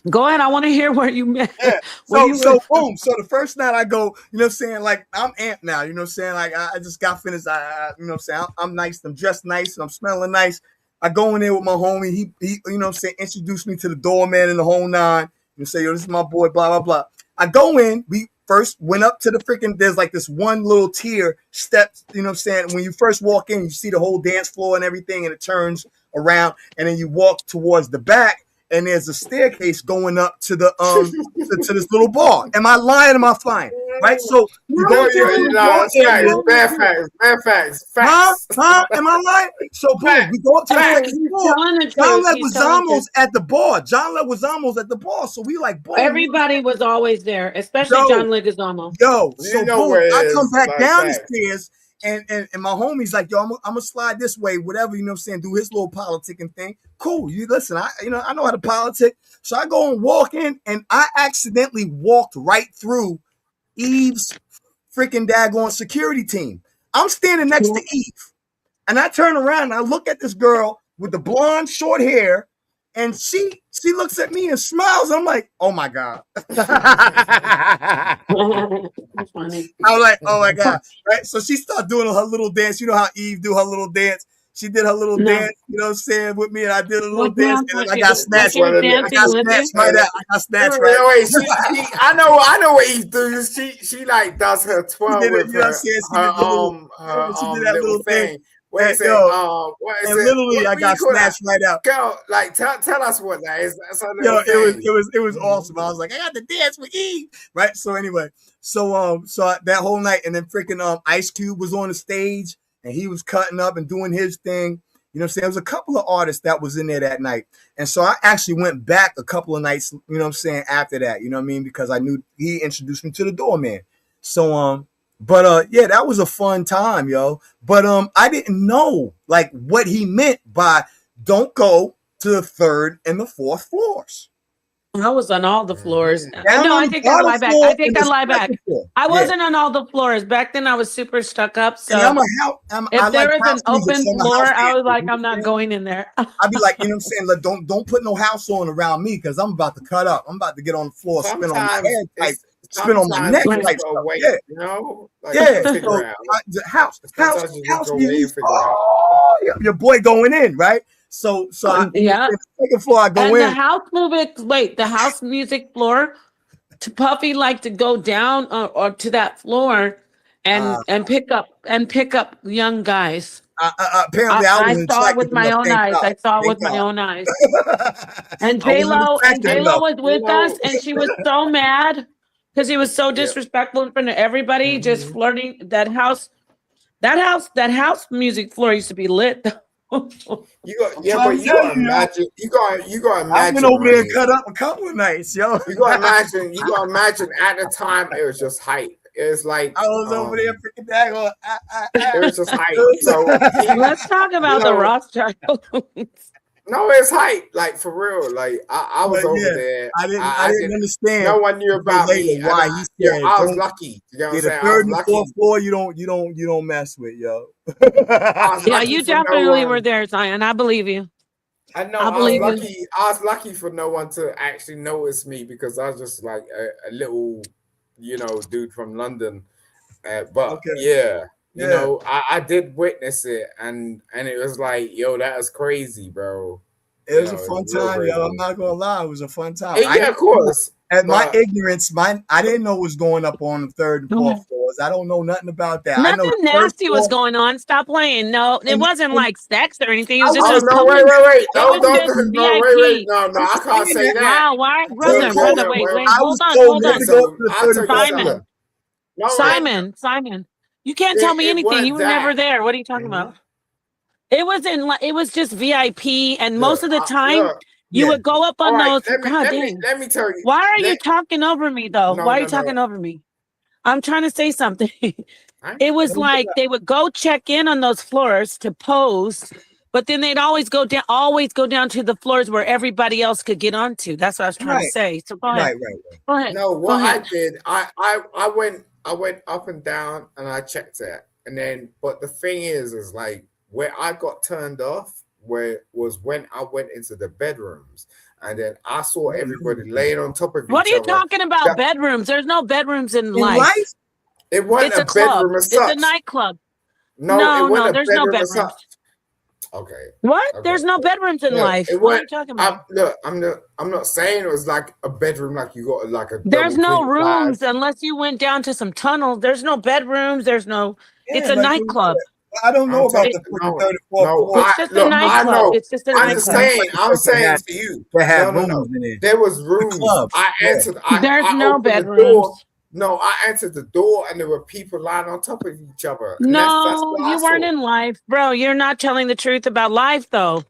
Go ahead. I want to hear where you met. Yeah. Where you So were. boom. So the first night I go, you know what I'm saying? Like I'm amped now, you know what I'm saying? Like I just got finished. You know what I'm saying? I'm nice, I'm dressed nice, and I'm smelling nice. I go in there with my homie. He you know what I'm saying, introduced me to the doorman and the whole nine. You say, yo, this is my boy, blah, blah, blah. I go in, we first went up to the freaking, there's like this one little tier steps, you know what I'm saying? When you first walk in, you see the whole dance floor and everything, and it turns around, and then you walk towards the back, and there's a staircase going up to the to this little bar. Am I lying? Am I flying? Right? So you go to the bar area. Bad facts. Bad facts. Huh? Facts. Huh? Am I lying? So boom, we go up to the second floor. John Leguizamo's at the bar. John Leguizamo's at the bar. So we like, boom. Everybody was always there, especially John Leguizamo. Yo, so boom, I come back like down that. the stairs, and my homie's like, yo, I'm gonna slide this way, whatever, you know what I'm saying, do his little politicking thing. Cool. You listen, I know how to politic. So I go and walk in, and I accidentally walked right through Eve's freaking daggone security team. I'm standing next to Eve, and I turn around and I look at this girl with the blonde short hair, and she looks at me and smiles. I'm like, oh my God. That's funny. I was like, oh my God. Right. So she started doing her little dance. You know how Eve do her little dance? She did her little dance, you know what I'm saying, with me, and I did a little dance, and then I got snatched. I got snatched right out. I got snatched right out. Wait, I know what Eve does. She like does her twirl with her little thing. What is it? And literally, I got snatched right out. Girl, like tell us what that is. That's it was awesome. I was like, I got to dance with Eve, right? So anyway, so that whole night, and then freaking Ice Cube was on the stage, and he was cutting up and doing his thing. You know what I'm saying? There was a couple of artists that was in there that night, and so I actually went back a couple of nights. You know what I'm saying? After that, you know what I mean? Because I knew he introduced me to the doorman. So But yeah, that was a fun time, yo. But I didn't know like what he meant by don't go to the third and the fourth floors. I was on all the floors. Down No, on I the take that bottom lie back. floor I take and that the lie back. second floor. I wasn't on all the floors. Back then I was super stuck up. So And if there like was an house music, open so I'm a floor, house I was dancer, like, you know I'm what not going in there. I'd be like, you know what I'm saying? Like, don't put no house on around me because I'm about to cut up. I'm about to get on the floor, spin on my head, like spin on my neck, like wait, yeah. you know? Like, Yeah, figure so out. house go music. figure out. Oh, your boy going in, right? So Yeah. the second floor I go And in. the house music floor, to Puffy like to go down or to that floor and pick up young guys. Apparently, I saw it with my own eyes. I saw it with my own eyes. And J Lo was with us, and she was so mad because he was so disrespectful in front of everybody, just flirting. That house music floor used to be lit. You gotta imagine. I've been over there and cut up a couple of nights, yo. You gotta imagine. At the time, it was just hype. It was like I was over there freaking daggone. It was just hype. So let's talk about the Rothschilds. No, it's hype. Like for real. Like I was over there. I didn't understand. No one knew about me. Why he said I was lucky. You know what I'm saying? The third and fourth floor, you don't mess with, yo. Yeah, you definitely were there, Zion. I believe you. I know. I was lucky for no one to actually notice me because I was just like a little, dude from London. You know, I did witness it, and it was like, yo, that was crazy, bro. It was a No, fun it's real time, yo. I'm crazy. not gonna lie, it was a fun time. Yeah, of course. At my But ignorance, I didn't know what was going up on the third and Go fourth ahead. floors. I don't know nothing about that. I know Nothing the first nasty was floor, going on. Stop playing. No, it and, wasn't and like sex or anything. It I was just was oh a just no, public. wait. It was just No, wait. VIP. No, I can't saying say that. that. Wow, why, They brother, told brother, me, wait, I hold was on, told hold not Okay, to on. go up so to the I'll third tell and you fourth Simon, floor. something. No, Simon, you can't tell me it anything. You wasn't were never that. there. What are you talking about? It wasn't like it was just VIP, and most Look, of the time look. you Yeah, would go up All on right, those. God dang. let me tell you. Why are you Let talking over me though? no Why are no you no. talking over me? I'm trying to say something. I, It was like they would go check in on those floors to pose, but then they'd always go down to the floors where everybody else could get onto. That's what I was trying to right, say. So go ahead. right. Go ahead. no, Go what I ahead. did, I went up and down and I checked it, and then but the thing is like where I got turned off where was when I went into the bedrooms, and then I saw everybody laying on top of What are each you other. talking about? That Bedrooms. There's no bedrooms in In life. life, it wasn't It's a a club. bedroom as It's a such. nightclub. No, it No, wasn't a there's no bedroom as bedrooms. such. Okay, What? okay. There's no bedrooms in Look, life. it What are went. you talking about? Look, I'm not saying it was like a bedroom, like you got like a There's double no king size. rooms unless you went down to some tunnels. There's no bedrooms. It's yeah, a like nightclub. I don't know I'm about telling It, the no, third and fourth no. floor. it's I just a look, I nightclub. know. It's just a I'm There's just some nightclub. saying. places I'm saying to you. that had No. rooms in there. There was The rooms. clubs, I yeah. entered. There's I no opened the door. bedrooms. No, I entered the door and there were people lying on top of each other, and that's No, what I you weren't saw. in life, bro. You're not telling the truth about life, though.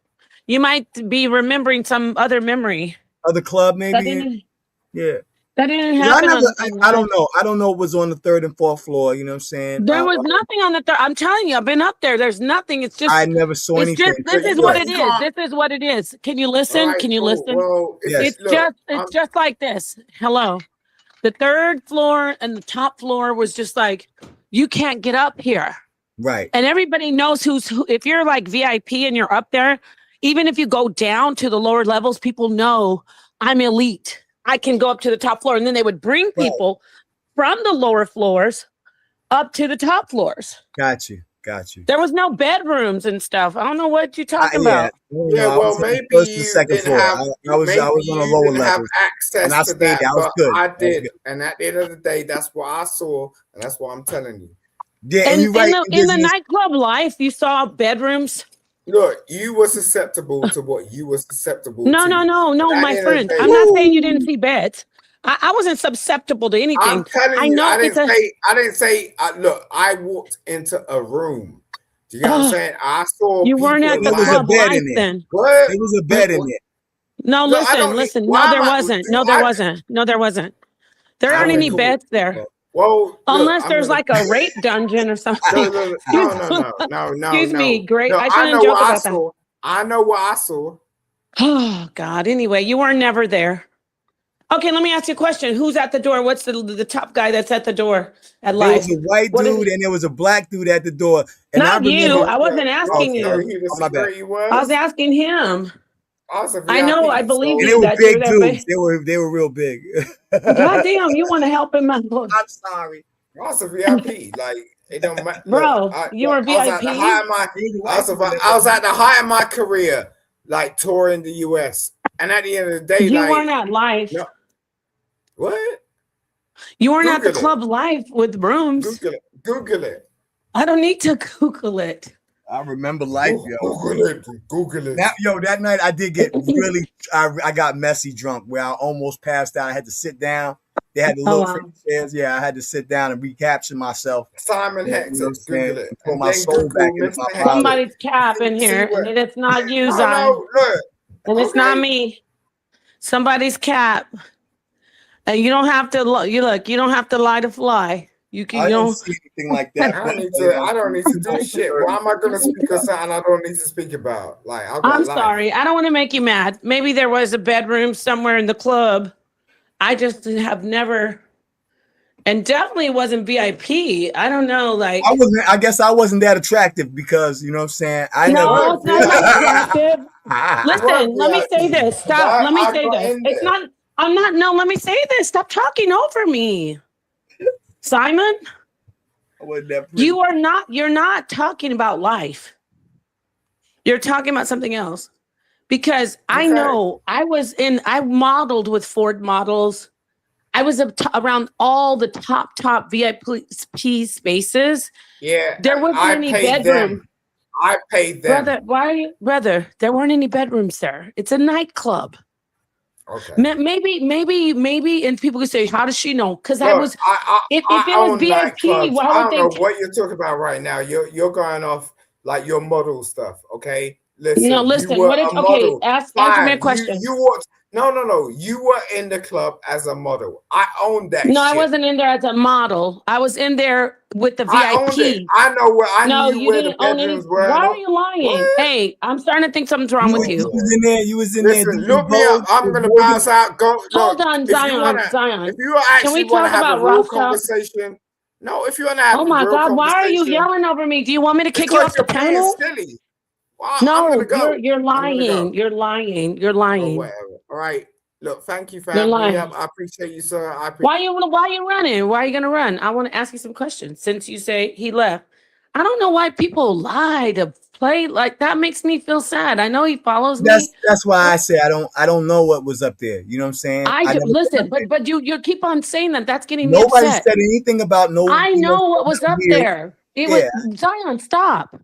You might be remembering some other memory. Other club, That maybe. didn't. Yeah. That didn't 'Cause happen on I don't life. know. I don't know what was on the third and fourth floor. You know what I'm saying? There was nothing on the third. I'm telling you, I've been up there. There's nothing. I never saw anything. This But is what look, it You is. can't. This is what it is. Can you All listen? right, Can you cool. listen? Well, yes. look. It's just like this. Hello. The third floor and the top floor was just like, you can't get up here. Right. And everybody knows who. If you're like VIP and you're up there, even if you go down to the lower levels, people know I'm elite. I can go up to the top floor. And then they would bring Right. people from the lower floors up to the top floors. Got you. There was no bedrooms and stuff. I don't know what you're talking Yeah. about. Yeah, I well, was on the maybe first and you second didn't floor. have. I was Maybe on the you lower didn't have levels, and access I to stayed that, there. I was but good. I I was did. good. And at the end of the day, that's what I saw, and that's what I'm telling you. Yeah, and And you're right. in the nightclub life, you saw bedrooms. Look, you were susceptible to what you were susceptible No, to. And at my the end of the friend. day, I'm not saying you didn't see beds. I wasn't susceptible to anything. I'm telling I you, know it's a. I didn't say. Look, I walked into a room. Do you get what I'm Oh, saying? I saw you people weren't at the there was a lying. club bed life in there. then. What? There was a bed in there. No, Look, I don't. listen. No, Why there am I? wasn't. Do No, there I? wasn't. No, there wasn't. There aren't Okay, any cool. beds there. Well, look, Unless I'm there's gonna. like a rape dungeon or something. Excuse me, great. No, I I shouldn't know joke what I about that. saw. I know what I saw. Oh God. Anyway, you were never there. Okay, let me ask you a question. Who's at the door? What's the top guy that's at the door at There life? was a white What is dude it? and there was a black dude at the door. And I Not you. remember. I wasn't You asking know Okay, you. who the oh, my bad. security I was was? asking him. I was a I know. I VIP, believe And so they you were that you're big that dudes. big. They were real big. God damn, you want to help him out. I'm sorry. I was a VIP. Like it don't matter. Bro, you were I was at the height VIP? of my. There was a I white was, dude that I was at the height of my career, like touring the US. And at the end of the day, You like weren't at life. no, what? You weren't at the Google it. club life with rooms. Google it. Google it. I don't need to Google it. I remember life, yo. Google it. Google it. That night I did get really, I got messy drunk where I almost passed out. I had to sit down. They had to Oh, look wow. for the chairs. Yeah, I had to sit down and recapture myself. Simon You know Hector. what I'm saying? Google it. And put And my then soul back Google into my Mr. body. Somebody's cap in See here, what? and it's not you, No, Zion. no, look. And it's not Okay. me. Somebody's cap. And you don't have to you don't have to lie to fly. You can I you didn't know see anything like that. I don't need to do shit. Why am I gonna speak on something I don't need to speak about? Like I've got I'm life. sorry. I don't want to make you mad. Maybe there was a bedroom somewhere in the club. I just have never, and definitely wasn't VIP. I don't know, like I guess I wasn't that attractive because you know what I'm saying. no, it's not that attractive. Listen, let me say this. Stop. Let me I say got this. in It's there. not. I'm not. No, let me say this. Stop talking over me, Simon. I wasn't that pretty. You are not. You're not talking about life. You're talking about something else. because I know I modeled with Ford models. I was around all the top VIP spaces. Yeah, There wasn't I any paid bedroom. them. I paid them. Brother, there weren't any bedrooms there. It's a nightclub. Okay. Maybe, and people could say, "How does she know?" Because I Look, was. If I it was own VIP, nightclubs. why I would don't they? know what you're talking about right now. You're going off like your model stuff. Okay, No, listen. You listen. were What if? a Okay, model. answer me a Fine. question. You were no. You were in the club as a model. I owned that. No, I shit. wasn't in there as a model. I was in there with the I owned it. VIP. I know where. I No, knew you where the didn't own any. bedrooms were. Why And are all. you lying? What? Hey, I'm starting to think something's wrong with you. was in there. You was in there. Listen, look me up. I'm gonna bounce out. Go. Hold Look, on, if you Zion. Can actually we wanna talk have a about real Roscoe? conversation. No, if you wanna have Oh a my real God, why are you conversation, yelling over me? Do you want me to kick you because off the you're being panel? silly. Well, I'm No, gonna go. you're I'm gonna go. lying. You're lying. You're Or lying. whatever. All right. Look, thank you for You're having me lying. up. I appreciate you, sir. Why you running? Why are you gonna run? I want to ask you some questions since you say he left. I don't know why people lie to play like that. Makes me feel sad. I know he follows me. That's why I say I don't know what was up there. You know what I'm saying? I I do never listen, but you keep on saying that. That's getting me nobody upset. said anything about no, I know what was up weird. there. It Yeah. was Zion. Stop.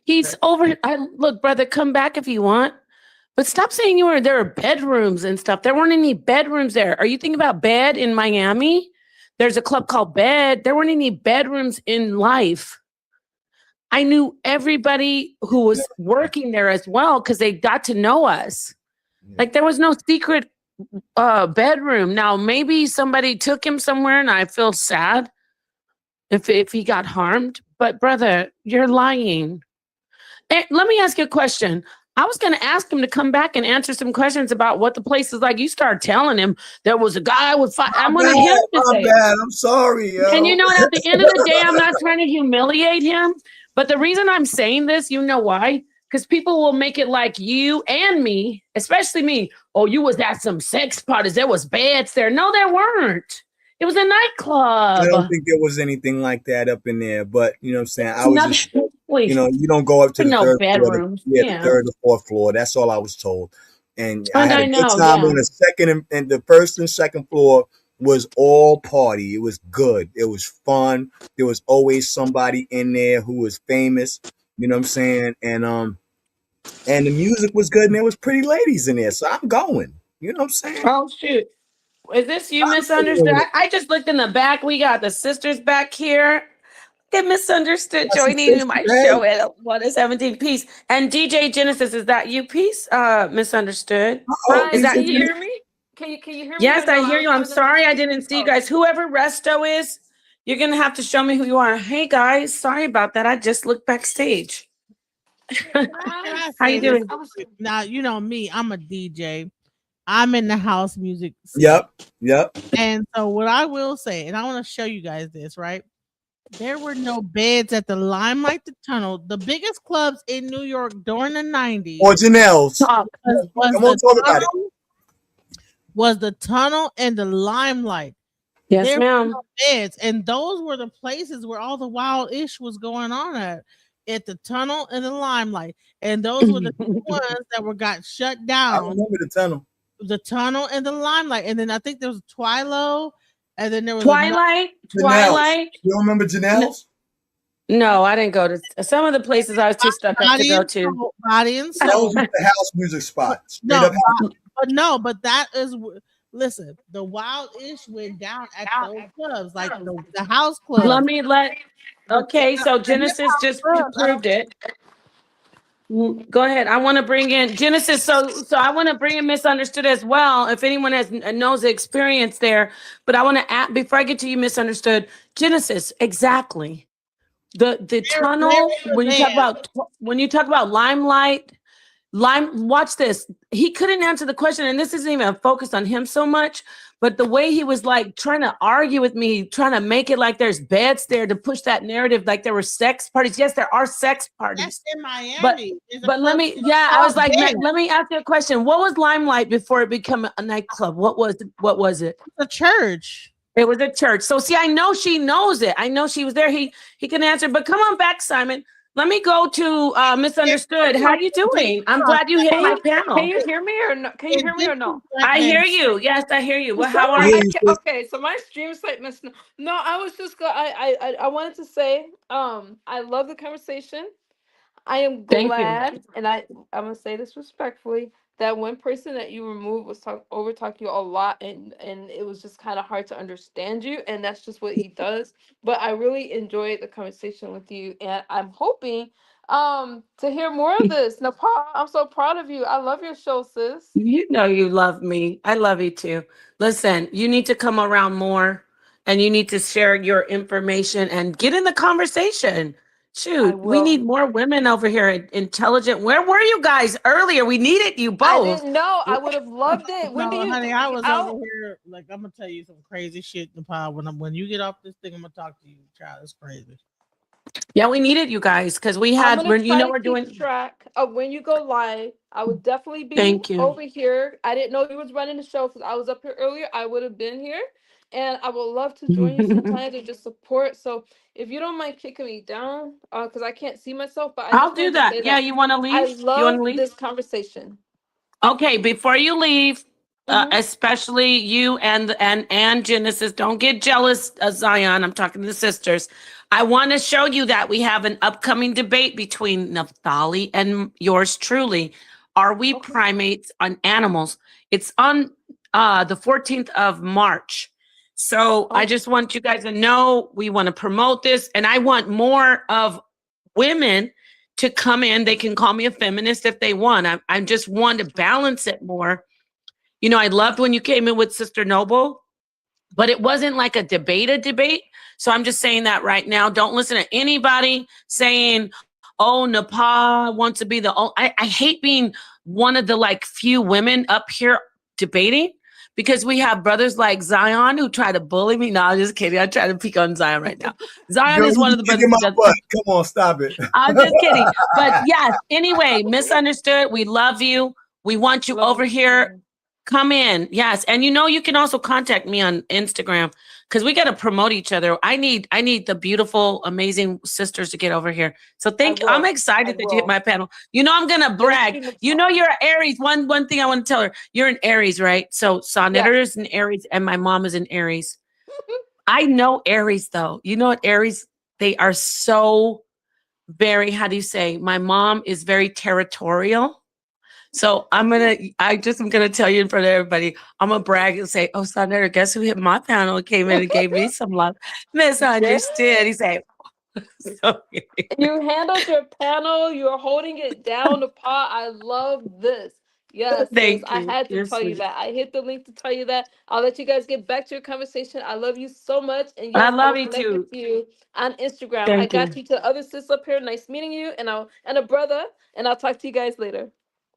He's over. Look, brother. Come back if you want. But stop saying there are bedrooms and stuff. There weren't any bedrooms there. Are you thinking about Bed in Miami? There's a club called Bed. There weren't any bedrooms in life. I knew everybody who was working there as well because they got to know us. Like there was no secret bedroom. Now maybe somebody took him somewhere, and I feel sad if he got harmed. But brother, you're lying. Let me ask you a question. I was going to ask him to come back and answer some questions about what the place is like. You start telling him there was a guy with five. I wanted him to say bad. I'm sorry, yo. And you know what? At the end of the day, I'm not trying to humiliate him. But the reason I'm saying this, you know why? Because people will make it like you and me, especially me. Oh, you was at some sex parties. There was beds there. No, there weren't. It was a nightclub. I don't think there was anything like that up in there. But you know what I'm saying? I was just, you know, you don't go up to the third floor. The third or fourth floor. That's all I was told. And I had a good time on the second and the first and second floor was all party. It was good. It was fun. There was always somebody in there who was famous. You know what I'm saying? And the music was good, and there was pretty ladies in there. So I'm going. You know what I'm saying? Oh shoot. Is this you misunderstood? I just looked in the back. We got the sisters back here. Get misunderstood joining my show at 1:17 piece. And DJ Genesis, is that you piece? Misunderstood. Is that you? Hear me? Can you hear me? Yes, I hear you. I'm sorry I didn't see you guys. Whoever Resto is, you're gonna have to show me who you are. Hey guys, sorry about that. I just looked backstage. How you doing? Now you know me. I'm a DJ. I'm in the house music scene. Yep. And so what I will say, and I want to show you guys this, right? There were no beds at the Limelight, the Tunnel, the biggest clubs in New York during the 90s. Or Janelle's. Come on, talk about it. Was the Tunnel and the Limelight. Yes, ma'am. No beds, and those were the places where all the wild ish was going on at the Tunnel and the Limelight. And those were the ones that got shut down. I remember the Tunnel. The Tunnel and the Limelight. And then I think there was Twilo. And then there was Twilight. You remember Janelle's? No, I didn't go to some of the places I was too stuck up to go to. Body and Soul. That was the house music spot. But that is, listen, the wild ish went down at those clubs, like the house club. Okay, so Genesis just proved it. Go ahead. I want to bring in Genesis. So I want to bring in Misunderstood as well. If anyone knows the experience there, but I want to add before I get to you, Misunderstood. Genesis, exactly. The tunnel. When you talk about Limelight, watch this. He couldn't answer the question, and this isn't even focused on him so much. But the way he was like trying to argue with me, trying to make it like there's beds there to push that narrative, like there were sex parties. Yes, there are sex parties. That's in Miami. But I was like, let me ask you a question. What was Limelight before it became a nightclub? What was it? A church. It was a church. So see, I know she knows it. I know she was there. He can answer. But come on back, Simon. Let me go to Misunderstood. How you doing? I'm glad you hit my panel. Can you hear me or no? Can you hear me or no? I hear you. Yes, I hear you. Well, how are Yeah, you? Okay, so my stream site missed. No, I was just I wanted to say I love the conversation. I am Thank you. glad, and I'm gonna say this respectfully, that one person that you removed was over talking you a lot, and it was just kind of hard to understand you, and that's just what he does. But I really enjoyed the conversation with you, and I'm hoping to hear more of this. Nepal, I'm so proud of you. I love your show, sis. You know you love me. I love you too. Listen, you need to come around more and you need to share your information and get in the conversation. I Shoot, we will. need more women over here, intelligent. Where were you guys earlier? We needed you I both. didn't know. I would have loved it. When do No, you honey, I was out? over here. Like, I'm gonna tell you some crazy shit, Nepal. When you get off this thing, I'm gonna talk to you, child. It's crazy. Yeah, we needed you guys because we I'm had gonna when try to we're keep doing. track of when you go live. I would definitely be Thank you. over here. I didn't know you was running the show because I was up here earlier. I would have been here, and I would love to join you sometimes or just support. So if you don't mind kicking me down, because I can't see myself, but I I'll just do wanted to that. say Yeah, that you want to I leave? You want love to leave? this conversation. Okay, before you leave, Hmm. especially you and Genesis, don't get jealous, Zion. I'm talking to the sisters. I want to show you that we have an upcoming debate between Naphtali and yours truly. Are we Okay. primates on animals? It's on the 14th of March. So I Oh, just want you guys to know we want to promote this, and I want more of women to come in. They can call me a feminist if they want. I just want to balance it more. You know, I loved when you came in with Sister Noble, but it wasn't like a debate. So I'm just saying that right now. Don't listen to anybody saying, oh, Nepal wants to be the only. I hate being one of the like few women up here debating because we have brothers like Zion who try to bully me. No, I'm just kidding. I try to pick on Zion right now. Zion Girl, is you one be of the brothers kicking my who does. butt. Come on, stop it. I'm just kidding. But yes, anyway, Misunderstood. We love you. We want you love over you here. too. Come in. Yes. And you know, you can also contact me on Instagram because we got to promote each other. I need the beautiful, amazing sisters to get over here. So I'm I excited that you hit will. my panel. You know, I'm gonna Thank brag. you, You know, Nepal. you're an Aries. One thing I want to tell her, you're an Aries, right? So Yes. Sonetter is an Aries and my mom is an Aries. I know Aries though. You know what Aries, they are so very, how do you say? My mom is very territorial. So I'm gonna tell you in front of everybody. I'm gonna brag and say, "Oh, Sonetta, guess who hit my panel? Came in and gave me some love." Yeah. Misunderstood. He said, so, You handled your panel. You're holding it down the pot. I love this. Yes, sis. "Thank I you. had to You're tell you sweet. that. I hit the link to tell you that. I'll let you guys get back to your conversation. I love you so much. And I yes, I love will you connect with too. you on Instagram. I Thank got you." you to the other sis up here. Nice meeting you. And a brother. And I'll talk to you guys later.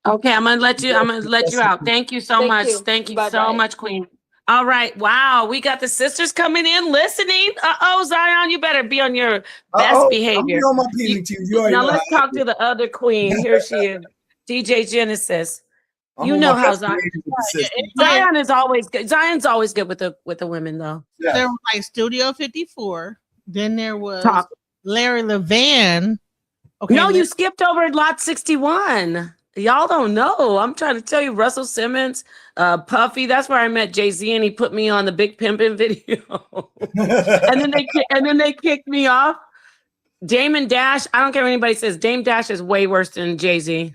Okay, I'm gonna let you. I'm gonna let you Yes, out. Thank you so Thank much. you. Thank you Bye so bye. much, Queen. All right. Wow, we got the sisters coming in, listening. Oh, Zion, you better be on your best Uh-oh, I'm gonna be behavior. on my You, PV too. You already now know how let's I talk do. to the other queen. Here she is, DJ Genesis. I'm You on my know how best Zion. behavior with the system. Anyway, Zion is always good. Zion's always good with the women though. there Yes. was like Studio 54. Then there was Talk. Larry Levan. Okay, No, you skipped over Lot 61. Y'all don't know. I'm trying to tell you, Russell Simmons, Puffy. That's where I met Jay-Z, and he put me on the Big Pimpin' video. and then they kicked me off. Damon Dash. I don't care what anybody says. Dame Dash is way worse than Jay-Z.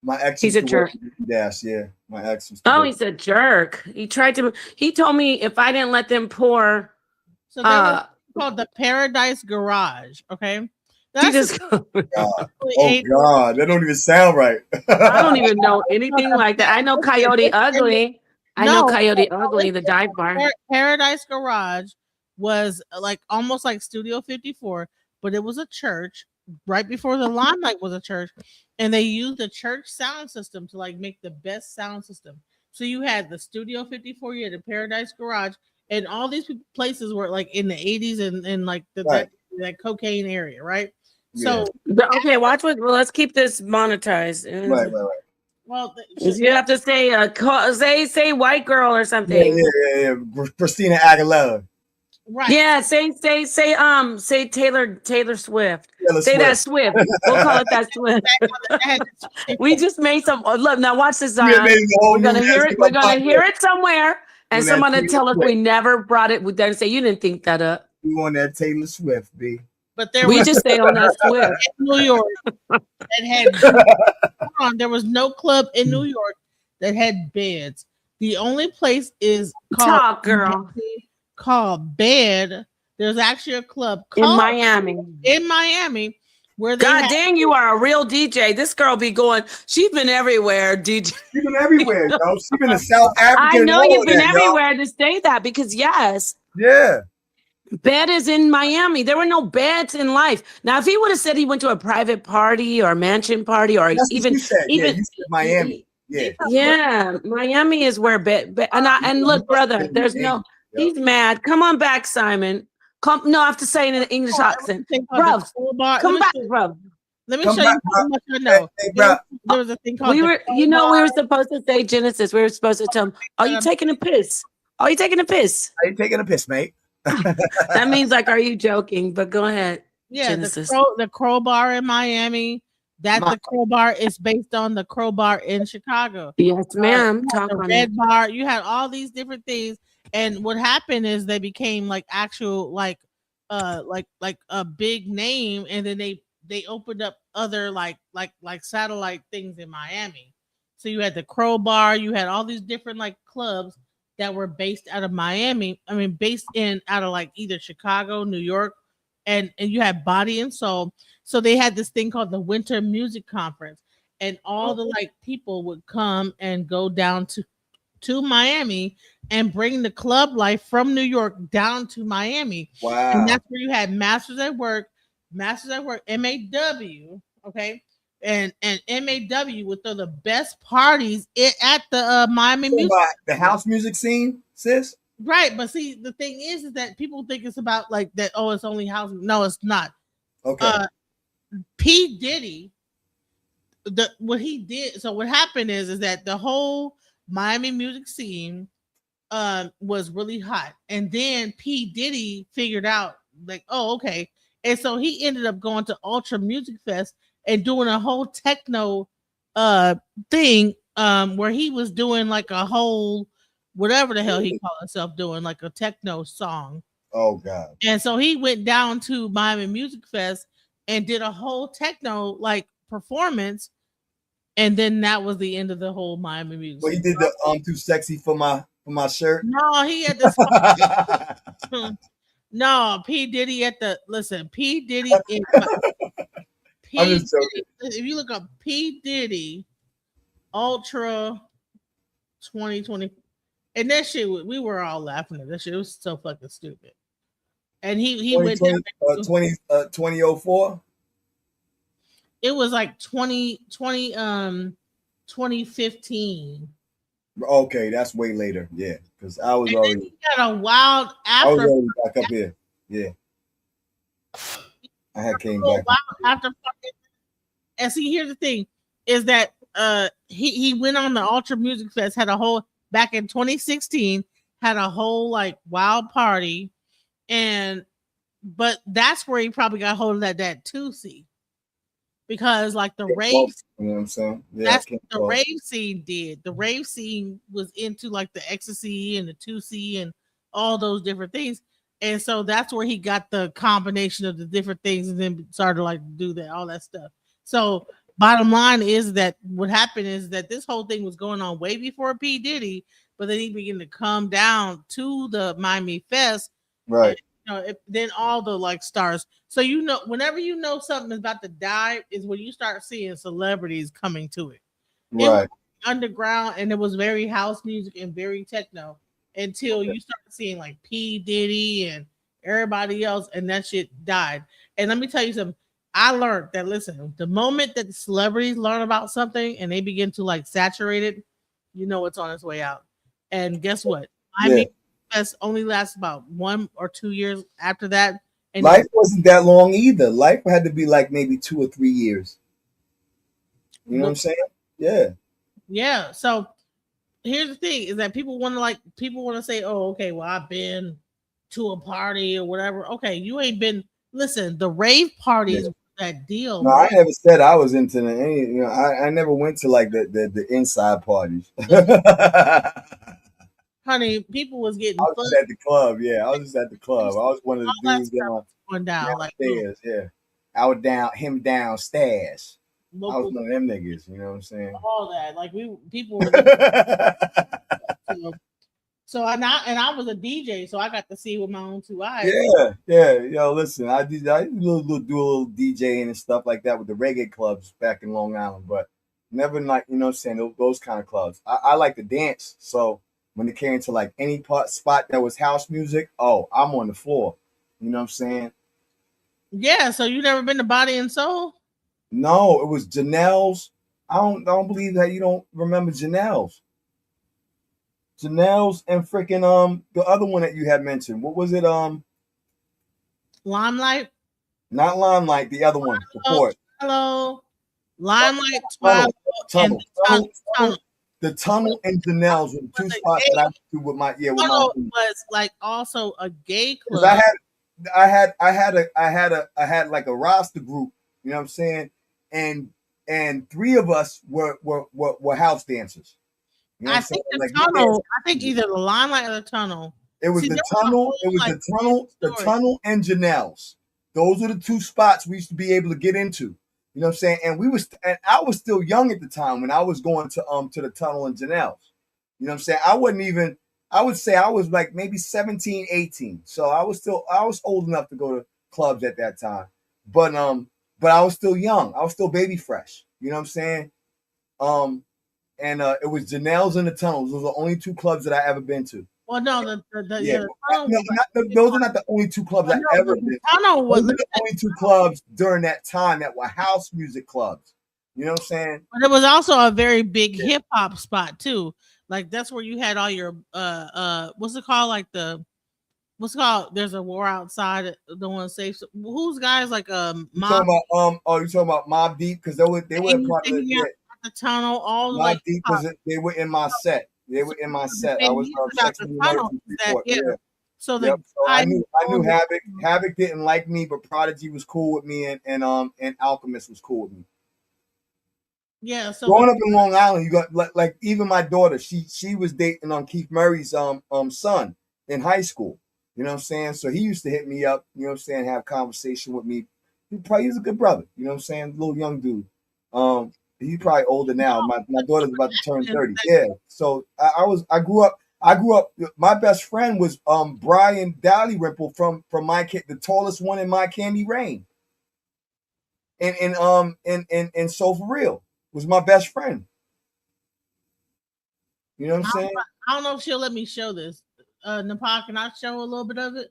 My ex He's used a to work jerk. with Dash. Yeah, my ex used to Oh, work. he's a jerk. He told me if I didn't let them pour, so there was called the Paradise Garage. Okay, she that's just God. Oh God, that don't even sound right. I don't even know anything like that. I know Coyote Ugly. I know Coyote Ugly, the dive bar. Paradise Garage was like almost like Studio 54, but it was a church right before the Limelight was a church, and they used the church sound system to like make the best sound system. So you had the Studio 54, you had the Paradise Garage, and all these places were like in the 80s and like Right. that cocaine area, right? Yeah. So Okay, watch what. Well, let's keep this monetized. Right. well, You have to say say white girl or Yeah, something. Christina Aguilera. Right. Yeah, say Taylor Swift. Taylor Say that Swift. Swift. We'll call it that Swift. We just made some. Look, now watch this, You Zion. made a whole We're new gonna hear it. nasty We're up gonna out hear there. it somewhere, and Doing that someone to Taylor tell us we Swift. never brought it. They're say you didn't think that up. We want that Taylor Swift, B. But there We was just stay on that Swift. in New York that had hold on, there was no club in New York that had beds. The only place is Talk, girl. called Bed. There's actually a club In called Miami. where they God had, dang, you are a real DJ. This girl be going. She's been everywhere, DJ. She's been everywhere, yo. She's been to South Africa. I and know all you've of been that, everywhere to say that because yes. Yeah. Bed is in Miami. There were no beds in life. Now, if he would have said he went to a private party or a mansion party or That's even what you said. even You said Miami. Yeah. yeah, Miami is where and look, brother, there's no. He's mad. Come on back, Simon. Come. No, I have to say it in an English accent, bruv. Come back, bruv. Let me show you how much I know. There was a thing called We were supposed to say Genesis. We were supposed to tell him, "Are you taking a piss? Are you taking a piss? Are you taking a piss, mate?" That means like, are you joking? But go ahead. Yeah, Genesis. the Crowbar in Miami. The Crowbar is based on the Crowbar in Chicago. Yes, ma'am. Talk the on Red it. Bar. You had all these different things, and what happened is they became like actual like a big name, and then they opened up other like satellite things in Miami. So you had the Crowbar. You had all these different like clubs that were based out of Miami. I mean, based out of like either Chicago, New York, and you had Body and Soul. So they had this thing called the Winter Music Conference, and all the like people would come and go down to Miami and bring the club life from New York down to Miami. Wow. And that's where you had Masters at Work, MAW, okay? And MAW would throw the best parties at the Miami music. The house music scene, sis? Right, but see, the thing is that people think it's about like that. Oh, it's only house. No, it's not. Okay. P Diddy, what he did. So what happened is that the whole Miami music scene was really hot, and then P Diddy figured out like, oh, okay, and so he ended up going to Ultra Music Fest and doing a whole techno thing where he was doing like a whole whatever the hell he called himself doing, like a techno song. Oh God. And so he went down to Miami Music Fest and did a whole techno like performance, and then that was the end of the whole Miami music. Well, he did the Too Sexy for my shirt. No, he had this. No, P Diddy at the listen. P Diddy. I'm just joking. If you look up P Diddy Ultra 2020, and that shit, we were all laughing at that shit. It was so fucking stupid. And he went down 2004. It was like 2015. Okay, that's way later. Yeah, because I was already. He got a wild after. I was already back up here. Yeah, I had came back. After. And see, here's the thing: is that he went on the Ultra Music Fest, had a whole back in 2016, had a whole like wild party, but that's where he probably got hold of that 2C. Because like the rave, you know what I'm saying? Yeah, that's what the rave scene did. The rave scene was into like the ecstasy and the 2C and all those different things. And so that's where he got the combination of the different things and then started to like do that, all that stuff. So bottom line is that what happened is that this whole thing was going on way before P. Diddy, but then he began to come down to the Miami Fest. Right. Then all the like stars. So whenever you know something is about to die, is when you start seeing celebrities coming to it. Right. It was underground, and it was very house music and very techno until you started seeing like P. Diddy and everybody else, and that shit died. And let me tell you something. I learned that listen, the moment that the celebrities learn about something and they begin to like saturate it, you know it's on its way out. And guess what? Fest only lasts about 1 or 2 years after that. And life wasn't that long either. Life had to be like maybe 2 or 3 years. You know what I'm saying? Yeah. Yeah. So here's the thing: is that people want to say, "Oh, okay, well, I've been to a party or whatever. Okay, you ain't been. Listen, the rave parties, Yeah. that deal, No, bro. I never said I was into any. You know, I never went to like the inside parties. Honey, people was I getting was fucked. just at the club. Yeah, I was just at the club. I was one of the All that dudes in stuff my was going down. Like, boom, downstairs. Yeah, I was downstairs. I boom, was boom, one of them niggas. You know what I'm saying? all that. Like people were getting. So I was a DJ, so I got to see with my own two eyes. Yeah, yeah. Yo, listen, I do do a little DJing and stuff like that with the reggae clubs back in Long Island, but never like you know what I'm saying those kind of clubs. I like to dance, so when it came to like any spot that was house music, oh, I'm on the floor. You know what I'm saying? Yeah, so you never been to Body and Soul? No, it was Janelle's. I don't believe that you don't remember Janelle's. Janelle's and freaking the other one that you had mentioned. What was it? Limelight? Not Limelight, the other one, the Hello, port. hello. Limelight, Tunnel, Twilight, and Tunnel. the tunnel and Janelle's were the two spots that I went to with my with my Tunnel was like also a gay club. I had like a roster group, you know what I'm saying, and three of us were house dancers. You know what I I'm saying? think the Like Tunnel. I think either the Limelight or the Tunnel. it was See, the there was a tunnel. whole, It was like, the story. tunnel and Janelle's. Those are the two spots we used to be able to get into. You know what I'm saying? And I was still young at the time when I was going to the tunnel and Janelle's. You know what I'm saying? I would say I was like maybe 17, 18. So I was old enough to go to clubs at that time. But I was still young. I was still baby fresh. You know what I'm saying? And it was Janelle's and the Tunnels. Those are the only two clubs that I ever been to. Well, no, the Yeah, Tunnel. those are not the only two clubs I ever been to. Tunnel was Those are the only two clubs during that time that were house music clubs. You know what I'm saying? But it was also a very big hip hop spot too. Like that's where you had all your what's it called? Like what's it called? There's a war outside. The one safe. Who's guys like You talking about you talking about Mob Deep because they were part of the tunnel. All Mob like Deep they were in my set. They were in my set. I was Section Emergency Report. Yeah. So So I knew Havoc. Havoc didn't like me, but Prodigy was cool with me, and Alchemist was cool with me. Yeah. So growing up in Long Island, you got like even my daughter. She was dating Keith Murray's son in high school. You know what I'm saying? So he used to hit me up. You know what I'm saying? Have conversation with me. He's a good brother. You know what I'm saying? Little young dude. He's probably older now. My daughter's about to turn 30. Yeah. So I grew up. My best friend was Brian Dalrymple from my kid, the tallest one in My Candy Rain. And So For Real was my best friend. You know what I'm saying? I don't know if she'll let me show this. Nepal, can I show a little bit of it?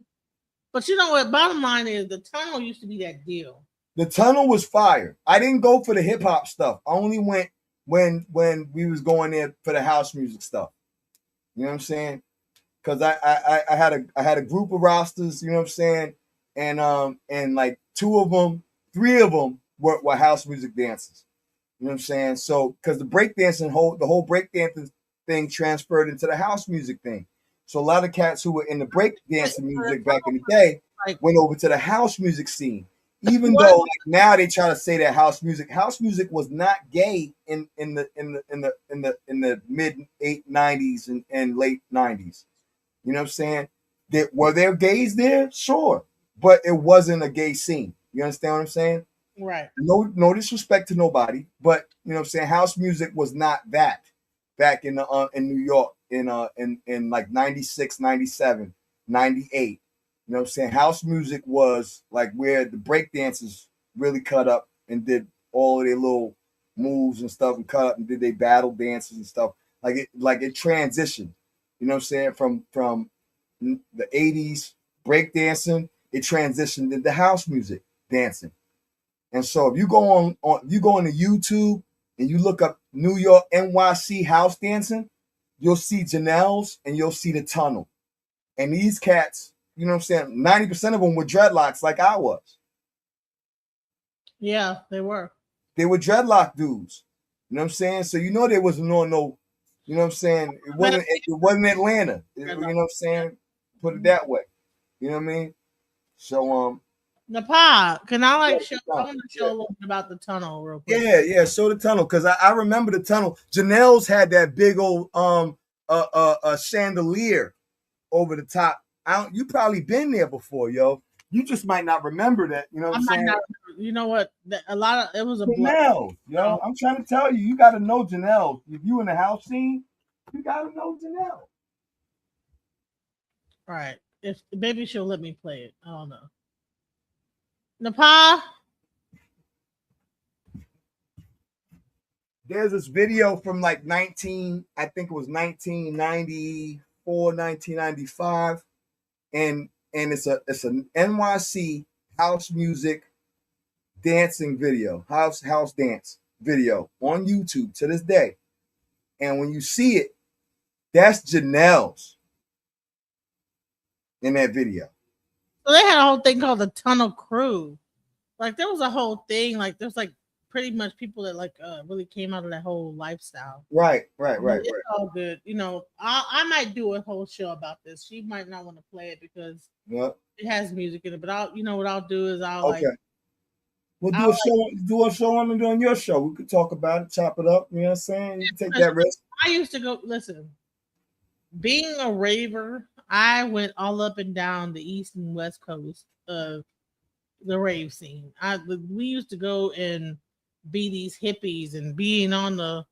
But you know what? Bottom line is the tunnel used to be that deal. The tunnel was fire. I didn't go for the hip hop stuff. I only went when we was going there for the house music stuff. You know what I'm saying? Because I had a group of rosters. You know what I'm saying? And like three of them were house music dancers. You know what I'm saying? So because the whole breakdancing thing transferred into the house music thing. So a lot of cats who were in the breakdancing music back in the day went over to the house music scene. Even though like now they try to say that house music was not gay in the mid 90s and late 90s. You know what I'm saying? Were there gays there? Sure. But it wasn't a gay scene. You understand what I'm saying? Right. No disrespect to nobody, but you know what I'm saying? House music was not that back in New York in like 96, 97, 98. You know what I'm saying? House music was like where the break dancers really cut up and did all of their little moves and stuff and cut up and did their battle dances and stuff. Like it transitioned. You know what I'm saying? From the 80s break dancing, it transitioned into house music dancing. And so if you go on YouTube and you look up New York NYC house dancing, you'll see Janelle's and you'll see the tunnel. And these cats, you know what I'm saying? 90% of them were dreadlocks like I was. Yeah, they were. They were dreadlock dudes. You know what I'm saying? So you know there was no, you know what I'm saying? It wasn't Atlanta. You know what I'm saying? Put it that way. You know what I mean? So Nepal, can I like show? I yeah, want to show a little bit about the tunnel real quick. yeah. Show the tunnel because I remember the tunnel. Janelle's had that big old chandelier over the top. You probably been there before, yo. You just might not remember that. You know what I I'm might saying? not. You know what? A lot of it was a Janelle, yo. I'm trying to tell you, you got to know Janelle. If you in the house scene, you got to know Janelle. All right. If maybe she'll let me play it. I don't know. Nepal. There's this video from like I think it was 1994, 1995, and it's an NYC house music dancing video, house dance video on YouTube to this day. And when you see it, that's Janelle's in that video. So they had a whole thing called the Tunnel Crew. Like there was a whole thing. Like there's like pretty much people that like really came out of that whole lifestyle. Right. It's all good. You know, I might do a whole show about this. She might not want to play it because it has music in it. But I'll, you know, what I'll do is We'll do a show on your show. We could talk about it, chop it up. You know what I'm saying? You can take that risk. I used to go listen. Being a raver, I went all up and down the east and west coast of the rave scene. We used to go and be these hippies and being on the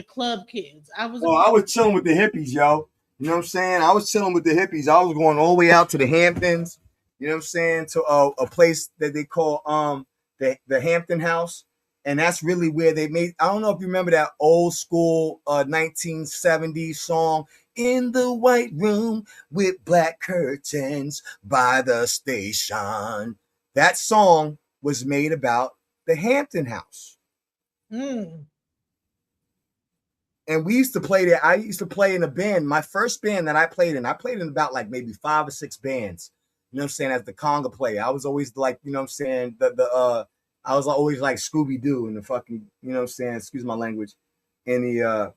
club kids. I was chilling with the hippies, yo. You know what I'm saying? I was chilling with the hippies. I was going all the way out to the Hamptons. You know what I'm saying? To a place that they call the Hampton House. And that's really where they made. I don't know if you remember that old school 1970s song, "In the White Room with Black Curtains by the Station." That song was made about the Hampton House. And we used to play there. I used to play in a band. My first band that I played in about like maybe 5 or 6 bands. You know what I'm saying? As the conga player, I was always like, you know what I'm saying? I was always like Scooby Doo in the fucking, you know what I'm saying? Excuse my language. In the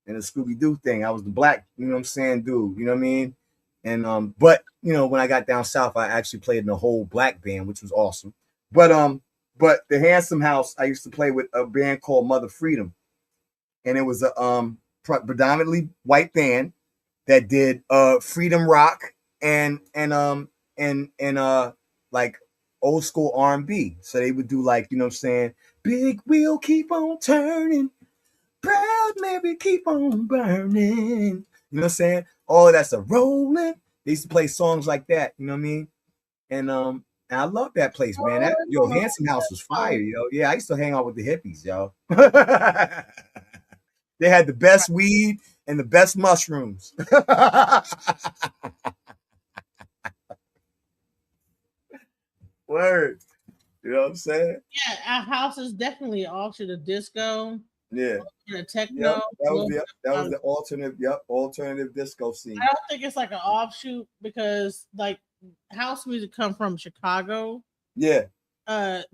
Scooby Doo thing, I was the black, you know what I'm saying, dude. You know what I mean? And but you know, when I got down south, I actually played in a whole black band, which was awesome. But the Handsome House, I used to play with a band called Mother Freedom, and it was a predominantly white band that did freedom rock and like old school R&B. So they would do like, you know what I'm saying, big wheel keep on turning, proud Mary keep on burning. You know what I'm saying? All of that's a rolling. They used to play songs like that, you know what I mean? And I love that place, man. That Handsome House was fire, yo. Yeah, I used to hang out with the hippies, yo. They had the best weed and the best mushrooms. Word. You know what I'm saying? Yeah, our house is definitely an offshoot of disco. Yeah. And techno. Yep, that was the alternative disco scene. I don't think it's like an offshoot because like house music come from Chicago. Yeah.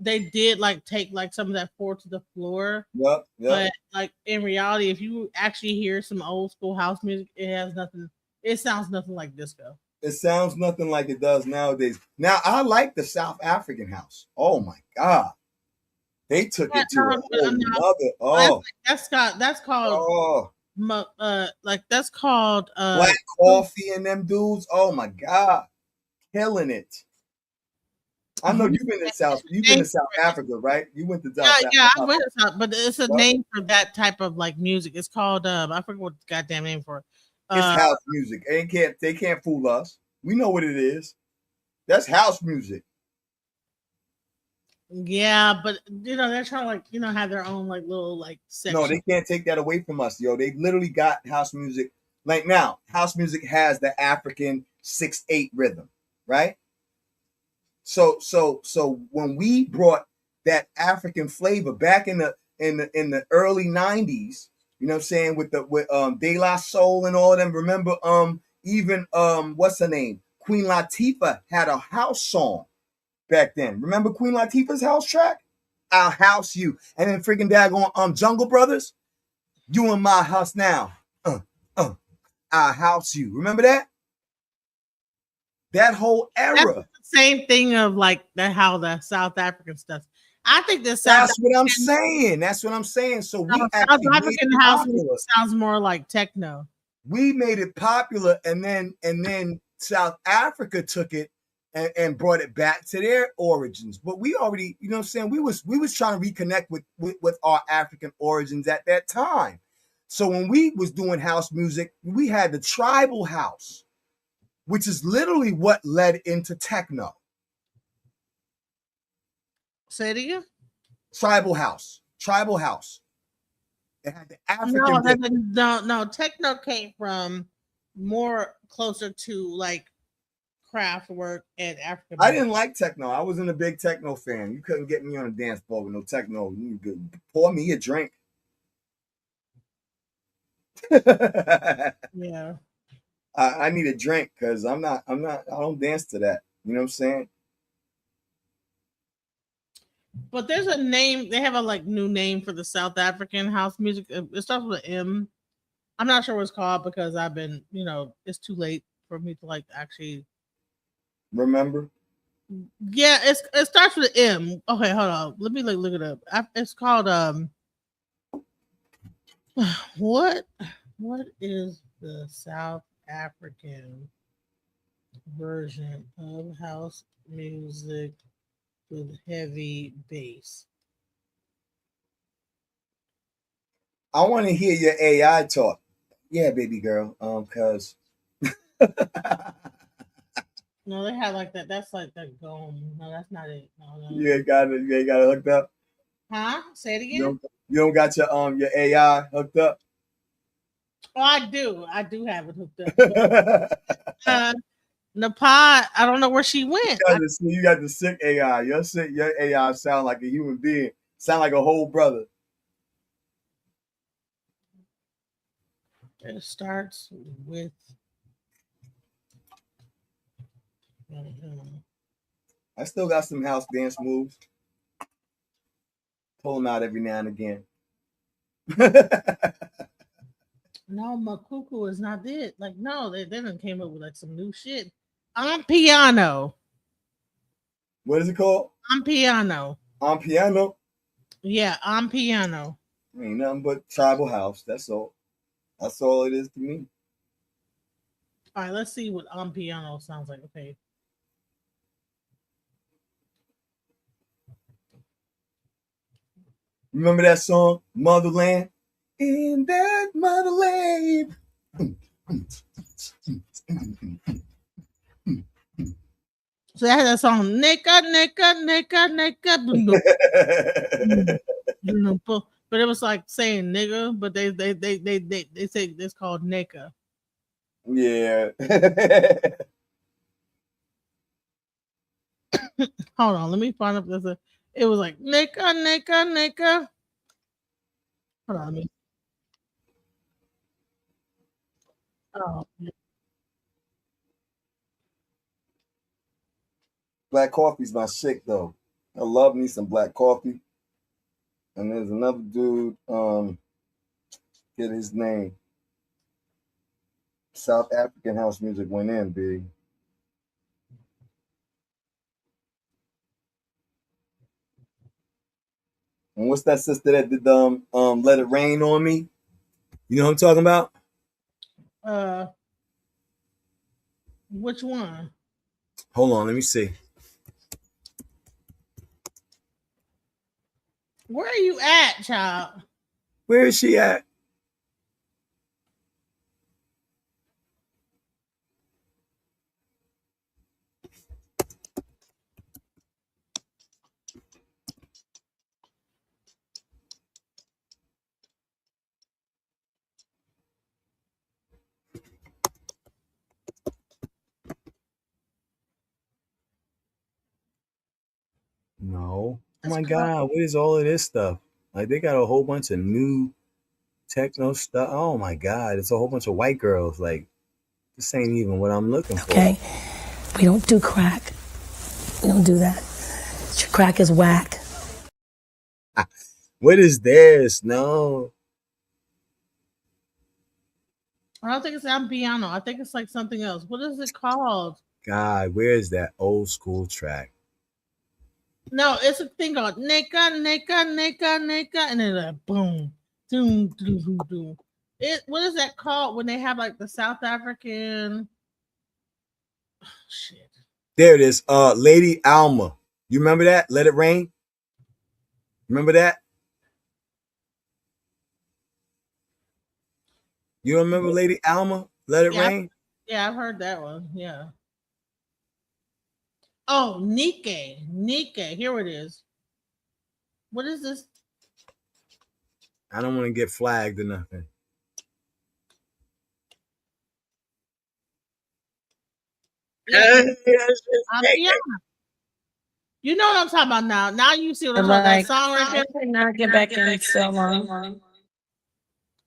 They did like take like some of that 4 to the floor. Yep. But like in reality, if you actually hear some old school house music, it sounds nothing like disco. It sounds nothing like it does nowadays. Now I like the South African house. Oh my God. They took it to a whole that's called that's called Black Coffee and them dudes. Oh my God. Killing it. I know you've been in South Africa, right? You went to South Africa. Yeah, I went to South, but it's a name for that type of like music. It's called I forget what the goddamn name for it. It's house music. They can't fool us. We know what it is. That's house music. Yeah, but you know, they're trying to like, you know, have their own like little like section. No, they can't take that away from us, yo. They literally got house music. Like now, house music has the African 6/8 rhythm, right? So when we brought that African flavor back in the early 90s, you know what I'm saying, with De La Soul and all of them. Remember even what's her name? Queen Latifah had a house song back then. Remember Queen Latifah's house track? I'll house you. And then freaking daggone Jungle Brothers, you in my house now. I'll house you. Remember that? That whole That's era. the same thing of like that how the South African stuff. I think the That's what I'm saying. That's what I'm saying. So we South actually made African it house music popular. sounds more like techno. We made it popular, and then South Africa took it and brought it back to their origins. But we already, you know what I'm saying? We was trying to reconnect with our African origins at that time. So when we was doing house music, we had the tribal house, which is literally what led into techno. Say it again. Tribal house. It had the African. No. Techno came from more closer to like craft work and African. I didn't like techno. I wasn't a big techno fan. You couldn't get me on a dance floor with no techno. You could pour me a drink. Yeah. I need a drink because I don't dance to that. You know what I'm saying? But there's a name, they have a like new name for the South African house music. It starts with an M. I'm not sure what it's called because I've been, it's too late for me to like actually remember. Yeah, it starts with an M. Okay, hold on. Let me look it up. It's called what is the South African version of house music with heavy bass? I want to hear your AI talk. Yeah, baby girl. Cause no, they have like that. That's like that gone. No, that's not it. No. You ain't got it hooked up. Huh? Say it again. You don't got your AI hooked up. Oh, I do. I do have it hooked up. Nepal, I don't know where she went. You got the sick AI. Your AI sound like a human being. Sound like a whole brother. It starts with. I still got some house dance moves. Pull them out every now and again. No, Makuku is not it. Like, no, they done came up with like some new shit. On piano. What is it called? On piano. On piano? Yeah, on piano. Ain't nothing but tribal house. That's all. That's all it is to me. All right, let's see what on piano sounds like. Okay. Remember that song, Motherland? In that motherland. So they had that song, Nika. But it was like saying nigga, but they say it's called Nika. Yeah. Hold on, let me find up this. It was like Nika. Hold on, oh. Black coffee's my shit though. I love me some black coffee. And there's another dude, get his name. South African house music went in, big. And what's that sister that did Let It Rain on Me? You know what I'm talking about? Which one? Hold on, let me see. Where are you at, child? Where is she at? No. Oh my God, what is all of this stuff? Like they got a whole bunch of new techno stuff. Oh my God, it's a whole bunch of white girls. Like this ain't even what I'm looking for. Okay, we don't do crack. We don't do that. Crack is whack. What is this? No. I don't think it's on piano. I think it's like something else. What is it called? God, where is that old school track? No, it's a thing called Nika, Nika, Nika, Nika, and then like boom, doom, doom, doom, doom. What is that called when they have like the South African? Oh, shit. There it is. Lady Alma. You remember that? Let It Rain. Remember that? You don't remember Lady Alma? Let It Yeah, Rain. yeah, I've heard that one. Yeah. Oh, Nike, Nike. Here it is. What is this? I don't want to get flagged or nothing. Yeah, yeah. You know what I'm talking about now. Now you see what I'm talking about. That song right there. I could not get back in so long.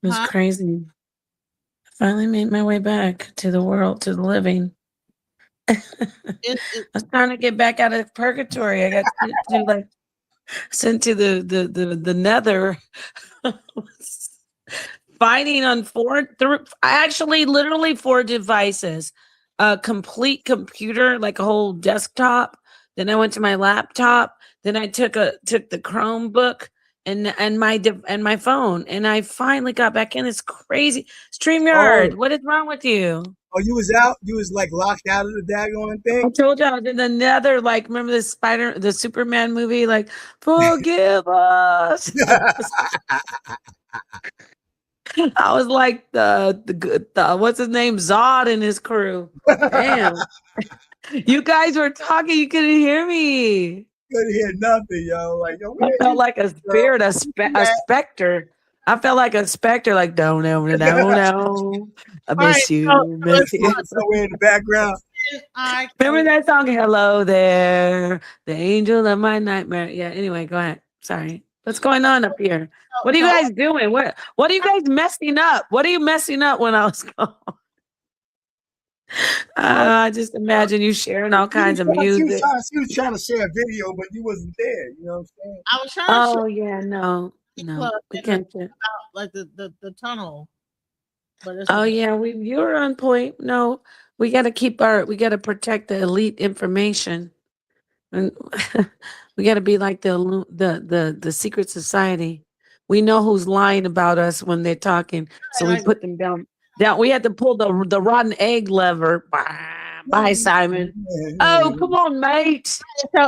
It was Huh? crazy. I finally made my way back to the world, to the living. I was trying to get back out of purgatory. I got sent to the nether. Fighting on actually literally 4 devices, a complete computer, like a whole desktop. Then I went to my laptop. Then I took the Chromebook and my phone, and I finally got back in. It's crazy. StreamYard, Oh, what is wrong with you? oh, you was out. You was like locked out of the daggone I thing. told you I was in the nether. Like, remember the Superman movie? Like, forgive us. I was like the what's his name, Zod and his crew. Damn, you guys were talking, you couldn't hear me. Couldn't hear nothing, yo. Like, yo, I where felt you, like a girl? spirit, a specter. I felt like a specter, like don't no no no no. I All right. miss you, miss you. Somewhere in the background. I Remember that song, "Hello There," the angel of my nightmare. Yeah. Anyway, go ahead. Sorry. What's going on up here? What are you so guys doing? What are you guys messing up? What are you messing up when I was gone? I just imagine you sharing all kinds of music. She was trying to share a video, but you wasn't there. You know what I'm saying? I was trying to show Oh yeah, no, club we and can't. about like the tunnel, but it's Oh okay. yeah, you're on point. No, we got to protect the elite information, and we got to be like the secret society. We know who's lying about us when they're talking, so we Like, put them down. Down. We had to pull the rotten egg lever. Bye, Simon. Oh, come on, mate.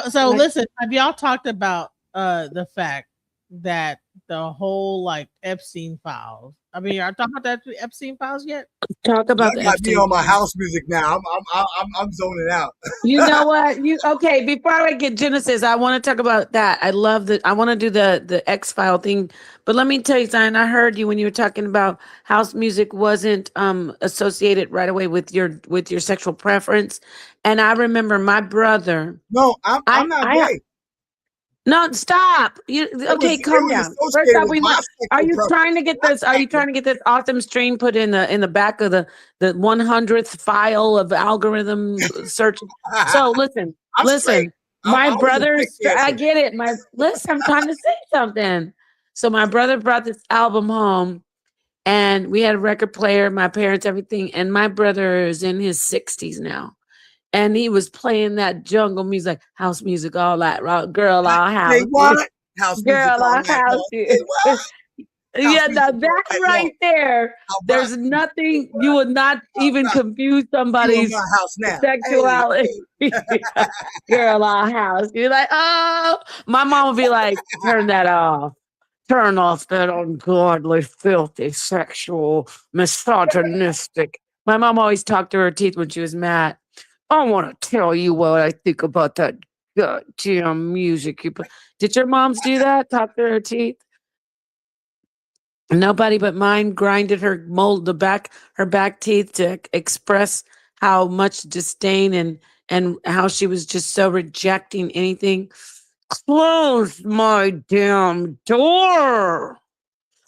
so Like, listen, have y'all talked about the fact that the whole like Epstein files? I mean, are you talking about that Epstein files yet? talk about Y'all the got me Epstein on my file. house music now. I'm zoning out. You know what? Okay, before I get Genesis, I want to talk about that. I want to do the X-File thing. But let me tell you something. I heard you when you were talking about house music wasn't associated right away with your sexual preference. And I remember my brother. No, I'm not I gay. No, stop. Okay, It calm was down. First associated off, with my are sexual you trying to preference. get this? Are you trying to get this awesome stream put in the back of the 100th file of algorithm search? So I'm straight. listen. My I was a break brother's. I dancer. get it. Listen. I'm trying to say something. So my brother brought this album home, and we had a record player. My parents, everything, and my brother is in his 60s now. And he was playing that jungle music, house music, all that. Girl, I'll Say house you. what? House music Girl, all I'll night house long. you. Say what? House Yeah, now music all that night long. right there, I'll rock there's you. Say nothing, you what? would not I'll even rock confuse you in somebody's my house now. Hey, sexuality. hey. Girl, I'll house you. Like, oh, my mom would be like, turn that off. Turn off that ungodly, filthy, sexual, misogynistic. My mom always talked to her teeth when she was mad. I want to tell you what I think about that goddamn music you put. Did your moms do that? Talk to her teeth? Nobody but mine grinded her back teeth to express how much disdain and how she was just so rejecting anything. Close my damn door.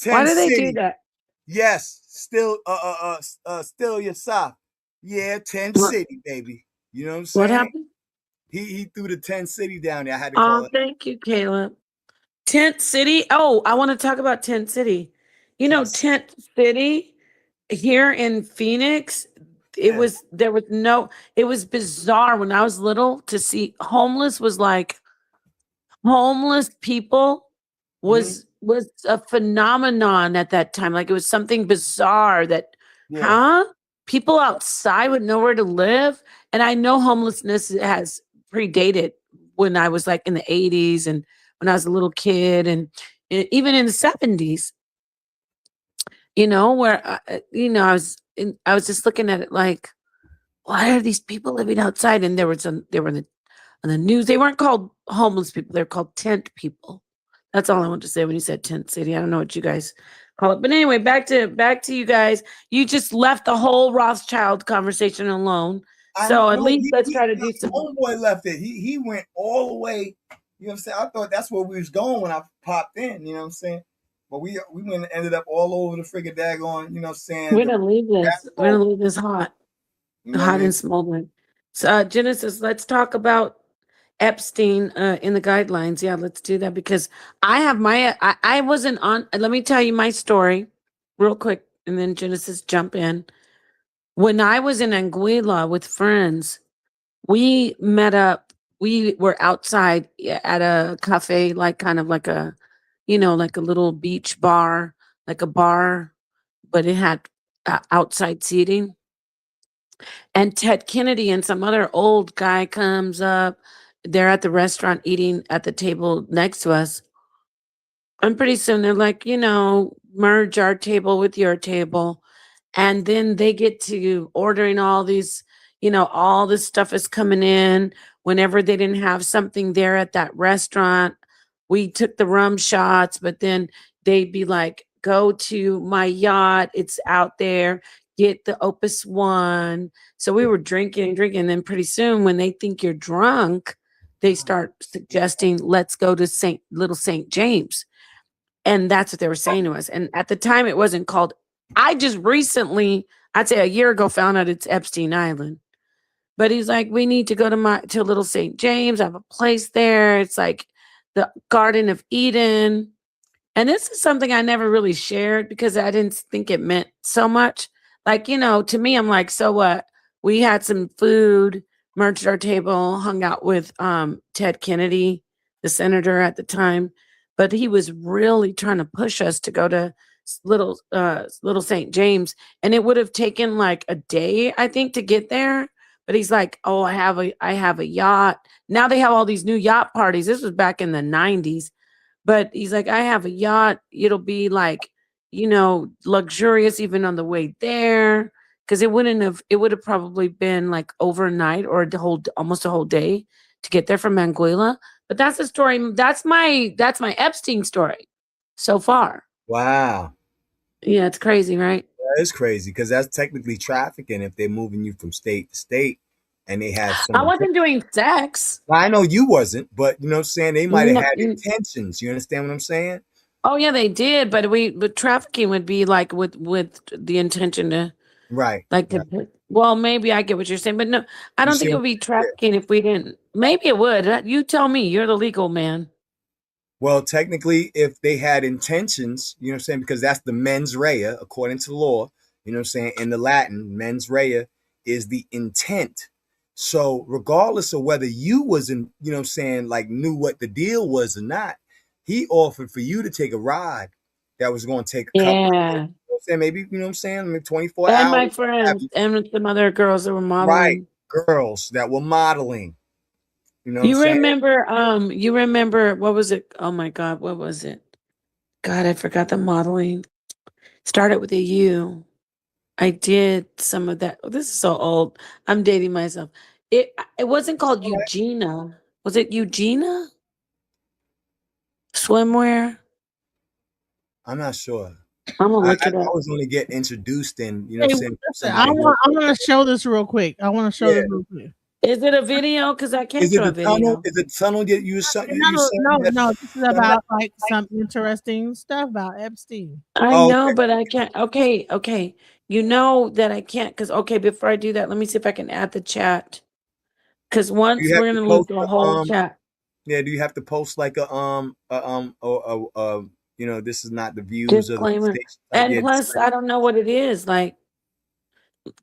Why 10 do they do City. that? Yes. Still your sock. Yeah, 10 What, City, baby. You know what I'm what saying? happened? He threw the 10 City down there. I had to call Oh, it thank you, Caleb. Tent City. Oh, I want to talk about Tent City. You 10 know, City. Tent City here in Phoenix, it was there was no it was bizarre when I was little to see homeless people was a phenomenon at that time. Like it was something bizarre that Yeah. huh? People outside with nowhere to live. And I know homelessness has predated when I was like in the 80s and when I was a little kid and even in the 70s, where I was just looking at it like, why are these people living outside? And they were on the news. They weren't called homeless people. They're called tent people. That's all I want to say when you said tent city. I don't know what you guys call it. But anyway, back to you guys. You just left the whole Rothschild conversation alone. So at No, least let's try to do some. homeboy left it. He went all the way. You know what I'm saying? I thought that's where we was going when I popped in. You know what I'm saying? But we went and ended up all over the friggin' daggone. You know what I'm saying? We're gonna leave this. We're gonna leave this hot, You know what I hot mean? and smoldering. So Genesis, let's talk about Epstein in the guidelines. Yeah, let's do that because I wasn't on. Let me tell you my story real quick, and then Genesis jump in. When I was in Anguilla with friends, we met up. We were outside at a cafe, like kind of like like a little beach bar, like a bar, but it had outside seating. And Ted Kennedy and some other old guy comes up. They're at the restaurant eating at the table next to us. And pretty soon they're like, merge our table with your table. And then they get to ordering all these, all this stuff is coming in. Whenever they didn't have something there at that restaurant, we took the rum shots, but then they'd be like, go to my yacht. It's out there. Get the Opus One. So we were drinking and drinking. And then pretty soon, when they think you're drunk, they start suggesting, let's go to Little St. James. And that's what they were saying to us. And at the time, it wasn't called. I just recently, I'd say a year ago, found out it's Epstein Island. But he's like, we need to go to Little St. James. I have a place there. It's like the Garden of Eden. And this is something I never really shared because I didn't think it meant so much. Like, to me, I'm like, so what? We had some food, merged our table, hung out with Ted Kennedy, the senator at the time. But he was really trying to push us to go to Little St. James. And it would have taken like a day, I think, to get there. But he's like, oh, I have a yacht. Now they have all these new yacht parties. This was back in the 90s. But he's like, I have a yacht. It'll be like, luxurious even on the way there. Because it would have probably been like overnight or almost a whole day to get there from Anguilla. But that's the story. That's my Epstein story so far. Wow. Yeah, it's crazy, right? That is crazy because that's technically trafficking if they're moving you from state to state and they have some. I wasn't doing sex. I know you wasn't, but you know what I'm saying? They might have No, had intentions. You understand what I'm saying? Oh yeah, they did, but trafficking would be like with the intention to Right. like to well, maybe I get what you're saying, but no, I don't think it would be trafficking if we didn't. Maybe it would. You tell me. You're the legal man. Well, technically, if they had intentions, you know what I'm saying, because that's the mens rea, according to the law, you know what I'm saying, in the Latin, mens rea is the intent. So regardless of whether you was in, you know what I'm saying, like knew what the deal was or not, he offered for you to take a ride that was going to take a couple of days, you know what I'm saying, maybe, you know what I'm saying, maybe 24 And hours. my friends and some other girls that were modeling. Right. Girls that were modeling. You know what I'm You saying? remember what was it? Oh my God, what was it? God, I forgot the modeling. Started with a U. I did some of that. Oh, this is so old. I'm dating myself. It wasn't called Eugenia. Was it Eugenia? Swimwear? I'm not sure. I'm gonna I, look I it up. was only get introduced in, you know Hey, what I'm saying? listen, I want to show this real quick. I want to show this real quick. Is it a video? Because I can't Is it show a the tunnel? video. Is it the tunnel that you No. This is about like some interesting stuff about Epstein. I know, but I can't. Okay. You know that I can't because before I do that, let me see if I can add the chat. Because once we're gonna lose the whole chat. Yeah, do you have to post like you know, this is not the views Disclaimer. of the station. And plus, I don't know what it is. Like,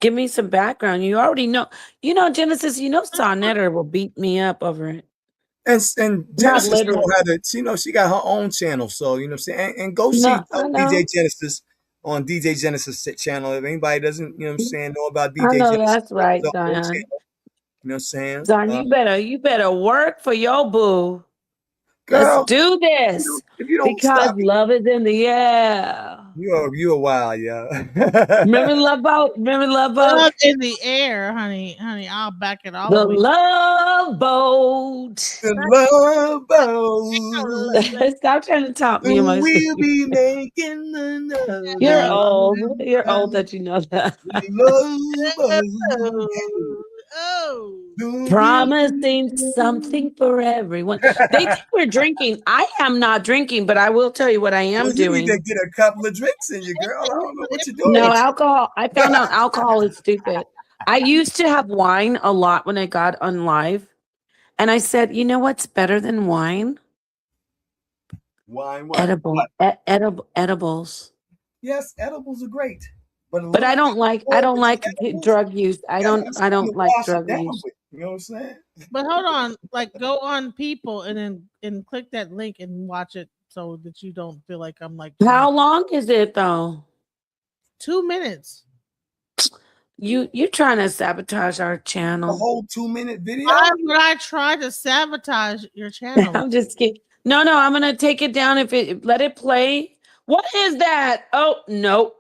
Give me some background. You already know. Genesis, Sonetta will beat me up over it. And Not Genesis know literally. how to, she got her own channel, so you know what I'm saying. And go see No, I know. DJ Genesis on DJ Genesis channel. If anybody doesn't, know about I DJ know Genesis, that's right, it's her own Zion. channel. You know what I'm saying? Zion, you better work for your boo. Let's Girl, do this if you don't because stop, love is in the air. you a wild, yeah. Remember Love Boat? Remember Love Boat? Love in the air, honey. I'll back it all The the way. Love Boat. The love boat. Stop trying to top me in my sleep. We'll be making another You're old. You're old that you know that. love boat. Oh. Promising something for everyone. They think we're drinking. I am not drinking, but I will tell you what I am Well, you need to doing. get a couple of drinks in you, girl. I don't know what you're doing. No alcohol. I found out alcohol is stupid. I used to have wine a lot when I got on live. And I said, you know what's better than wine? Wine, what? Edibles. Yes, edibles are great. But I don't like drug use. I don't like drug use. You know what I'm saying? But hold on, like go on People and click that link and watch it so that you don't feel like I'm like. How long is it though? 2 minutes. You're trying to sabotage our channel. A whole 2-minute video. Why would I try to sabotage your channel? I'm just kidding. No, I'm gonna take it down let it play. What is that? Oh no.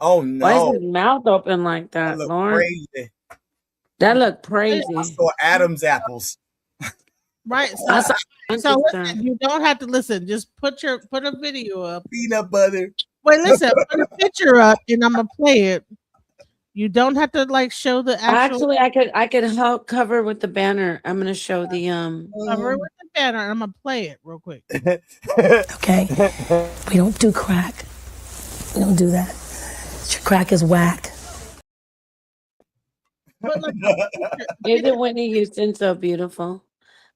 Oh no. Why is his mouth open like that, Lauren? Crazy. That looked crazy. I saw Adam's apples. Right. So listen, you don't have to listen. Just put a video up. Peanut butter. Wait, listen, put a picture up and I'm gonna play it. You don't have to like show the actual. Actually, I could help cover with the banner. I'm gonna show the cover with the banner. And I'm gonna play it real quick. Okay, we don't do crack. We don't do that. Your crack is whack. Isn't Whitney Houston so beautiful?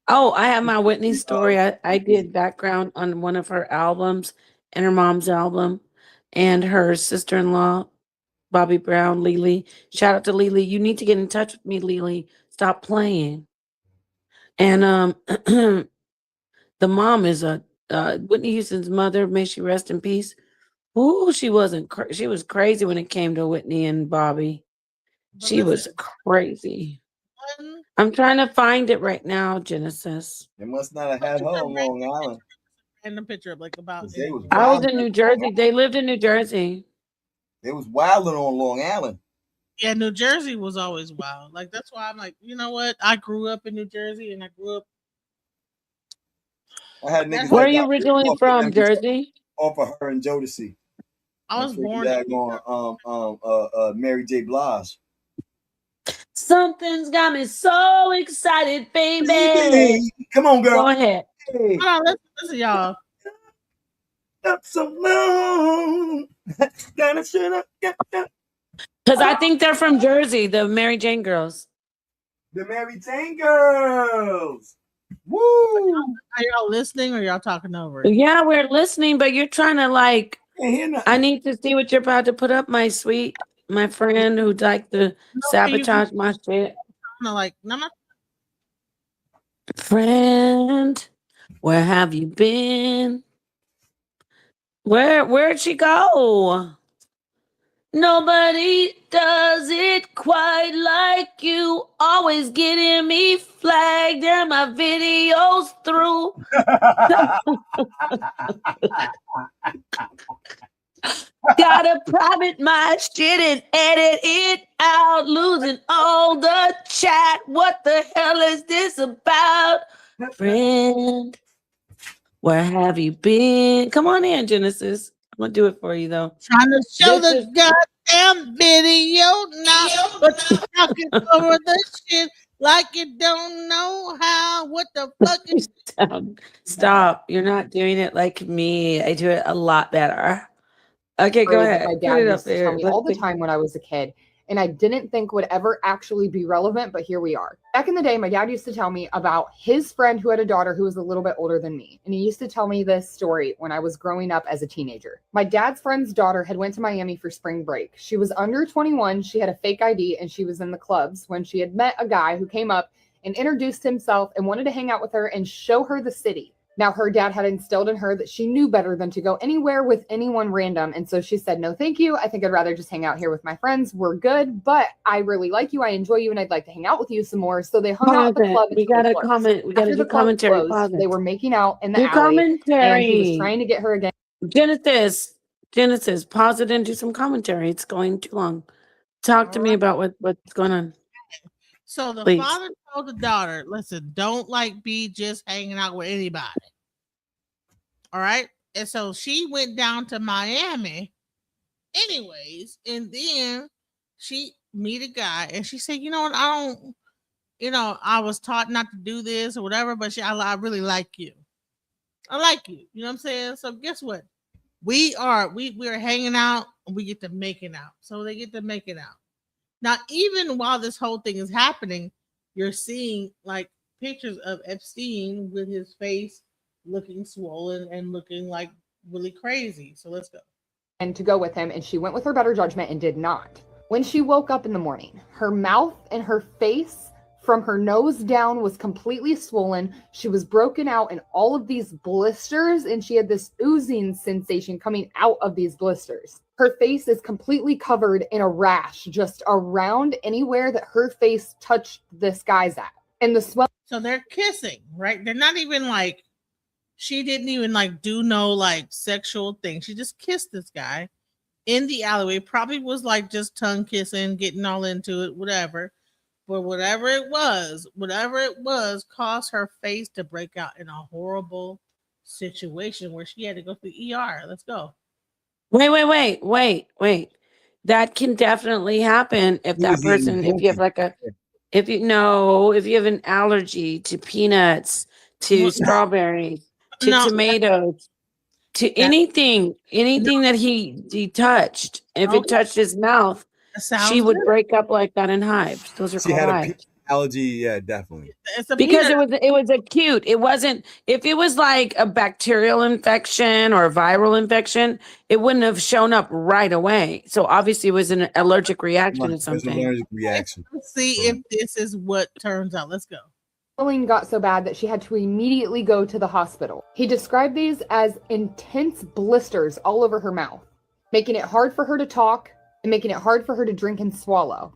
Oh, I have my Whitney story. I did background on one of her albums and her mom's album and her sister-in-law, Bobby Brown, Lily. Shout out to Lily. You need to get in touch with me, Lily. Stop playing. And the mom is Whitney Houston's mother. May she rest in peace. Ooh, she was crazy when it came to Whitney and Bobby. She was crazy. I'm trying to find it right now, Genesis. They must not have had her on Long Island. And the picture of like about. I was in New Jersey. They lived in New Jersey. It was wilding on Long Island. Yeah, New Jersey was always wild. Like that's why I'm like, you know what? I grew up in New Jersey, and I grew up. I had niggas. Where are you originally from, Jersey? Off of her and Jodeci. I was born on Mary J. Blige. Something's got me so excited, baby. Come on, girl. Go ahead. Hey. Hold on, listen, y'all. Not so long. Because I think they're from Jersey, the Mary Jane girls. The Mary Jane girls. Woo! Are y'all listening or y'all talking over it? Yeah, we're listening, but you're trying to like. I need to see what you're about to put up, my friend who'd like to sabotage my shit. No. Friend, where have you been? Where'd she go? Nobody does it quite like you. Always getting me flagged and my videos through. Gotta private my shit and edit it out. Losing all the chat. What the hell is this about? Friend, where have you been? Come on in, Genesis. I'm gonna do it for you though. Trying to show the goddamn video now, but you're talking over the shit like you don't know how. What the fuck is Stop. You're not doing it like me. I do it a lot better. Okay, go ahead. My dad used to tell me all the time when I was a kid. and I didn't think would ever actually be relevant, but here we are. Back in the day, my dad used to tell me about his friend who had a daughter who was a little bit older than me. And he used to tell me this story when I was growing up as a teenager. My dad's friend's daughter had went to Miami for spring break. She was under 21, she had a fake ID, and she was in the clubs when she had met a guy who came up and introduced himself and wanted to hang out with her and show her the city. Now, her dad had instilled in her that she knew better than to go anywhere with anyone random. And so she said, no, thank you. I think I'd rather just hang out here with my friends. We're good, but I really like you. I enjoy you, and I'd like to hang out with you some more. So they hung out at the club. We got to comment. We got to do commentary. They were making out in the do alley. Commentary. And he was trying to get her again. Genesis, pause it and do some commentary. It's going too long. Talk to me about what's going on. So the father told the daughter, listen, don't be just hanging out with anybody. All right. And so she went down to Miami anyways. And then she meet a guy and she said, you know what? I was taught not to do this or whatever, but I really like you. I like you. You know what I'm saying? So guess what? We're hanging out and we get to making out. So they get to making out. Now, even while this whole thing is happening, you're seeing pictures of Epstein with his face looking swollen and looking really crazy. So let's go. And to go with him, and she went with her better judgment and did not. When she woke up in the morning, her mouth and her face from her nose down was completely swollen. She was broken out in all of these blisters, and she had this oozing sensation coming out of these blisters. Her face is completely covered in a rash just around anywhere that her face touched this guy's at. And the swell. So they're kissing, right? They're not even she didn't even do no sexual thing. She just kissed this guy in the alleyway. Probably was just tongue kissing, getting all into it, whatever. But whatever it was caused her face to break out in a horrible situation where she had to go to the ER. Let's go. Wait. That can definitely happen if that person, if you have if you have an allergy to peanuts, to strawberries, to tomatoes, to anything that he touched. If it touched his mouth, she would break up like that in hives. Those are called hives. Allergy, yeah, definitely. Because it was acute. It wasn't, if it was a bacterial infection or a viral infection, it wouldn't have shown up right away. So obviously it was an allergic reaction to something. Allergic reaction. Let's see if this is what turns out. Let's go. Swelling got so bad that she had to immediately go to the hospital. He described these as intense blisters all over her mouth, making it hard for her to talk and making it hard for her to drink and swallow.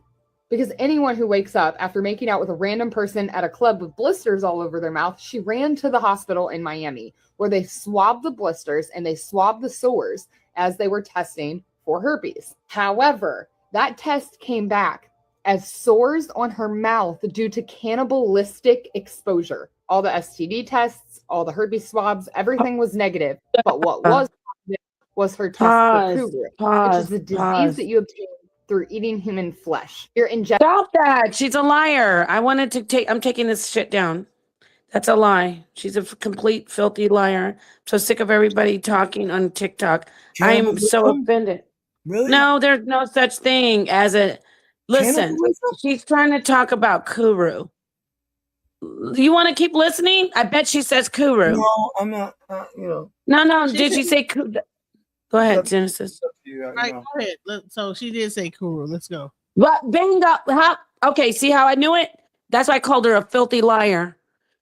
Because anyone who wakes up after making out with a random person at a club with blisters all over their mouth, she ran to the hospital in Miami, where they swabbed the blisters and they swabbed the sores as they were testing for herpes. However, that test came back as sores on her mouth due to cannibalistic exposure. All the STD tests, all the herpes swabs, everything was negative. But what was positive was her test for Kuru, which is a disease that you obtain through eating human flesh. Stop that. She's a liar. I'm taking this shit down. That's a lie. She's a complete filthy liar. I'm so sick of everybody talking on TikTok. I am so offended. Really? No, there's no such thing as a... Listen, she's trying to talk about Kuru. You want to keep listening? I bet she says Kuru. No, I'm not, No, did she say Kuru? Go ahead, Genesis. Right, go ahead. So she did say Kuru. Let's go. What? Bingo. Okay, see how I knew it? That's why I called her a filthy liar.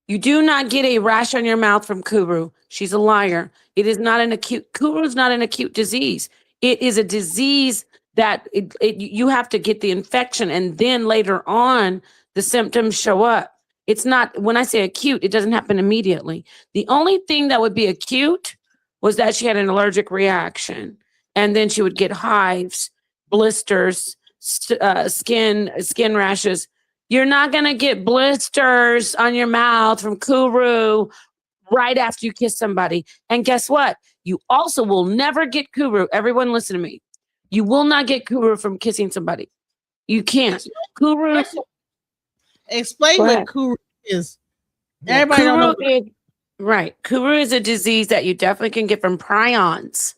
You do not get a rash on your mouth from Kuru. She's a liar. It is not an acute... Kuru is not an acute disease. It is a disease that you have to get the infection, and then later on, the symptoms show up. It's not... When I say acute, it doesn't happen immediately. The only thing that would be acute was that she had an allergic reaction, and then she would get hives, blisters, skin rashes. You're not going to get blisters on your mouth from Kuru right after you kiss somebody. And guess what? You also will never get Kuru. Everyone listen to me. You will not get Kuru from kissing somebody. You can't. Kuru. Explain what Kuru is. Everybody don't know. Right. Kuru is a disease that you definitely can get from prions.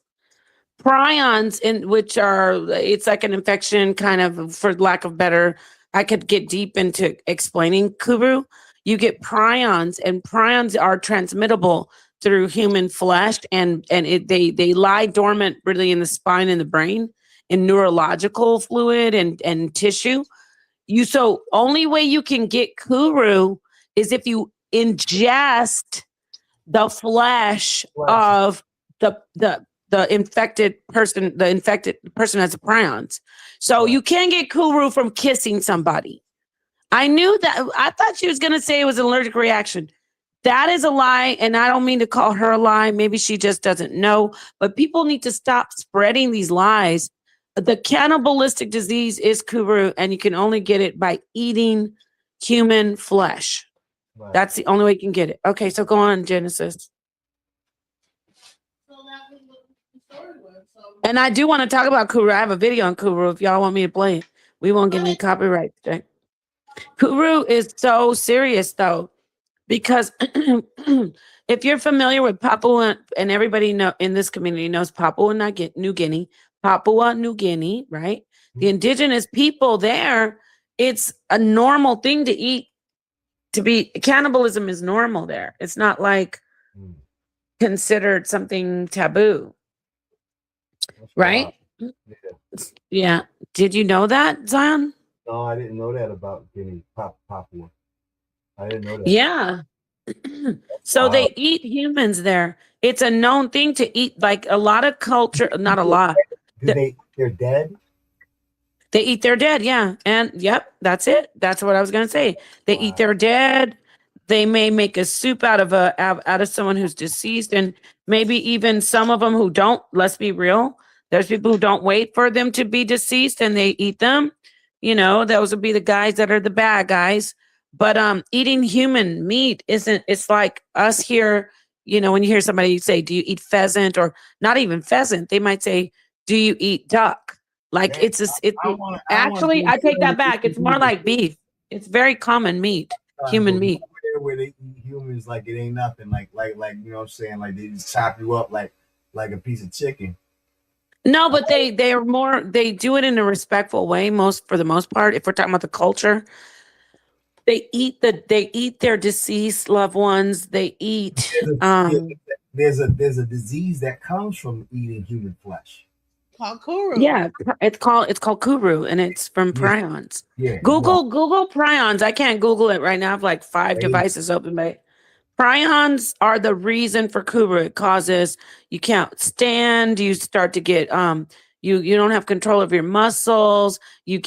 prions, in which are, it's like an infection, kind of, for lack of better, I could get deep into explaining Kuru. You get prions, and prions are transmittable through human flesh, and they lie dormant really in the spine and the brain, in neurological fluid and tissue. So only way you can get Kuru is if you ingest the flesh of the infected person. The infected person has the prions. So you can get Kuru from kissing somebody. I knew that. I thought she was going to say it was an allergic reaction. That is a lie, and I don't mean to call her a lie. Maybe she just doesn't know, but people need to stop spreading these lies. The cannibalistic disease is Kuru, and you can only get it by eating human flesh. Right. That's the only way you can get it. Okay, so go on, Genesis. And I do want to talk about Kuru. I have a video on Kuru if y'all want me to play it. We won't get any copyright today. Kuru is so serious, though, because if you're familiar with Papua, and everybody in this community knows Papua New Guinea, right? The indigenous people there, it's a normal thing to eat. Cannibalism is normal there. It's not like considered something taboo, right? Yeah. Did you know that, Zion? No, I didn't know that about Guinea, Papua. I didn't know that. Yeah. So they eat humans there. It's a known thing to eat, like a lot of culture, not a lot. They're dead? They eat their dead, yeah. And yep, that's it. That's what I was gonna say. They eat their dead. They may make a soup out of someone who's deceased, and maybe even some of them who don't. Let's be real. There's people who don't wait for them to be deceased and they eat them. You know, those would be the guys that are the bad guys. But eating human meat isn't. It's like us here. You know, when you hear somebody say, "Do you eat pheasant?" or not even pheasant, they might say, "Do you eat duck?" Like I take that back. It's more like beef. It's very common meat, human meat. Where they eat humans like it ain't nothing. Like you know what I'm saying? Like they just chop you up like a piece of chicken. No, but they do it in a respectful way. For the most part, if we're talking about the culture, they eat their deceased loved ones. They eat. There's a disease that comes from eating human flesh. Called Kuru. Yeah, it's called Kuru, and it's from prions. Yeah. Google prions. I can't Google it right now. I have like 5 devices open, but prions are the reason for Kuru. It causes you can't stand. You start to get you don't have control of your muscles. You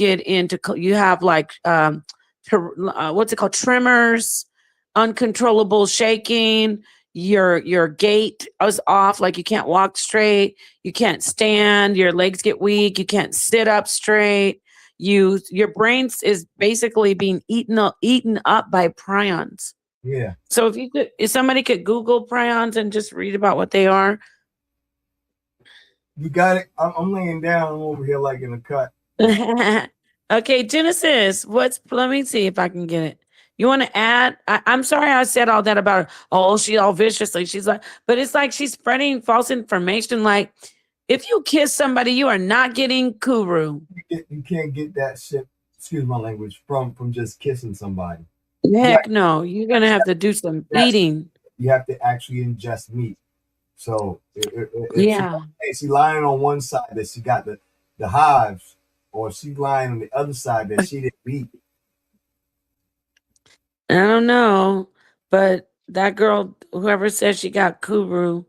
have like what's it called? Tremors, uncontrollable shaking. Your gait is off, like you can't walk straight, you can't stand, your legs get weak, you can't sit up straight. Your brain is basically being eaten up by prions. Yeah. So if somebody could Google prions and just read about what they are. You got it. I'm laying down. I'm over here like in a cut. Okay, Genesis, let me see if I can get it. You want to add? I'm sorry I said all that about her. Oh, she's all viciously. She's like, but it's like she's spreading false information. Like, if you kiss somebody, you are not getting Kuru. You can't get that shit, excuse my language, from just kissing somebody. Heck no. You're going to have to do some eating. You have to actually ingest meat. So, yeah. If she lying on one side that she got the hives, or she lying on the other side that she didn't eat. I don't know, but that girl, whoever says she got Kuru,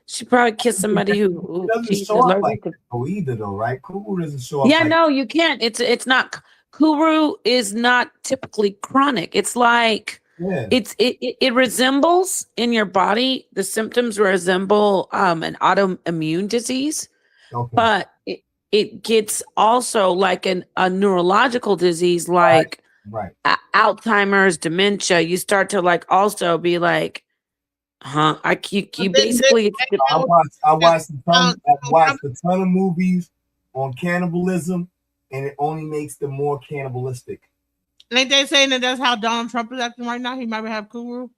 she probably kissed somebody who doesn't show up like either, though, right? Kuru doesn't show up. Yeah, no, you can't. It's not. Kuru is not typically chronic. It's like it resembles in your body. The symptoms resemble an autoimmune disease, but it gets also like a neurological disease, like. Right. Alzheimer's, dementia. You start to like also be like, you basically. I watched a ton of movies on cannibalism, and it only makes them more cannibalistic. Ain't they saying that that's how Donald Trump is acting right now? He might have Kuru.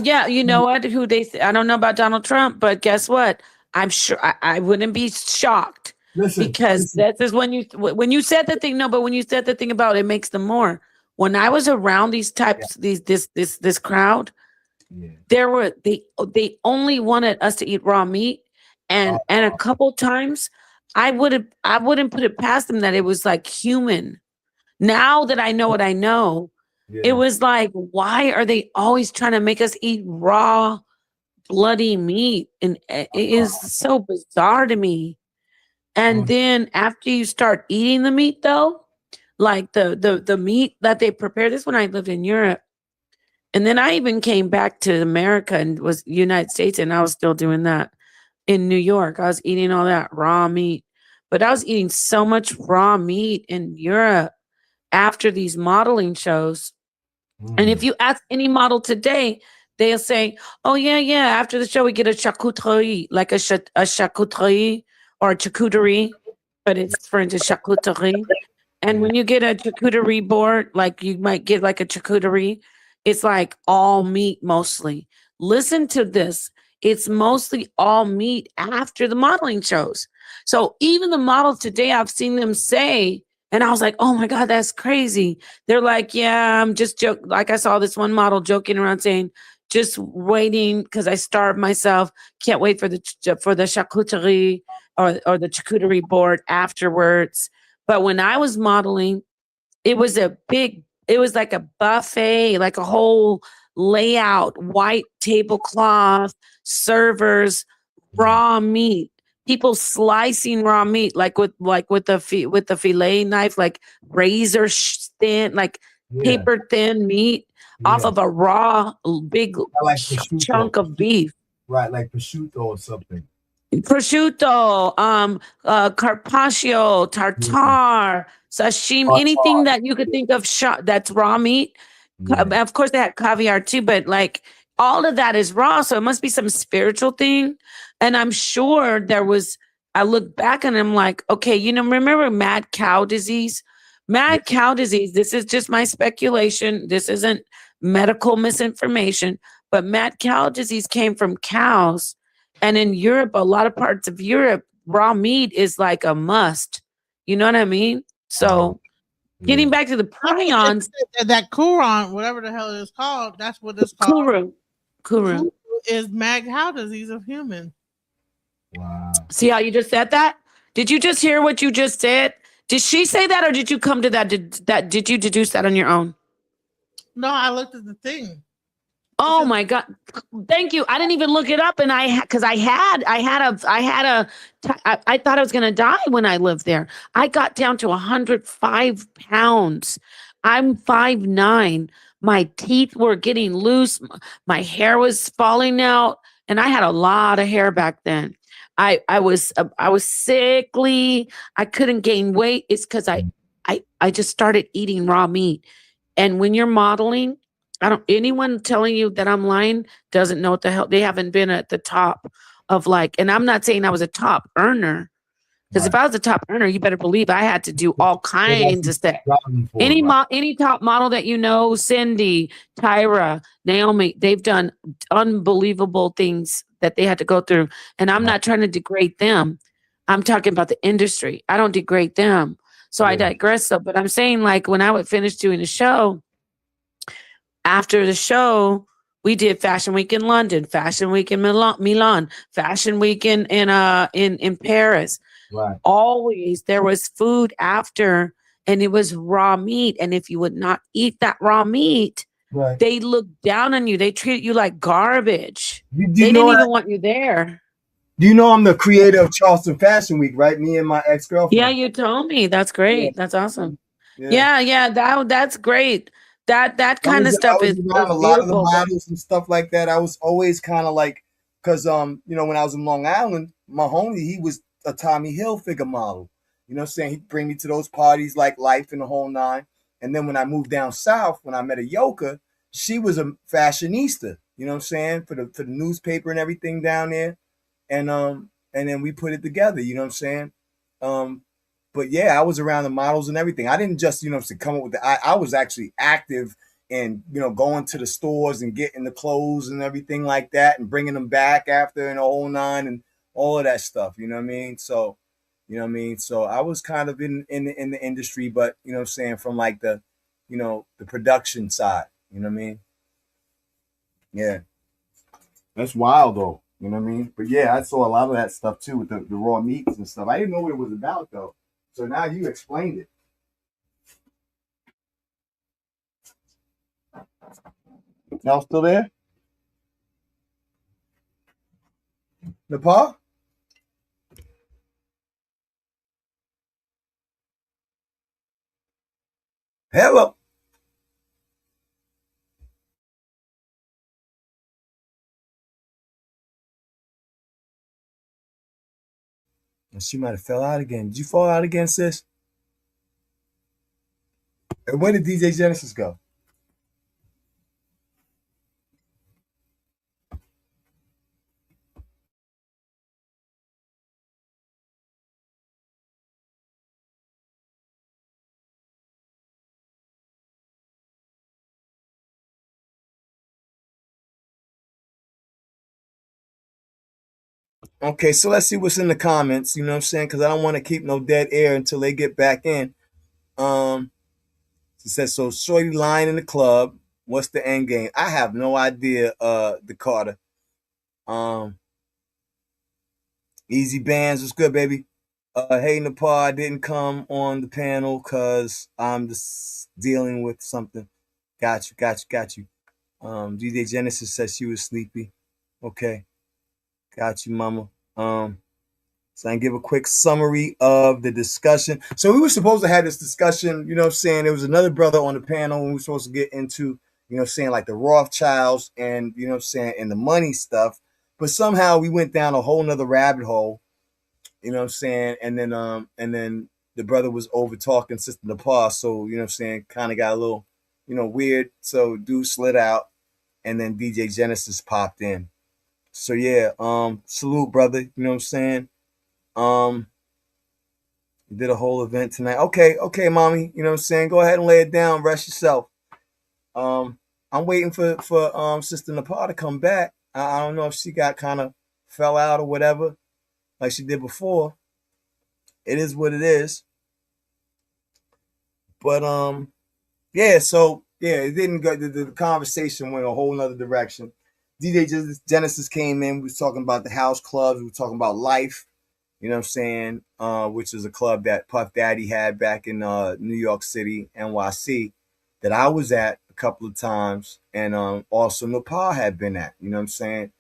Yeah, you know what? I don't know about Donald Trump, but guess what? I'm sure I wouldn't be shocked Listen, because that is when you said the thing. No, but when you said the thing about it makes them more. When I was around these types, this crowd, they only wanted us to eat raw meat, and a couple times I wouldn't put it past them that it was like human. Now that I know what I know, it was like, why are they always trying to make us eat raw bloody meat? And it is so bizarre to me. And then after you start eating the meat though, like the meat that they prepare, this when I lived in Europe. And then I even came back to America and was United States, and I was still doing that in New York. I was eating all that raw meat. But I was eating so much raw meat in Europe after these modeling shows. And if you ask any model today, they'll say, "Oh yeah. After the show, we get a charcuterie, like a charcuterie or a charcuterie, but it's for into charcuterie." And when you get a charcuterie board, like you might get like a charcuterie, it's like all meat mostly. Listen to this. It's mostly all meat after the modeling shows. So even the models today, I've seen them say, and I was like, oh my God, that's crazy. They're like, yeah, I'm just joking. Like I saw this one model joking around saying, just waiting because I starved myself. Can't wait for the charcuterie or the charcuterie board afterwards. But when I was modeling, it was like a buffet, like a whole layout, white tablecloth, servers, raw meat, people slicing raw meat, like with the fillet knife, like razor thin, like paper thin meat off of a raw big like chunk of beef. Right, like prosciutto or something. Prosciutto, carpaccio, tartare, sashimi, anything that you could think of that's raw meat. Of course, they had caviar too, but like all of that is raw. So it must be some spiritual thing. And I'm sure I look back and I'm like, okay, remember mad cow disease? Mad cow disease, this is just my speculation. This isn't medical misinformation, but mad cow disease came from cows. And in Europe, a lot of parts of Europe, raw meat is like a must. You know what I mean? So getting back to the prions. That Kuron, whatever the hell it is called, that's what it's called. Kuru is mad cow disease of human. Wow. See how you just said that? Did you just hear what you just said? Did she say that or did you come to that? Did you deduce that on your own? No, I looked at the thing. Oh my God. Thank you. I didn't even look it up. And I thought I was going to die when I lived there. I got down to 105 pounds. I'm 5'9". My teeth were getting loose. My hair was falling out and I had a lot of hair back then. I was sickly. I couldn't gain weight. It's because I just started eating raw meat. And when you're modeling, anyone telling you that I'm lying doesn't know what the hell. They haven't been at the top of and I'm not saying I was a top earner, because if I was a top earner, you better believe I had to do all kinds of stuff. Any top model that Cindy, Tyra, Naomi, they've done unbelievable things that they had to go through. And I'm not trying to degrade them. I'm talking about the industry. I don't degrade them. So I digress. But I'm saying when I would finish doing the show, after the show, we did Fashion Week in London, Fashion Week in Milan, Fashion Week in Paris. Right. Always there was food after, and it was raw meat. And if you would not eat that raw meat, they looked down on you. They treated you like garbage. They didn't even want you there. Do you know I'm the creator of Charleston Fashion Week, right? Me and my ex-girlfriend. Yeah, you told me. That's great. Yeah. That's awesome. Yeah. That's great. That kind of stuff is around a lot of the models and stuff like that. I was always kind of because when I was in Long Island, my homie, he was a Tommy Hilfiger model. You know what I'm saying? He'd bring me to those parties like Life and the whole nine. And then when I moved down south, when I met a Yoka, she was a fashionista. You know what I'm saying? For the newspaper and everything down there. And then we put it together. You know what I'm saying? But yeah, I was around the models and everything. I didn't just, come up with I was actually active in, going to the stores and getting the clothes and everything like that and bringing them back after and the whole nine and all of that stuff. You know what I mean? So, you know what I mean? So I was kind of in the industry, but you know what I'm saying, from like the, you know, the production side. You know what I mean? Yeah. That's wild though. You know what I mean? But yeah, I saw a lot of that stuff too with the raw meats and stuff. I didn't know what it was about though. So now you explained it. Y'all still there? Nepal? Hello. And she might have fell out again. Did you fall out again, sis? And where did DJ Genesis go? Okay, so let's see what's in the comments. You know what I'm saying? Because I don't want to keep no dead air until they get back in. It says, so shorty lying in the club. What's the end game? I have no idea, Dakota. Easy Bands, what's good, baby? Hey, Nepal, I didn't come on the panel because I'm just dealing with something. Got you. DJ Genesis said she was sleepy. Okay. Got you, mama. So I can give a quick summary of the discussion. So we were supposed to have this discussion, you know what I'm saying? There was another brother on the panel, and we were supposed to get into, you know what I'm saying, like the Rothschilds and, you know what I'm saying, and the money stuff. But somehow we went down a whole nother rabbit hole, you know what I'm saying? And then the brother was over talking Sister Nepal. So, you know what I'm saying, kind of got a little, you know, weird. So dude slid out, and then DJ Genesis popped in. So yeah, salute, brother. You know what I'm saying? Did a whole event tonight. Okay, mommy. You know what I'm saying? Go ahead and lay it down. Rest yourself. I'm waiting for Sister Nepal to come back. I don't know if she got kind of fell out or whatever, like she did before. It is what it is. But yeah. So yeah, it didn't go. The conversation went a whole nother direction. DJ Genesis came in. We was talking about the house clubs. We were talking about life. You know what I'm saying? Which is a club that Puff Daddy had back in New York City, NYC, that I was at a couple of times, and also Nepal had been at. You know what I'm saying?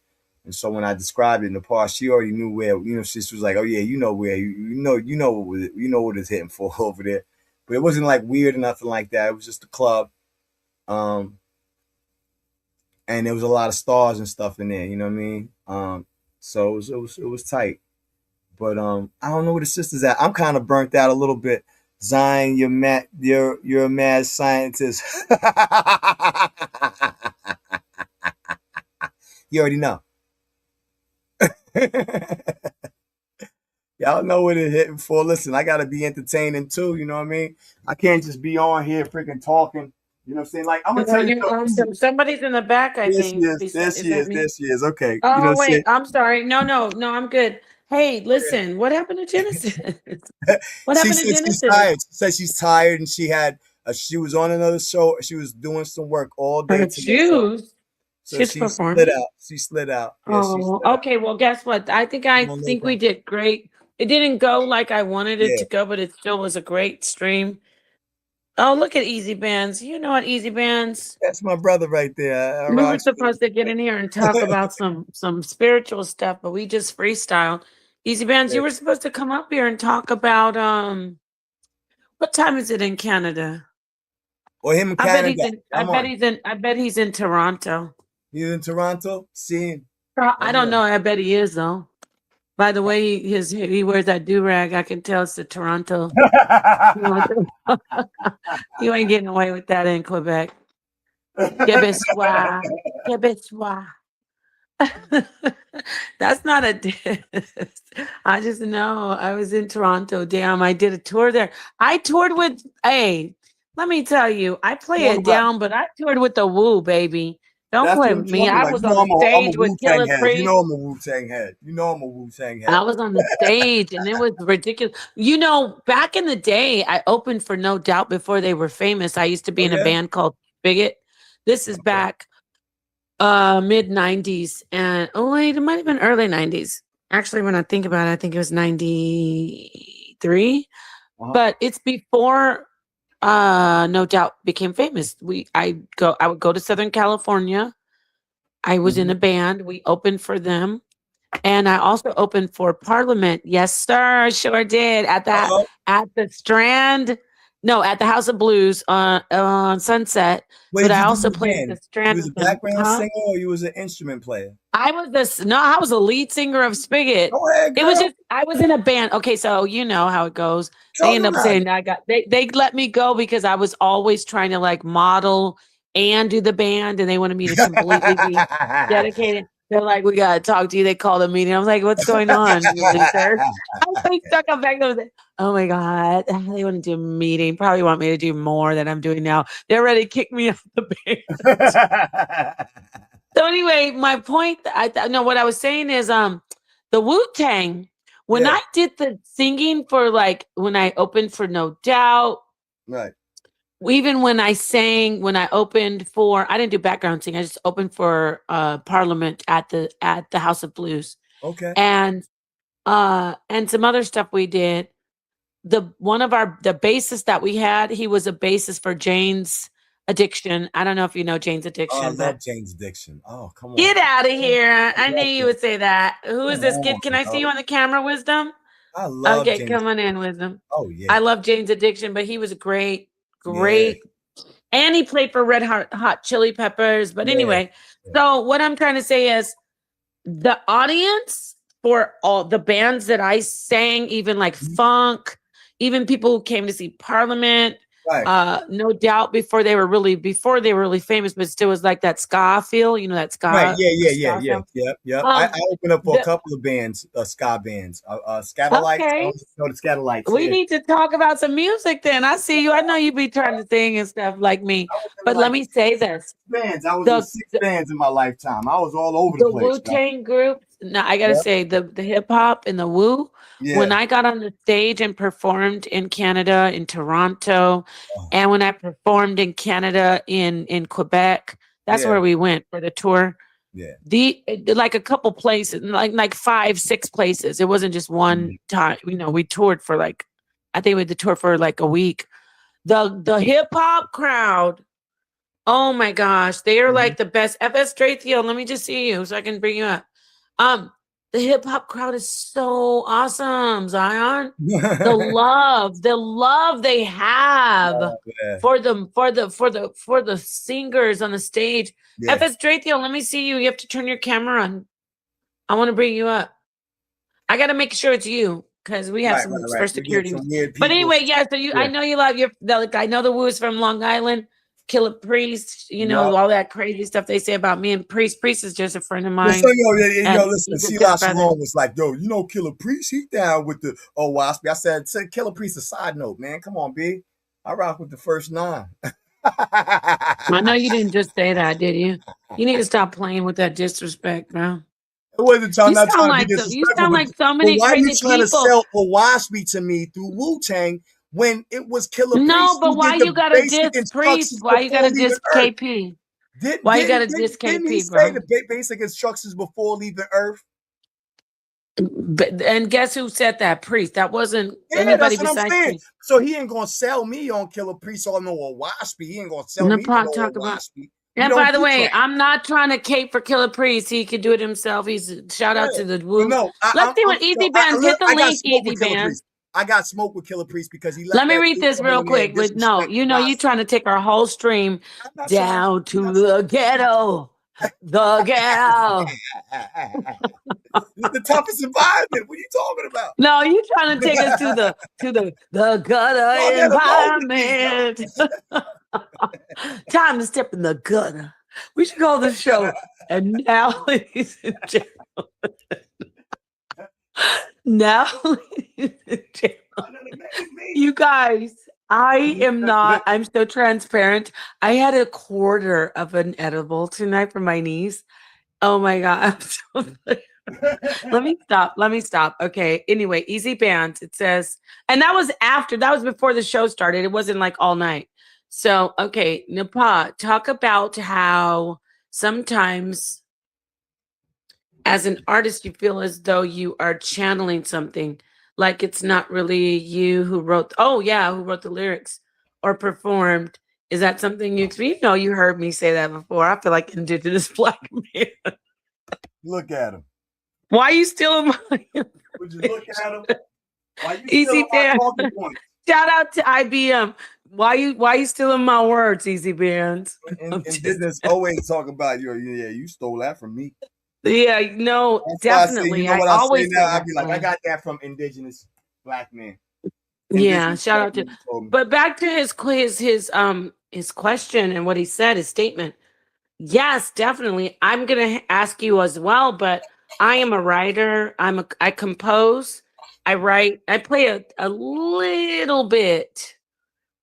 And so when I described it, Nepal, she already knew where. You know, she was like, "Oh yeah, you know where. You know what it's hitting for over there." But it wasn't like weird or nothing like that. It was just a club, and there was a lot of stars and stuff in there. You know what I mean? So it was tight. But I don't know where the sisters at. I'm kind of burnt out a little bit. Zion, you're a mad scientist. You already know. Y'all know what it's hitting for. Listen, I gotta be entertaining too. You know what I mean? I can't just be on here freaking talking. You know what I'm saying? Like, I'm gonna tell you. Somebody's in the back, I think. There she is. Okay. Oh, you know, wait. I'm sorry. No, I'm good. Hey, listen. What happened to Genesis? What happened to Genesis? She's tired. She said she's tired, and she was on another show. She was doing some work all day today. So she slid out. She slid out. Yeah, oh, okay. Well, guess what? I think we did great. It didn't go like I wanted it to go, but it still was a great stream. Oh, look at Easy Bands. You know what, Easy Bands? That's my brother right there. We were supposed to get in here and talk about some spiritual stuff, but we just freestyle. Easy Bands, you were supposed to come up here and talk about what time is it in Canada? Or him in Canada. I bet he's in Toronto. He's in Toronto? See? I don't know. I bet he is though. By the way, he wears that do-rag. I can tell it's the Toronto. You ain't getting away with that in Quebec. Quebecois. Quebecois. That's not a diss. I just know I was in Toronto. Damn, I did a tour there. I toured with, hey, let me tell you, I play it down, but I toured with the Woo, baby. Don't That's play what I'm with me. talking I about. was You on know the I'm a stage with Wu-Tang Killer head. You Priest. know I'm a Wu-Tang head. You know I'm a Wu-Tang head. I was on the stage and it was ridiculous. You know, back in the day, I opened for No Doubt before they were famous. I used to be Oh in a yeah? band called Bigot. This is Okay. back mid 90s. And oh wait, it might have been early 90s. Actually, when I think about it, I think it was 93. Uh-huh. But it's before No Doubt became famous. I would go to Southern California. I was in Mhm. a band. We opened for them. And I also opened for Parliament. Yes, sir. Sure did. Uh-oh. At the Strand. No, at the House of Blues on Sunset. What But did I you do also played at again? the You Strand was a with them. background Huh? singer or you was an instrument player? I was a lead singer of Spigot. Go ahead, It was girl. just I was in a band. Okay, so you know how it goes. They Tell end me up about saying it. they let me go because I was always trying to like model and do the band, and they wanted me to completely be dedicated. They're like, we gotta talk to you. They called a meeting. I was like, what's going on, you loser? I was like stuck up back there. Oh my God. They want to do a meeting. Probably want me to do more than I'm doing now. They're ready to kick me off the band. So anyway, my point, no, what I was saying is, the Wu-Tang, when Yeah. I did the singing for like, when I opened for No Doubt, Right. even when I sang, when I opened for, I didn't do background singing. I just opened for Parliament at the House of Blues, Okay. and some other stuff we did. The bassist that we had, he was a bassist for Jane's Addiction. I don't know if you know Jane's Oh, I Addiction, but love Jane's Addiction. Oh, come on. get out of here. I I knew love you Jane's. would say that. Who is Come this kid? on, Can I see bro. you on the camera, Wisdom? I love Okay, Jane's. come on in, Wisdom. Oh yeah. I love Jane's Addiction, but he was great, Yeah. great. And he played for Red Hot Chili Peppers. But Yeah. anyway, so what I'm trying to say is the audience for all the bands that I sang, even like funk, even people who came to see Parliament, Right. No Doubt before they were really famous, but still was like that ska feel, you know, that Right. ska Yeah. ska feel. Yep. I opened up for a The couple of bands, ska bands. Scatterlights. I okay. don't know the Scatterlights. We Yeah. need to talk about some music then. I see you. I know you be trying to sing and stuff like me. I was in But let like me say this. bands. I was in The 6 bands in my lifetime. I was all over the the place, yo. Wu-Tang group. Now I gotta Yeah. say the hip hop and the Wu. When Yeah. I got on the stage and performed in Canada, in Toronto, Oh, and when I performed in Canada in Quebec, that's yeah. where we went for the tour. Yeah. Like a couple places, like 5, 6 places. It wasn't just one Mhm. time. You know, we toured for like, I think we had to tour for like a week. The hip hop crowd. Oh my gosh, they are Mhm. like the best. FS Drathio, let me just see you so I can bring you up. Um, the hip hop crowd is so awesome, Zion. The love they have Oh, yeah. for the singers on the stage. Yeah. FS Drathio, let me see you. You have to turn your camera on. I want to bring you up. I got to make sure it's you because we have some for Right. We get security. some weird But people. anyway, yeah. So I Yeah. know you love like I know the Woos from Long Island, Killer Priest. You know Yup. all that crazy stuff they say about me and Priest. Priest is just a friend of Well, so mine, and listen, he's a good Silas brother. Salone was like, yo, you know Killer Priest, he down with the Waspy. I said, Killer Priest a side note, man. Come on, B. I rock with the first 9. I know you didn't just say that, did you? You need to stop playing with that disrespect, bro. I wasn't trying, You not sound trying to be like you disrespectful, sound like so but many why are you crazy trying to people. sell Waspy to me through Wu-Tang when it was Killer No, Priest but who why did the you gotta basic diss Priest? instructions Why you before gotta leaving diss Earth? KP? Why you gotta diss Didn't he KP, say bro? the basic instructions before leaving Earth? And guess who said that? Priest. That wasn't Yeah, anybody that's what I'm besides saying. Priest. So he ain't gonna sell me on Killer Priest or no Waspy. He ain't gonna sell No me to problem. no Talk about. Waspy. You And don't by the do way, trap. I'm not trying to cape for Killer Priest. He could do it himself. He's shout out Yeah. to the But Woo. no, Let's see what Easy Bands hit the I got link. smoke Easy with Killer Bands. Priest. I got smoke with Killer Priest because he let Let me that read this real Timberland man quick. With no, disrespect you know, you Waspy. trying to take our whole stream I'm not trying down to. to the ghetto. The ghetto. It's the toughest environment. What are you talking about? No, you trying to take us to the Y'all gutter gotta roll with me, yo. environment. Time to step in the gutter. We should call the show. And now, ladies and gentlemen, now, ladies and gentlemen, you guys, I am not. I'm so transparent. I had a quarter of an edible tonight for my niece. Oh my God. Let me stop. Let me stop. Okay. Anyway, Easy Bands. It says, and that was before the show started. It wasn't like all night. So, okay, Napa, talk about how sometimes as an artist, you feel as though you are channeling something, like it's not really you who wrote, who wrote the lyrics or performed. Is that something you experience? You know, you heard me say that before. I feel like indigenous black man. Look at him. Why are you stealing my Would you look at him? Why you Easy stealing my Band? talking points? Shout out to IBM. Why you stealing my words, Easy Bands? And business always talk about you stole that from me. Yeah, no, That's definitely. Why I say, you know I what I say always now? say I'd that. be like, I got that from indigenous black men. Yeah, Indigenous shout black out to. men told me. But back to his question and what he said, his statement. Yes, definitely. I'm gonna ask you as well, but I am a writer. I compose. I write. I play a little bit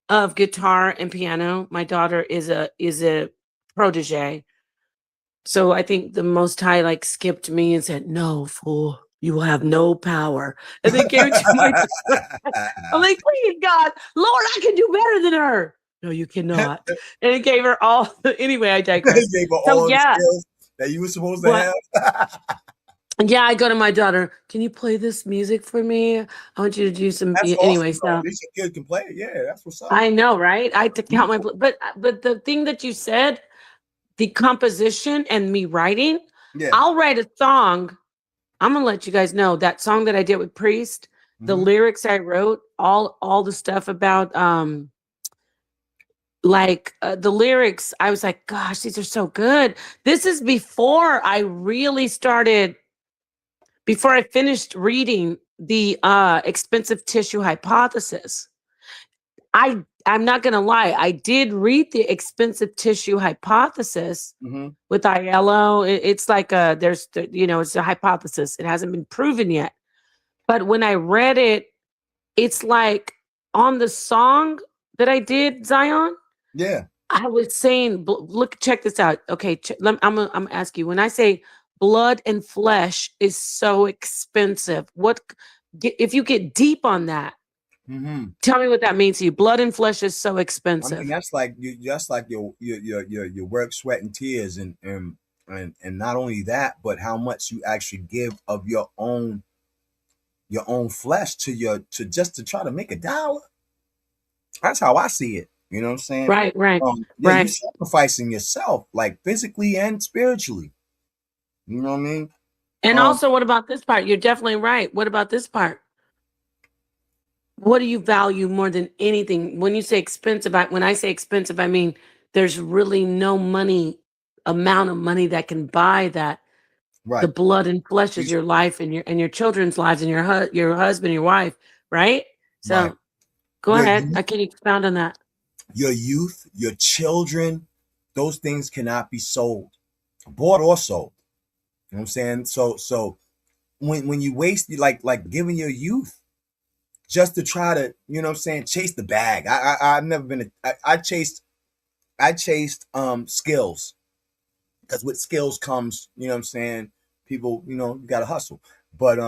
of guitar and piano. My daughter is a protege. So I think the Most High like skipped me and said, "No, fool, you will have no power," and then gave it to my daughter. I'm like, "Please, God, Lord, I can do better than her." No, you cannot. And it gave her all. Anyway, I digress. Gave her So all the yeah, skills that you were supposed to but have. yeah, I go to my daughter. Can you play this music for me? I want you to do some. That's Anyway, awesome, though. so At least your kid can play it. Yeah, that's what's up. I know, right? I had to count my. But the thing that you said, the composition and me writing, Yeah. I'll write a song. I'm gonna let you guys know that song that I did with Priest, the lyrics I wrote, all the stuff about the lyrics, I was like, gosh, these are so good. This is before I really started, before I finished reading the expensive tissue hypothesis. I'm not gonna lie, I did read the expensive tissue hypothesis with Aiello. It's like it's a hypothesis. It hasn't been proven yet. But when I read it, it's like on the song that I did, Zion. Yeah. I was saying, look, check this out. Okay, I'm gonna ask you. When I say blood and flesh is so expensive, if you get deep on that? Tell me what that means to you. Blood and flesh is so expensive. I mean, that's like your work, sweat, and tears, and not only that, but how much you actually give of your own flesh to just to try to make $1. That's how I see it. You know what I'm saying? Right. You're sacrificing yourself, like physically and spiritually. You know what I mean? And also, what about this part? You're definitely right. What about this part? What do you value more than anything? When you say expensive, when I say expensive, I mean there's really no amount of money that can buy that. Right. The blood and flesh is your life and your children's lives and your husband, your wife, right? So Right. Go ahead. I can expound on that. Your youth, your children, those things cannot be sold, bought or sold. You know what I'm saying? So when you waste like giving your youth just to try to, you know what I'm saying, chase the bag. I've never been I chased skills, because with skills comes, you know what I'm saying, people, you gotta hustle. But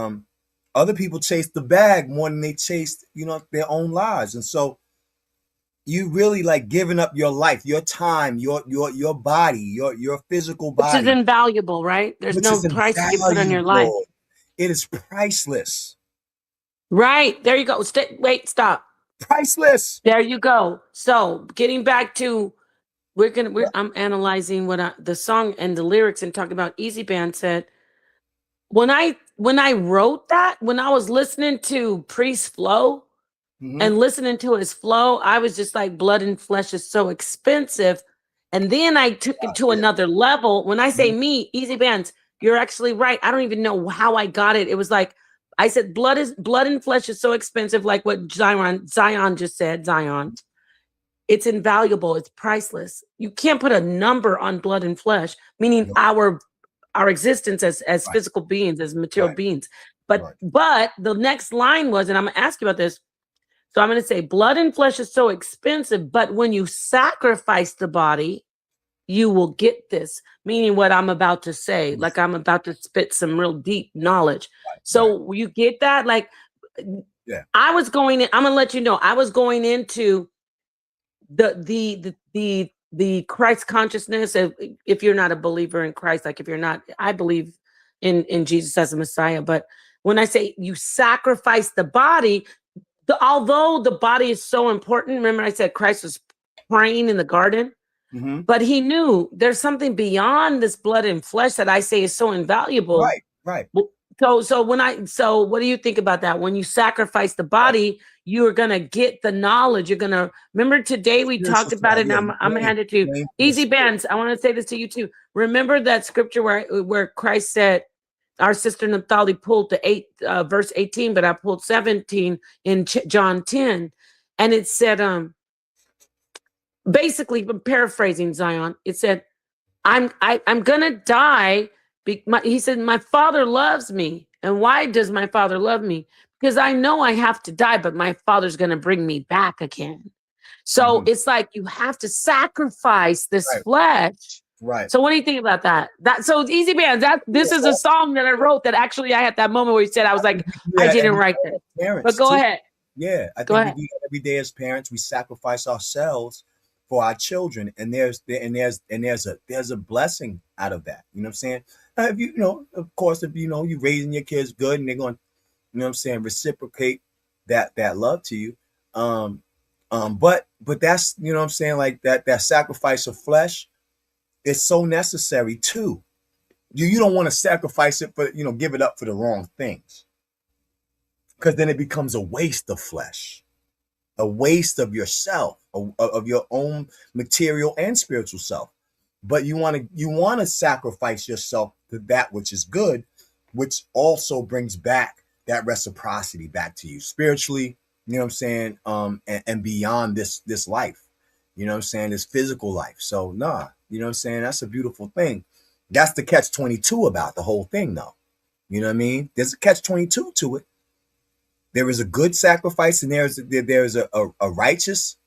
other people chase the bag more than they chased, their own lives. And so you really like giving up your life, your time, your body, your physical body. Which is invaluable, right? There's no price you put on your life. It is priceless. Right. There you go. Wait, stop. Priceless. There you go. So getting back to, I'm analyzing the song and the lyrics and talking about Easy Band said, when I wrote that, when I was listening to Priest flow and listening to his flow, I was just like, blood and flesh is so expensive. And then I took it to another level. When I say me, Easy Bands, you're actually right. I don't even know how I got it. It was like, I said, blood and flesh is so expensive, like what Zion just said, Zion. It's invaluable. It's priceless. You can't put a number on blood and flesh, meaning our existence as physical beings, as material beings. But the next line was, and I'm gonna ask you about this. So I'm going to say blood and flesh is so expensive, but when you sacrifice the body, you will get this, meaning what I'm about to say, like I'm about to spit some real deep knowledge. So you get that? Like, I was going in, I'm going to let you know, I was going into the Christ consciousness. If you're not a believer in Christ, like if you're not, I believe in Jesus as a Messiah. But when I say you sacrifice the body, although the body is so important, remember I said Christ was praying in the garden, but he knew there's something beyond this blood and flesh that I say is so invaluable. Right. So what do you think about that? When you sacrifice the body, you are gonna get the knowledge. You're gonna remember today we talked about it, and I'm gonna hand it to you. Easy Bands, I want to say this to you too. Remember that scripture where Christ said, our sister Naphtali pulled the verse 18, but I pulled 17 in John 10, and it said, basically, paraphrasing Zion, it said, I'm gonna die. He said, my father loves me. And why does my father love me? Because I know I have to die, but my father's gonna bring me back again. So it's like you have to sacrifice this flesh. Right. So what do you think about that? So Easy Bands, this is a song that I wrote that actually I had that moment where you said, I was like, I didn't write that. But go ahead. Yeah, I think we do that every day as parents. We sacrifice ourselves for our children, and there's a blessing out of that. You know what I'm saying? If of course, if you're raising your kids good, and they're going, reciprocate that love to you. But that's, what I'm saying, like that sacrifice of flesh is so necessary too. You don't want to sacrifice it for, give it up for the wrong things, because then it becomes a waste of flesh, a waste of yourself, of your own material and spiritual self. But you want to sacrifice yourself to that which is good, which also brings back that reciprocity back to you spiritually, and beyond this life, this physical life. So that's a beautiful thing. That's the catch-22 about the whole thing, though. You know what I mean? There's a catch-22 to it. There is a good sacrifice, and there's a righteous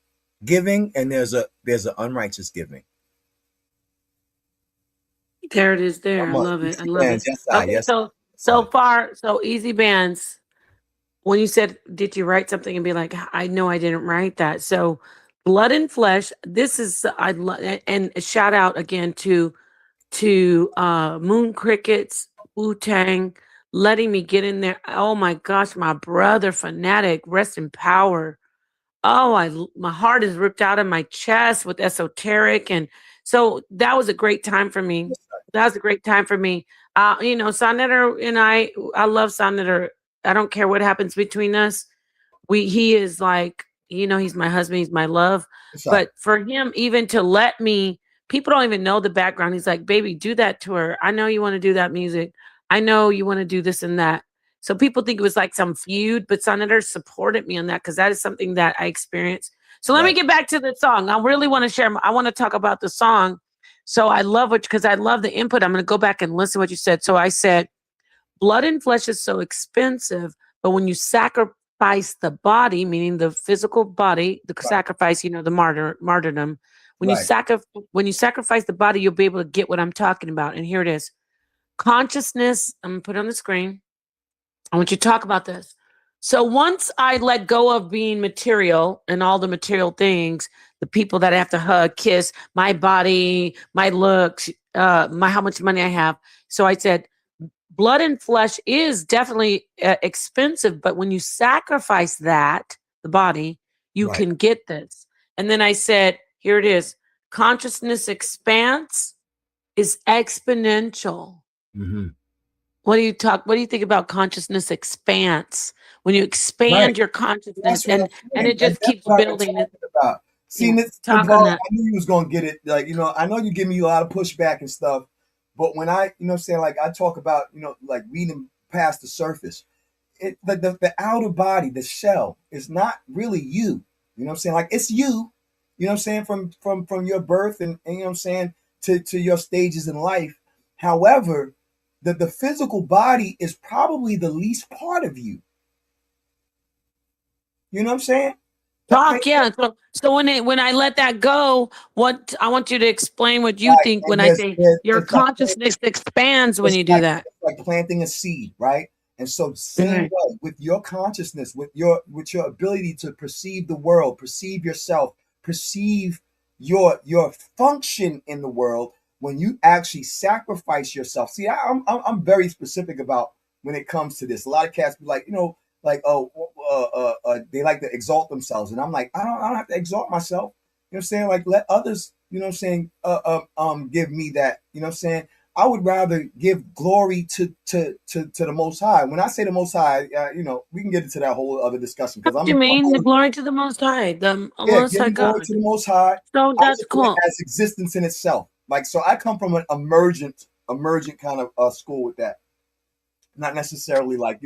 giving, and there's an unrighteous giving. There it is. There, I love it. I love it. Okay, so far, Easy Bands. When you said, "Did you write something?" and be like, "I know I didn't write that." So, blood and flesh. This is and a shout out again to Moon Crickets, Wu-Tang, letting me get in there. Oh my gosh, my brother Fanatic, rest in power. Oh, my heart is ripped out of my chest with Esoteric, and so that was a great time for me. That was a great time for me. Sonetter and I love Sonetter. I don't care what happens between us. He is like, he's my husband, he's my love. But for him, even to let me, people don't even know the background. He's like, baby, do that to her. I know you want to do that music. I know you want to do this and that. So people think it was like some feud, but Sonetter supported me on that because that is something that I experienced. So let me get back to the song. I really want to share. I want to talk about the song. So I love because I love the input. I'm going to go back and listen to what you said. So I said, blood and flesh is so expensive, but when you sacrifice the body, meaning the physical body, the sacrifice, the martyrdom, when you sacrifice the body, you'll be able to get what I'm talking about. And here it is. Consciousness, I'm going to put it on the screen. I want you to talk about this. So once I let go of being material and all the material things, the people that I have to hug, kiss, my body, my looks, how much money I have. So I said, blood and flesh is definitely expensive, but when you sacrifice that, the body, you can get this. And then I said, here it is. Consciousness expanse is exponential. Mm-hmm. What do you think about consciousness expanse? When you expand your consciousness and it just keeps building. About. See, I knew you was gonna get it. Like, I know you give me a lot of pushback and stuff, but when I, like I talk about, like reading past the surface, the outer body, the shell, is not really you. You know what I'm saying? Like, it's you. You know what I'm saying? From your birth and you know what I'm saying, to your stages in life. However, the physical body is probably the least part of you. You know what I'm saying? Talk, yeah. So when I let that go, what I want you to explain what you Right. think And when I say your it's like consciousness expands when it's you do like that. it's like planting a seed, right? And so same Right. way with your consciousness, with your ability to perceive the world, perceive yourself, perceive your function in the world, when you actually sacrifice yourself. See, I'm very specific about when it comes to this. A lot of cats be like, like, oh, they like to exalt themselves, and I'm like, I don't have to exalt myself. You know what I'm saying? Like, let others, you know what I'm saying, give me that. You know what I'm saying? I would rather give glory to the Most High. When I say the Most High, we can get into that whole other discussion because What do you mean? The glory to the Most High, the yeah, Most High giving glory God. to the Most High. So I that's look at it cool. as existence in itself. Like, so I come from an emergent kind of school with that. Not necessarily like,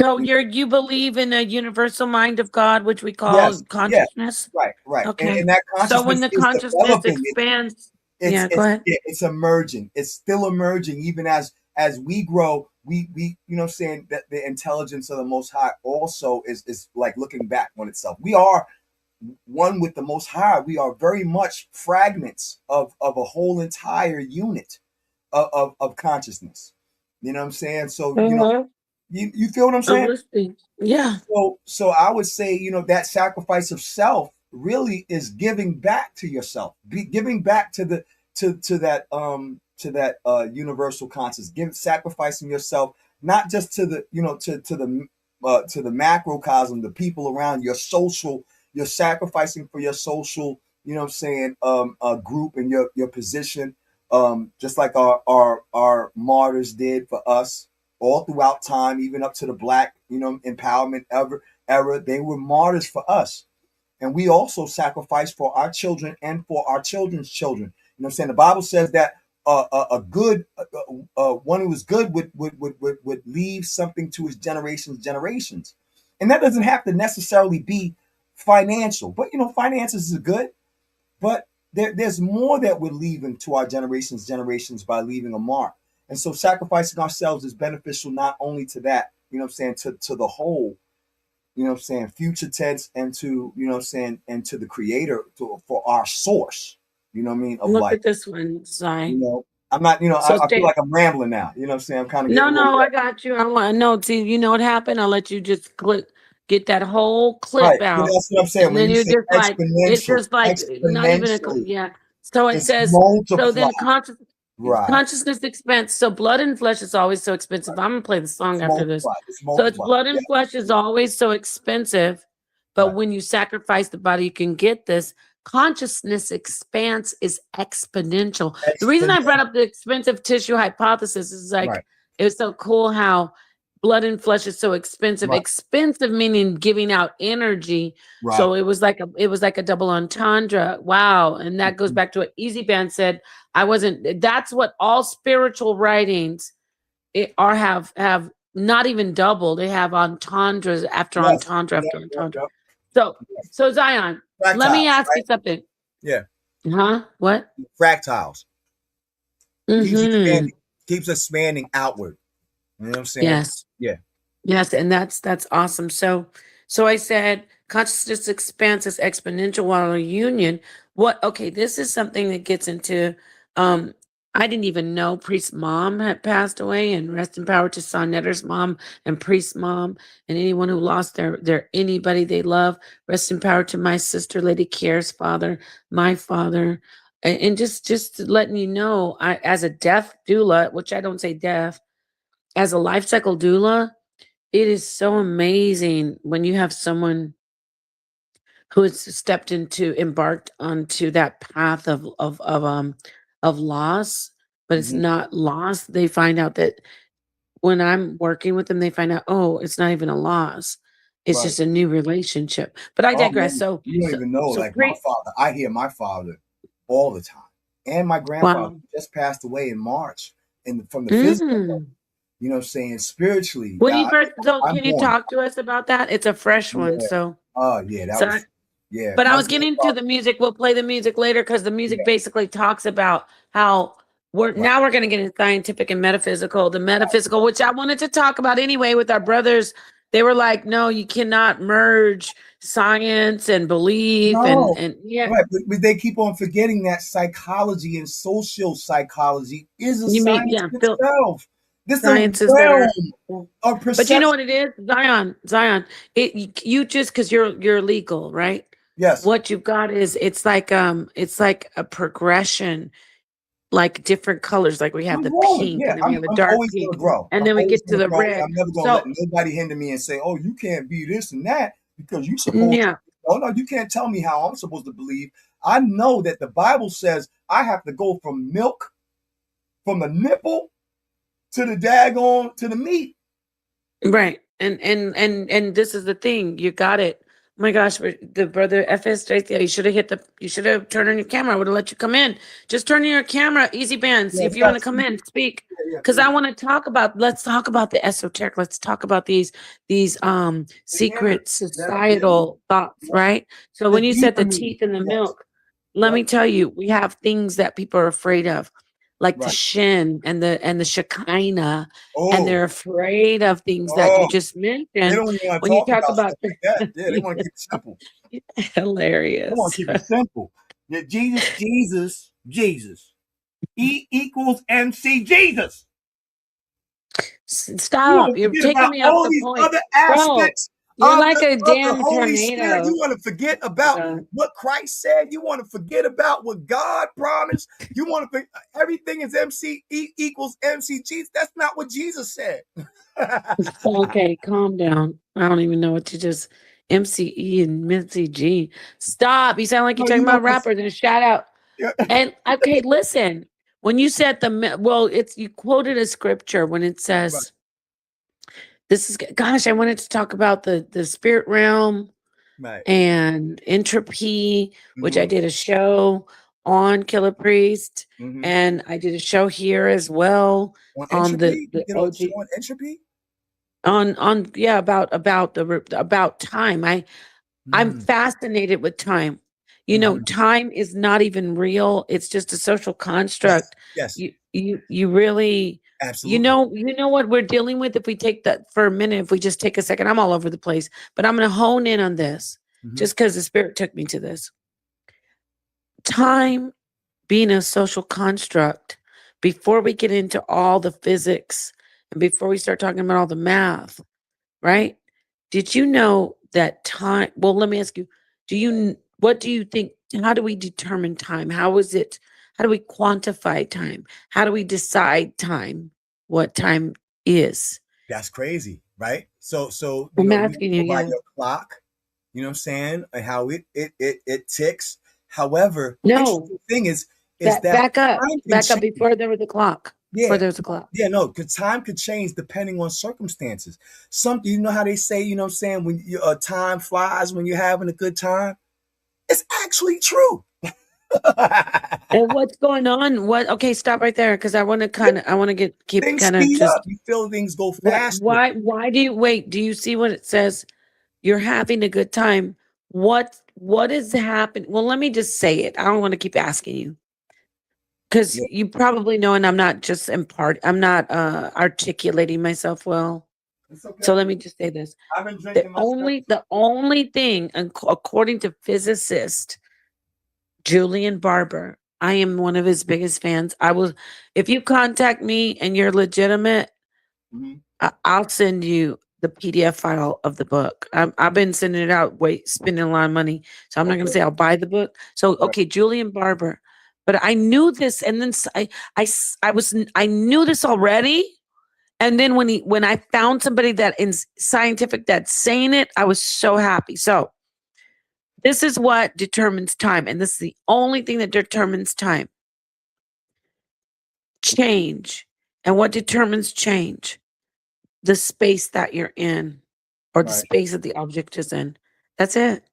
So you believe in a universal mind of God, which we call yes, yeah, consciousness. right, Okay. and that So when consciousness the is consciousness developing. expands, yeah, go ahead. It's emerging. It's still emerging, even as we grow. We you know what I'm saying, that the intelligence of the Most High also is like looking back on itself. We are one with the Most High. We are very much fragments of a whole entire unit of consciousness. You know what I'm saying? So you feel what I'm I'm saying? listening. Yeah. So I would say, that sacrifice of self really is giving back to yourself, giving back to the to that universal conscious, sacrificing yourself, not just to the to the macrocosm, the people around your social. You're sacrificing for your social, you know what I'm saying, group and your position, just like our martyrs did for us all throughout time, even up to the black, empowerment era. They were martyrs for us. And we also sacrifice for our children and for our children's children. You know what I'm saying? The Bible says that a good one who is good would leave something to his generations. And that doesn't have to necessarily be financial, but finances is good, but there's more that we're leaving to our generations by leaving a mark. And so sacrificing ourselves is beneficial not only to that, you know what I'm saying, to the whole, you know what I'm saying, future tense, and to, you know what I'm saying, and to the creator, for our source, you know what I mean, of Look life. at this one, Zai. I'm not, So I feel like I'm rambling now, you know what I'm saying? I'm kind of getting a little no, I got you. I want to know. See, you know what happened? I'll let you just get that whole right. clip out. That's what I'm saying. And When then you you're say just like, it's just like not even a, exponentially, yeah. So it it's says, so multiplied. then Right. consciousness expense. So blood and flesh is always so expensive. I'm going to play the song It's after this. multiplied. It's So it's multiplied. blood Yeah. and flesh is always so expensive. But Right. when you sacrifice the body, you can get this. Consciousness expanse is exponential. The reason I brought up the expensive tissue hypothesis is like, Right. it was so cool how blood and flesh is so expensive. Right. Expensive meaning giving out energy. Right. So it was like a double entendre. Wow. And that goes back to what Easy Band said. That's what all spiritual writings have not even double. They have entendres after Yes. entendre Yep. after Yep. entendre. Yep. So Yes. so Zion, let me Fractiles, ask you right? something. Yeah. Huh? What? Fractiles. Keeps Mm-hmm. expanding. Keeps expanding outward. You know what I'm saying? Yes. Yeah. Yes, and that's awesome. So I said consciousness expands exponential while a union. Okay, this is something that gets into I didn't even know Priest's mom had passed away, and rest in power to Sonetter's mom and Priest's mom and anyone who lost their anybody they love. Rest in power to my sister, Lady Kier's father, my father. And just letting you know, I as a death doula, which I don't say deaf, as a life cycle doula, it is so amazing when you have someone who has embarked onto that path of loss, but it's Mm-hmm. not loss. They find out that when I'm working with them, they find out, oh, it's not even a loss. It's Right. just a new relationship. But I Oh digress. man, So you don't so even know. so Like my pre father, I hear my father all the time, and my grandfather wow. just passed away in March, and from the physical, Mm. you know what I'm saying, spiritually, When you first so I'm can you born. talk to us about that? It's a fresh one. Yeah. So Oh yeah, that so was yeah. but I My was getting to grandfather. the music. We'll play the music later because the music Yeah. basically talks about how we're Right. going to get into scientific and metaphysical. The metaphysical, which I wanted to talk about anyway with our brothers They were like, no, you cannot merge science and belief No, and yeah. right, but they keep on forgetting that psychology and social psychology is a You mean science yeah, in itself. This is a science is better. realm of But you know perception. what it is? Zion. You just because you're legal, right? Yes, What you've got is it's like a progression, like different colors. Like we have I'm the growing. pink, Yeah, and then we have a I'm dark always going pink, to grow. and I'm then we always get to going to the grow. red. I'm never going to let So nobody hinder me and say, "Oh, you can't be this and that because you supposed." yeah, Oh no, you can't tell me how I'm supposed to believe. I know that the Bible says I have to go from milk, from the nipple to the daggone to the meat. right. And this is the thing. You got it. Oh my gosh, the brother FSJ, you should have turned on your camera. I would have let you come in. Just turn on your camera, easy band. See Yeah, if you want to come in, speak. yeah, Because I please. want to let's talk about the esoteric. Let's talk about these Again, secret yeah, societal thoughts, yeah. right? So The when you said deeper the meaning. teeth in the Yes. milk, let Yep. me tell you, we have things that people are afraid of, like the Right. shin and the shekinah, and Oh, they're afraid of things that you oh. just They mentioned don't even want to when you talk talk about about stuff like that. Yeah, they want to keep it simple. They want hilarious. to keep it simple. Yeah, Jesus. E equals MC Jesus. You Stop. want to You're forget about taking me off all the these point. other Bro, aspects you're like a of the damn Holy Spirit. You tornado. want to forget Oh my about God. what Christ said. You want to forget about what God promised. You want to everything is equals MC Jesus. That's not what Jesus said. Okay, calm down. I don't even know what you just MCE and Mincy G. Stop. You sound like you're No, talking you know about what's rappers and shout out. yeah, And okay, listen. When you said it's you quoted a scripture when it right, says this is gosh, I wanted to talk about the spirit realm right. and entropy, which I Mm-hmm, did a show on Killer Priest, mm-hmm. and I did a show here as well On on entropy, you the did a show OG on entropy. on yeah about time. I'm Mm, fascinated with time. You know, mm-hmm. time is not even real. It's just a social Yes, construct. yes, You really absolutely. you know what we're dealing with if we take that for a minute, if we just take a second. I'm all over the place, but I'm going to hone in on this Mm-hmm. just cuz the spirit took me to this. Time being a social construct, before we get into all the physics and before we start talking about all the math, right? Did you know that time? Well, let me ask you, what do you think? How do we determine time? How is it? How do we quantify time? How do we decide time? What time is? That's crazy, right? So I'm you asking you, go by yeah. your clock. You know what I'm saying? And how it ticks. However, No, interesting thing is that time can back up change. before there was a clock. Before Yeah. there was a clock. Yeah, no, because time could change depending on circumstances. Something, you know how they say, you know what I'm saying, when time flies when you're having a good time? It's actually true. And what's going on? What? Okay, stop right there because I want to keep Things kind of speed just up. You feel things go what? faster. Why do you wait? Do you see what it says? You're having a good time. What is happening? Well, let me just say it. I don't want to keep asking you because Yeah, you probably know, and I'm not articulating myself well. it's So okay. let me just say this. I've been drinking myself. The only thing, according to physicist Julian Barber, I am one of his biggest fans. If you contact me and you're legitimate, Mhm. I'll send you the PDF file of the book. I've been sending it out, spending a lot of money. So I'm not going to Okay. say I'll buy the book. So, Right. okay, Julian Barber. But I knew this, and then I knew this already. And then when I found somebody that is scientific that's saying it, I was so happy. So this is what determines time, and this is the only thing that determines time: change. And what determines change? The space that you're in, or the Right. space that the object is in. That's it.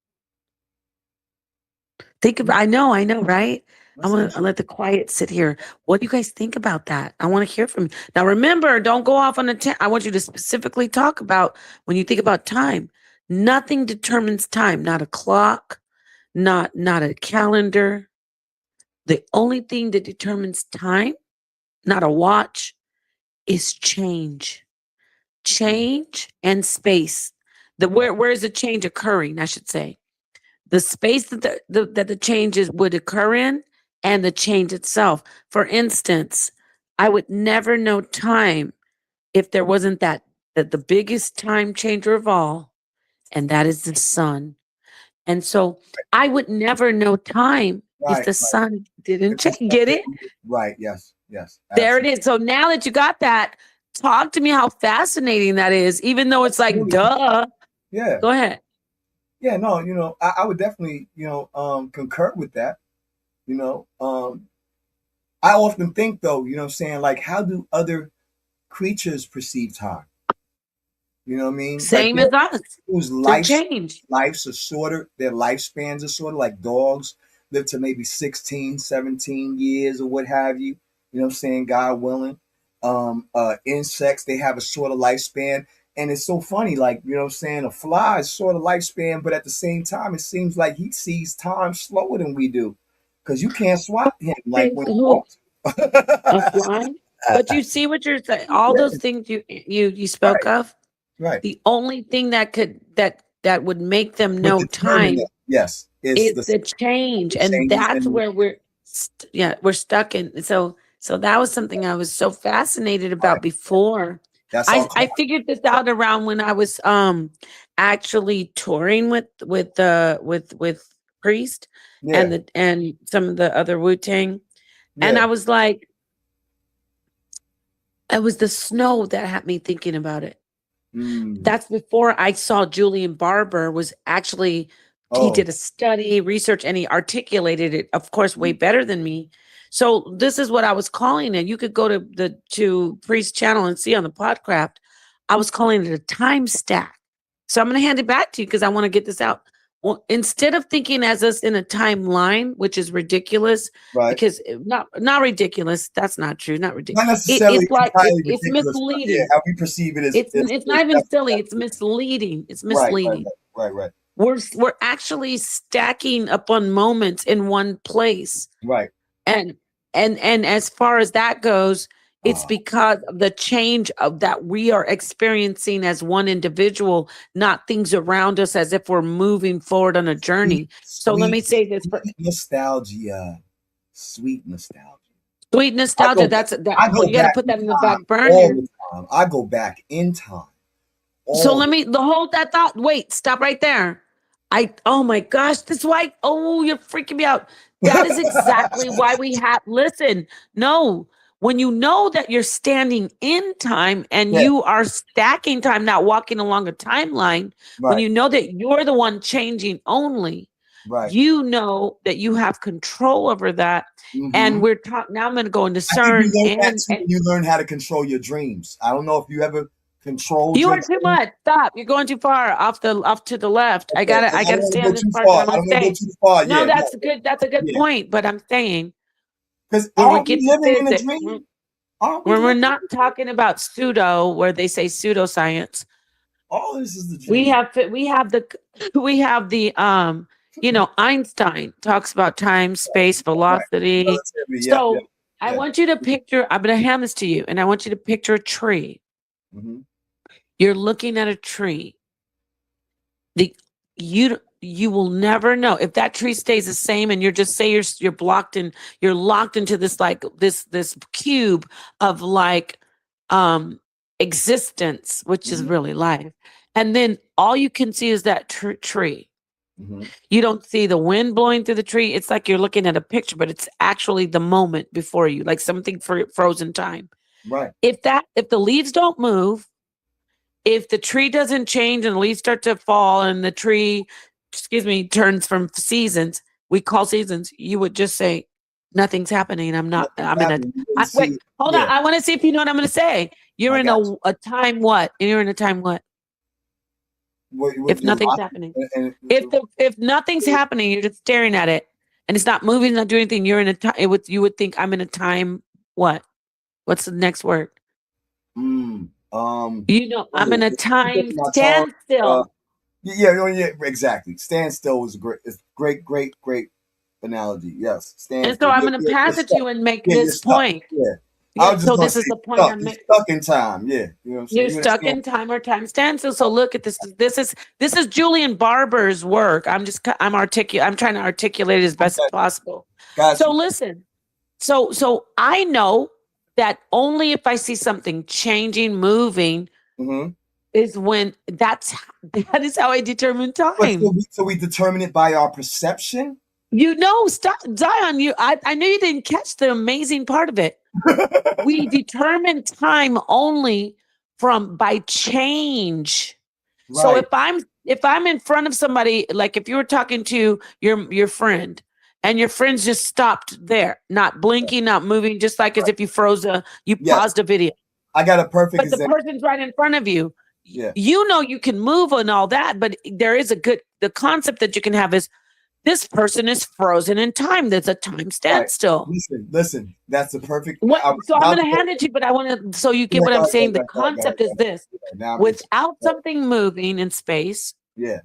Think about I know, right? I That's want to interesting. let the quiet sit here. What do you guys think about that? I want to hear from you. Now remember, don't go off on I want you to specifically talk about when you think about time. Nothing determines time, not a clock, not a calendar. The only thing that determines time, not a watch, is change. change and space. Where is the change occurring? I should say the space that the changes would occur in, and the change itself. For instance, I would never know time if there wasn't that the biggest time changer of all, and that is the sun. And so I would never know time if the sun didn't change. Get it? Right. Yes. Yes. There it is. So now that you got that, talk to me how fascinating that is, even though it's like, duh. Yeah. Go ahead. Yeah, no, I would definitely, concur with that. I often think though, saying like, how do other creatures perceive time? You know what I mean? Same like, as us. Whose lives are shorter, their lifespans are shorter, like dogs live to maybe 16, 17 years or what have you. You know what I'm saying? God willing. Insects, they have a shorter lifespan. And it's so funny, like, you know what I'm saying? A fly is shorter lifespan, but at the same time, it seems like he sees time slower than we do. Because you can't swat him like when a fly. But you see what you're saying? All those things you spoke of. Right. The only thing that would make them know time, yes, is the change, and that's where we're stuck in. So that was something I was so fascinated about before. I figured this out around when I was actually touring with Priest and some of the other Wu-Tang, and I was like, it was the snow that had me thinking about it. That's before I saw Julian Barber was actually, he did a study, research, and he articulated it, of course, way better than me. So this is what I was calling it. You could go to Priest's channel and see on the Podcraft. I was calling it a time stack. So I'm going to hand it back to you because I want to get this out. Well, instead of thinking as us in a timeline, which is ridiculous, because not ridiculous, that's not true, not ridiculous. Not necessarily it's like it's ridiculous, misleading. yeah, how we perceive it is it's not even silly. It's misleading. It's misleading. Right. We're actually stacking upon moments in one place. Right. And as far as that goes, it's because of the change of that we are experiencing as one individual, not things around us as if we're moving forward on a journey. So let me say this. Sweet nostalgia. Sweet nostalgia. You got to put that in the back burner. All the time. I go back in time. So let me hold that thought. Wait, stop right there. Oh my gosh, that's why. Oh, you're freaking me out. That is exactly why we have. Listen, no. When you know that you're standing in time and you are stacking time, not walking along a timeline, when you know that you're the one changing only, you know that you have control over that. And we're talking now. I'm going to go into CERN. And you learn how to control your dreams. I don't know if you ever controlled. You are too much. Stop. You're going too far off to the left. Okay. I gotta stay on this part. I'm saying. No, that's good. That's a good point. But I'm saying. Because when we get living in a dream, we're not talking about pseudo, where they say pseudoscience. All this is the dream. We have the Einstein talks about time, space, velocity. I want you to picture. I'm going to hand this to you, and I want you to picture a tree. You're looking at a tree. You will never know if that tree stays the same, and you're just say you're blocked and you're locked into this like this cube of like existence, which is really life, and then all you can see is that tree. You don't see the wind blowing through the tree. It's like you're looking at a picture, but it's actually the moment before you, like something frozen time. Right. If the leaves don't move, if the tree doesn't change and the leaves start to fall and the tree, turns from seasons, we call seasons, you would just say, nothing's happening. Wait, hold on. I want to see if you know what I'm going to say. You're in a time what? You're in a time what? If nothing's happening. If nothing's happening, you're just staring at it and it's not moving, not doing anything. You're in a time, you would think I'm in a time what? What's the next word? I'm in a time standstill. Yeah, exactly. Standstill was great analogy. Yes. And so I'm going to pass it to you and make this point. I Yeah, was just so gonna this say is the point stuck. I'm You're making. stuck in time. Yeah, you know what I'm saying. You're You stuck understand? in time or time stands. So look at this. This is Julian Barber's work. I'm trying to articulate it as best as Okay, possible. got So you. listen. So I know that only if I see something changing, moving, Mm-hmm. is when that is how I determine But time. so we determine it by our perception. You know, stop, Zion. I know you didn't catch the amazing part of it. We determine time only by change. So Right. if I'm in front of somebody, like if you were talking to your friend, and your friends just stopped there, not blinking, not moving, just like as if you Yes. paused a video. I got a perfect But the example. person's right in front of you. Yeah. You know you can move and all that, but there is the concept that you can have is this person is frozen in time. There's a time Right. standstill. Listen. That's the perfect. What? I was So I'm about going to to go. hand it to you, but I want to so you get Yeah, what go I'm ahead, go saying. ahead, The go ahead, go ahead, concept go is ahead. this: Now I'm interested. without Go ahead. something moving in space, Yeah.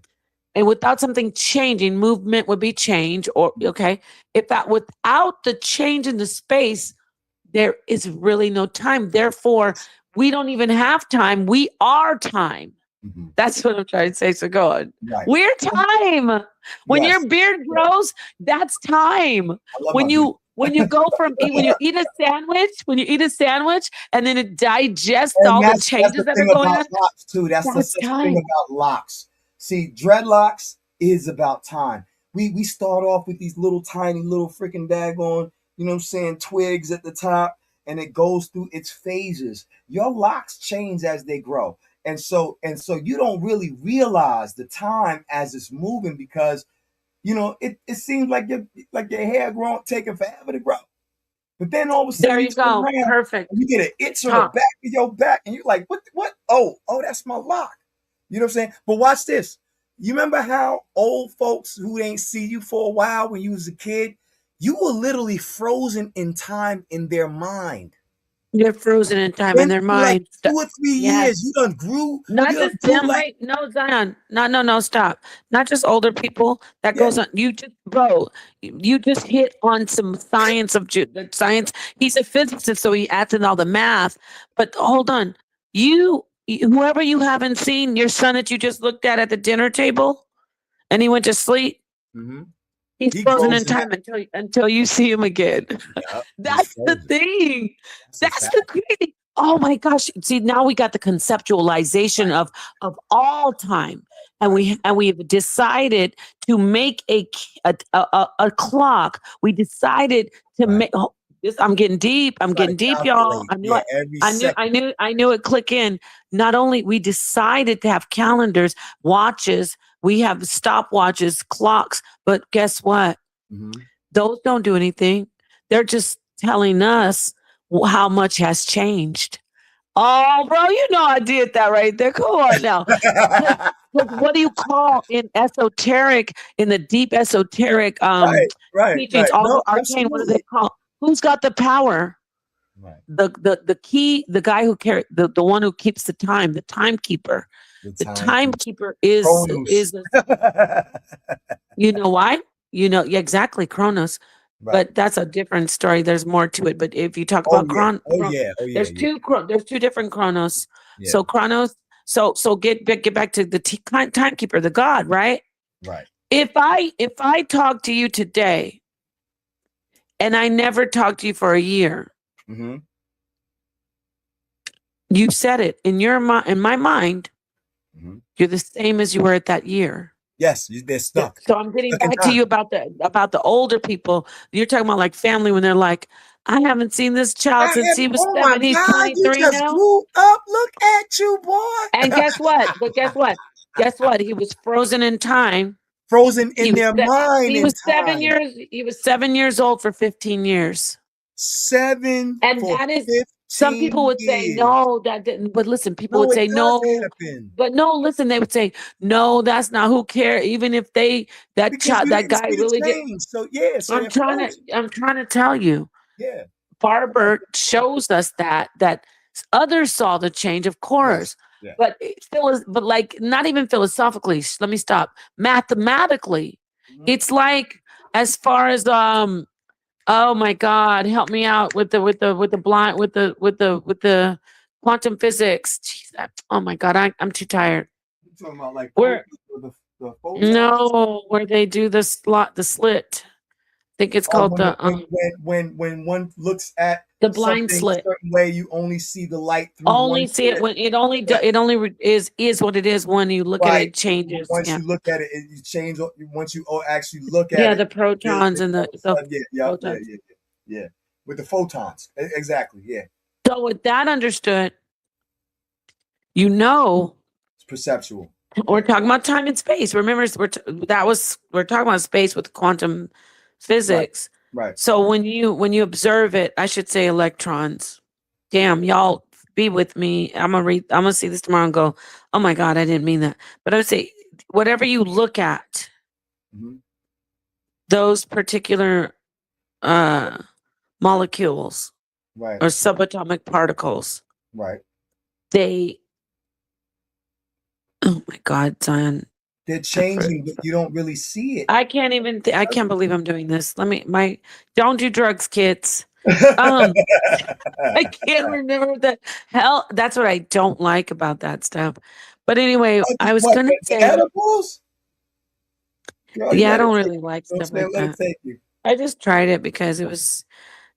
and without something changing, movement would be change. Or okay, if that without the change in the space, there is really no time. Therefore, we don't even have time. We are time. Mm-hmm. That's what I'm trying to say. So go on. Right. We're time. When Yes. your beard grows, that's time. I love When my beard. when you go from when you eat a sandwich and then it digests And all the that's changes the that are thing going about on, locks too. That's the that's such thing time. about locks. See, dreadlocks is about time. We start off with these little tiny little freaking daggone, you know what I'm saying, twigs at the top, and it goes through its phases. Your locks change as they grow. And so you don't really realize the time as it's moving because it seems like your hair growing taking forever to grow. But then all of a sudden There you you turn go. around and Perfect. you get an itch on the Talk. back of your back, and you're like, what? Oh, that's my lock. You know what I'm saying? But watch this. You remember how old folks who ain't see you for a while when you was a kid, you were literally frozen in time in their mind. You're frozen in time in Then their for like mind. 2 or 3 years, Yes. you Not done just grew them, like wait, no, Zion. No, stop. Not just older people. That yeah, goes on. You just hit on some science the science. He's a physicist, so he adds in all the math. But hold on. Whoever you haven't seen, your son that you just looked at the dinner table and he went to sleep, mm-hmm. he's He frozen in grows in that. time until you see him again. Yeah, he's That's the frozen. thing. That's a That's fact. the crazy. Oh my gosh. See, now we got the conceptualization of all time. And Right. we've decided to make a clock. We decided to Right. make this. I'm getting deep. I'm Try to getting deep, y'all. calculate. Yeah, every second. I knew it click in. Not only we decided to have calendars, watches, we have stopwatches, clocks, but guess what? Mm-hmm. Those don't do anything. They're just telling us how much has changed. Oh, bro, you know I did that right there. Come on now. 'Cause what do you call in the deep esoteric teachings, Right. all No, the arcane, what do they absolutely. call? Who's got the power? Right. The key, the guy who carry the one who keeps the time, the timekeeper. The The time timekeeper is bonus. is you know why? Yeah, exactly, Chronos. Right. But that's a different story. There's more to it. But if you talk Oh about yeah. Oh yeah. Oh yeah. Yeah. there's two different Chronos. Yeah. So Chronos, so get back to the timekeeper, the God, right? Right. If I talk to you today and I never talked to you for a year, Mm-hmm. you said it in my mind, Mm-hmm. you're the same as you were at that year. Yes, they're stuck. So I'm getting Stuck in back to time. you about the older people. You're talking about like family when they're like, I haven't seen this child since he was Oh my 7. He's God, you 23 just now. grew up. Look at you, boy. And guess what? But guess what? Guess what? He was frozen in time. Frozen He in was their mind he in was 7 time. years. He was 7 years old for 15 years. 7 And for that is, some people 15 would say, years. no, that didn't. But listen, people No, would it say, does no. happen. But no, listen, they would say, no, that's not who cares. Even if Because you that didn't guy see the really did. change. So yeah, so they're frozen. I'm trying to tell you. Yeah. Barber shows us that others saw the change, of Yes. course, Yeah. but but like not even philosophically. Let me stop. Mathematically, Mhm. it's like as far as Oh my God, help me out with the quantum physics. Jeez, oh my God, I'm too tired. You talking about like Where the photons? no, where they do the slit. I think it's called When one looks at the blind something a slit. certain way, you only see the light through one Only see it slit. when it only is what it is when you look at it. Right. It changes. Once Yeah, you look at it, you change. Once you actually look at yeah, it, the protons and all of a the sudden, photons. yeah. With the photons, exactly. Yeah, So with that understood, you know, it's perceptual. we're talking about time and space. Remember, we're talking about space with quantum Right. physics. Right. So when you observe it, I should say electrons. Damn, y'all be with me. I'm gonna see this tomorrow and go, oh my God, I didn't mean that. But I would say whatever you look at, Mm-hmm. those particular molecules Right. or subatomic particles, Right. they oh my God, Zion. They're changing, but you don't really see it. I can't even I can't believe I'm doing this. Don't do drugs, kids. I can't remember the hell. That's what I don't like about that stuff. But anyway, I was What, gonna the say, edibles? Girl, you yeah, I let it don't take really you. like Don't stuff say like let it that. take you. I just tried it because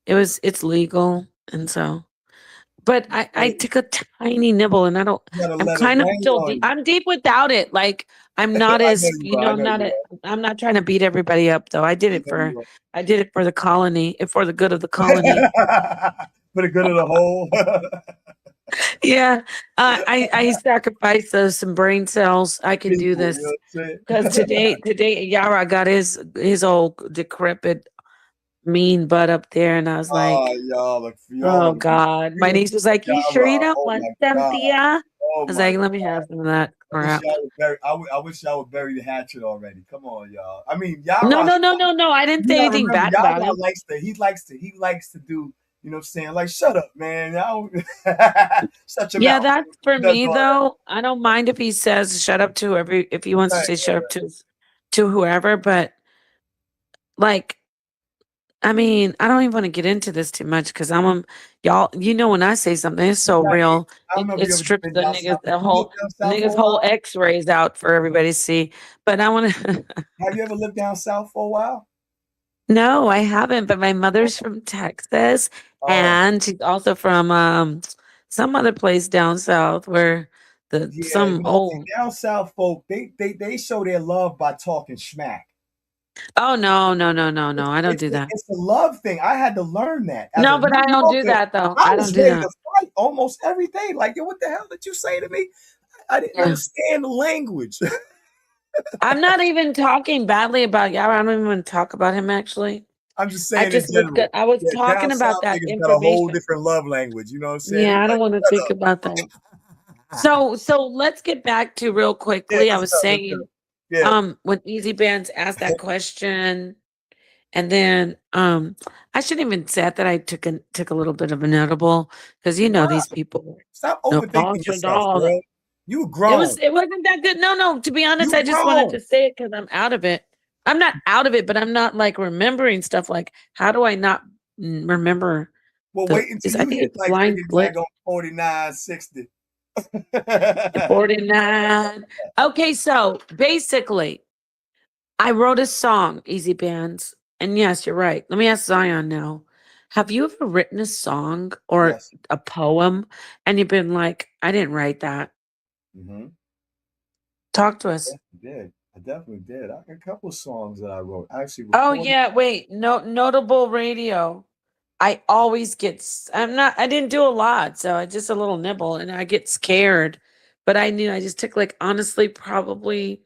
it's legal, and so. But I took a tiny nibble, and You gotta I'm let it kind of rain still on deep. you. I'm deep without it. Like I'm I not know as you are. I know you I'm not trying to beat everybody up though. are. I know you I did it for the colony, and for the good of the are. colony. For the good of the whole. Yeah, I sacrificed some brain cells. I can do People, you this know what I'm because saying? today Yara got his old decrepit mean butt up there, and I was Oh, like, y'all oh are God. My beautiful, niece was like, you sure you Yara. don't Oh want my some, God. Thea? I Oh was my like, let me have some of that I wish crap. y'all would bury. I wish y'all would bury the hatchet already. Come on, y'all. I mean, No, Yara. no, no, no, no. I didn't You say gotta anything remember, bad about Yara him. likes to. He likes to do. You know what I'm saying? Like, shut up, man. Y'all, shut your Yeah, mouth. that's for He does me all that. though. I don't mind if he says shut up to if he wants to Right, say shut right, up to whoever, but like I mean, I don't even want to get into this too much because y'all. You know, when I say something, it's so right. real. I don't know if It you ever strips been the down south. You lived down south for niggas a whole while. X-rays out for everybody to see. But I want to. Have you ever lived down south for a while? No, I haven't. But my mother's from Texas, Oh, and she's also from some other place down south where yeah. some You know, see, old. down south folk, they show their love by talking smack. Oh no, no, no, no, no! It's I don't it's do a, that. it's a love thing. I had to learn that as a No, but New I don't do Yorker. that though. I I don't was do ready that. to fight almost every day. Like, yo, what the hell did you say to me? I didn't Yeah. understand the language. I'm not even talking badly about Yara. I don't even want to talk about him actually. I'm just saying in general. I was Yeah, down talking about south that niggas got a whole information. different love language. You know what I'm saying? They Yeah, be I don't like, want to think about that. So let's get back to real yeah, quickly. I let's was go, let's go. saying, Yeah. when Easy Bands asked that question, and then I shouldn't even said that I took a little bit of an edible because you know these people. Stop No, overthinking yourself, girl. You grown. it wasn't that good. No, no. To be honest, You I just wanted grown. to say it because I'm out of it. I'm not out of it, but I'm not like remembering stuff. Like, how do I not remember Well, the? wait until Is I you think hit it's like blind freaking split. daggone 49, 60. 49. Okay, so basically, I wrote a song, Easy Bands. And yes, you're right. Let me ask Zion now. Have you ever written a song or Yes. a poem and you've been like, I didn't write that? Mm-hmm. Talk to us. I did. I definitely did. I got a couple of songs that I wrote. I actually Oh, recorded. yeah. Wait. Notable radio. I always I didn't do a lot. So I just a little nibble and I get scared. But I knew I just took like, honestly, probably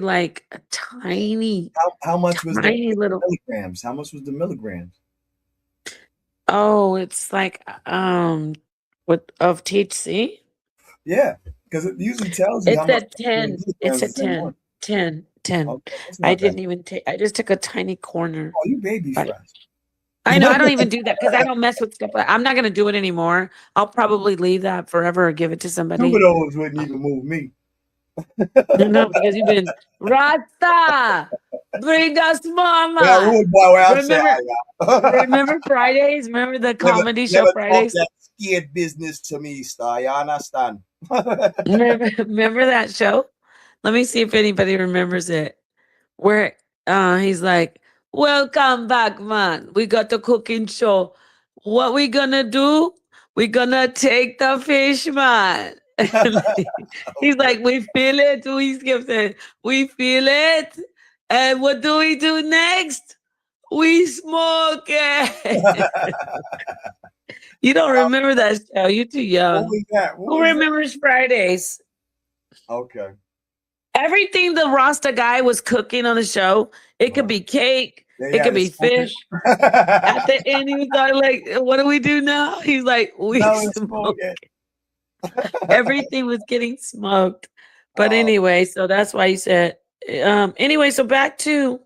like a How much was the tiny little. milligrams? How much was the milligrams? Oh, it's like what of THC? Yeah, because it usually tells you how It's much at 10. It's milligrams at is in one. 10. 10. 10. Okay, that's I not that. didn't even take I just took a tiny corner. Oh, you baby But fresh. I know I don't even do that because I don't mess with stuff. I'm not gonna do it anymore. I'll probably leave that forever or give it to Two of somebody. those wouldn't even move me. No, because you've been Rasta. Bring us Yeah, mama. rude boy, where I'm saying, Remember, yeah. remember Fridays? Remember the never, comedy show never talk Fridays? that scared business to me, star. You understand? Remember that show? Let me see if anybody remembers it. Where he's like, "Welcome back, man. We got the cooking show. What we gonna do? We gonna take the fish, man." He's like, "We feel it." We skip it. We feel it. And what do we do next? We smoke it. You don't remember that show. You're too What young. was that? What Who was that? remembers Fridays? Okay. Everything the Rasta guy was cooking on the show, it could be cake, They it had could to be smoke fish. At it. the end, he was like, "What do we do now?" He's like, "We Now it's smoke smoke." it. Everything was getting smoked. But Oh, anyway, so that's why he said. Anyway, so back to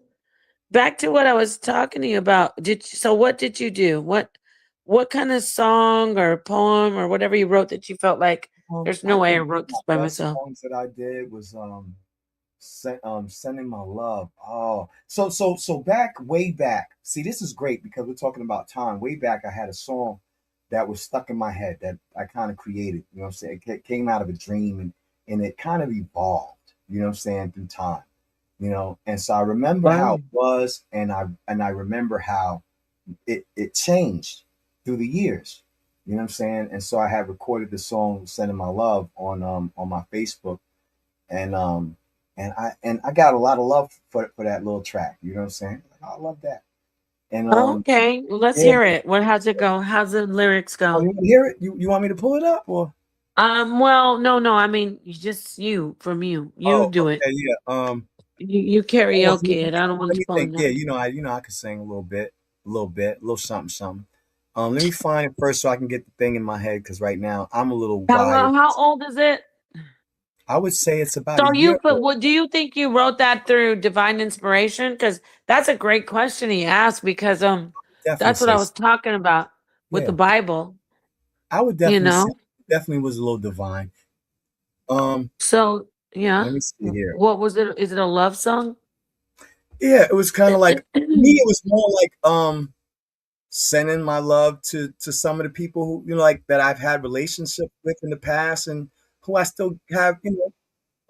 what I was talking to you about. So what did you do? What kind of song or poem or whatever you wrote that you felt like there's I no way I think wrote my this by best myself? songs that I did was sending my love. Oh, so back way back. See, this is great because we're talking about time. Way back, I had a song that was stuck in my head that I kind of created. You know what I'm saying? It came out of a dream and it kind of evolved. You know what I'm saying, through time. You know, and so I remember how Wow. it was, and I remember how it changed through the years. You know what I'm saying? And so I had recorded the song "Sending My Love" on my Facebook, and I got a lot of love for that little track. You know what I'm saying? I love that. And Okay, let's yeah. hear it. How's it go? How's the lyrics Oh, you go? want to hear it? You want me to pull it up or? Well, no, I mean, just you from you. You Oh, do it. okay, yeah. You Oh, karaoke it. I don't want let you me think. pulling Yeah, up. I can sing a little something, something. Let me find it first so I can get the thing in my head because right now I'm a little wired. How old is it? I would say it's about a So year but old. what do you think you wrote that through divine inspiration? Because that's a great question he asked. Because Definitely that's what I say, was talking about with the yeah. Bible. I would You definitely say know. definitely was a little divine. Um, So yeah, Let me see here. what was it? Is it a love song? Yeah, it was kind of like me. It was more like sending my love to some of the people who like that I've had relationships with in the past and who I still have a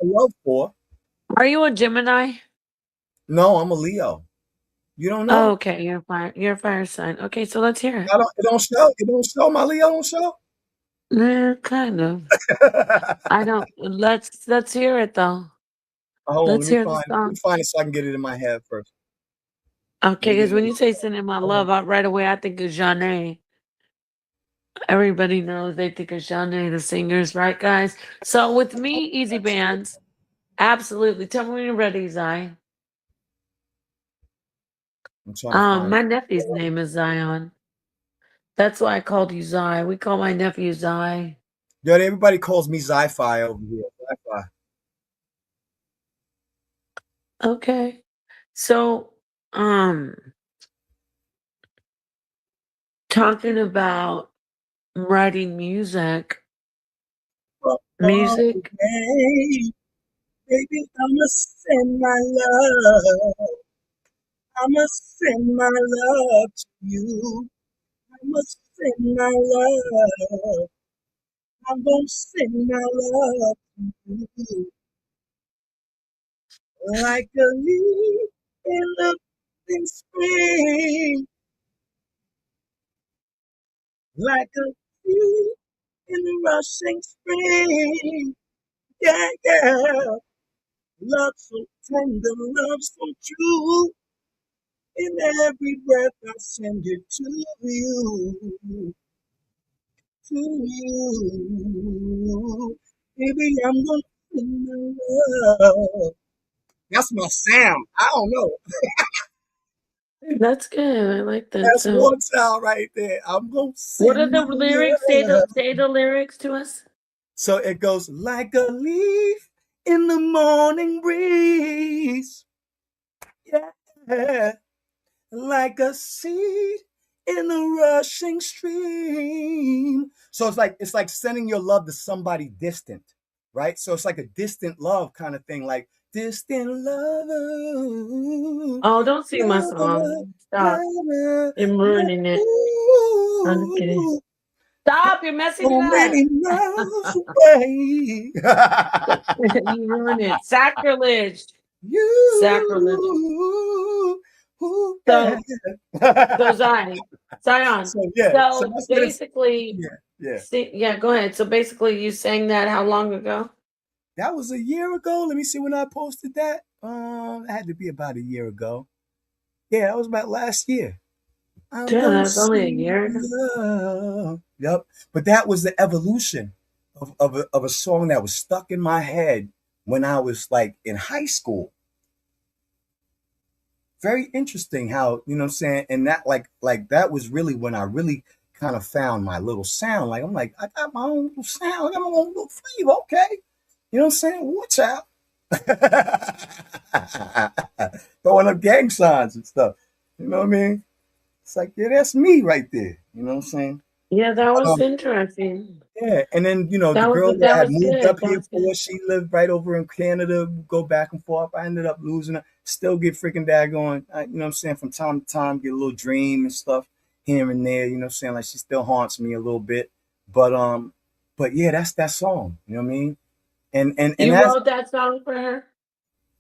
love for. Are you a Gemini? No, I'm a Leo. You don't Oh, know? okay, you're a fire. You're a fire sign. Okay, so let's hear it. I don't. It don't show. It don't show. My Leo don't show. Kind of. I don't. Let's hear it though. Hold on. Let's hear the Let me song. find it so I can get it in my head first. Let Okay, me get because it. when you say "sending my Hold on. love," right away I think of Jeanne. Everybody knows they think of Jeanne, the singers, right, guys? So with me, easy bands, absolutely. Tell me when you're ready, Zai. I'm trying to find it. My nephew's name is Zion. That's why I called you Zai. We call my nephew Zai. Yo, everybody calls me Zi-Fi over here. Zi-Fi. Okay. So, talking about writing music. Music. Hey, baby, I'ma send my love. I'ma send my love to you. I'ma send my love. I'm gonna send my love to you. Like a leaf in spring. Like a leaf in the rushing spring. Yeah, yeah. Love so tender, love so true. In every breath I send it to you, to you. Baby, I'm gonna sing my love. That's my sound. I don't know. That's good. I like that. That's So, one sound right there. I'm gonna what are sing the my lyrics? Say love. the lyrics to us. So it goes like a leaf in the morning breeze. Yeah. Like a seed in the rushing stream. So it's like sending your love to somebody distant, right? So it's like a distant love kind of thing. Like distant lover. Oh, don't sing my song. Stop. You're ruining it. I'm just kidding. Stop, you're messing So it many up. miles away. You ruined it. Sacrilege. You. Sacrilege. So, Zion. So yeah. So So that's what it's. basically, Yeah. yeah, go ahead. So basically, you sang that how long ago? That was a year ago. Let me see when I posted that. It had to be about a year ago. Yeah, that was about last year. I'm Yeah, gonna that's only a see year ago. love. Yep. But that was the evolution of a song that was stuck in my head when I was like in high school. Very interesting how, you know what I'm saying? And that like that was really when I really kind of found my little sound. Like I'm like, I got my own little sound, I got my own little flavor, okay. You know what I'm saying? Watch out. Throwing up gang signs and stuff. You know what I mean? It's like, yeah, that's me right there. You know what I'm saying? Yeah, that was Um, interesting. yeah, and then the That was girl that that had was moved good. up That here was for, good. she lived right over in Canada, go back and forth. I ended up losing her. Still get freaking daggone, you know what I'm saying, from time to time, get a little dream and stuff here and there, you know what I'm saying? Like she still haunts me a little bit. But yeah, that's that song, you know what I mean? And You that's wrote that song for her?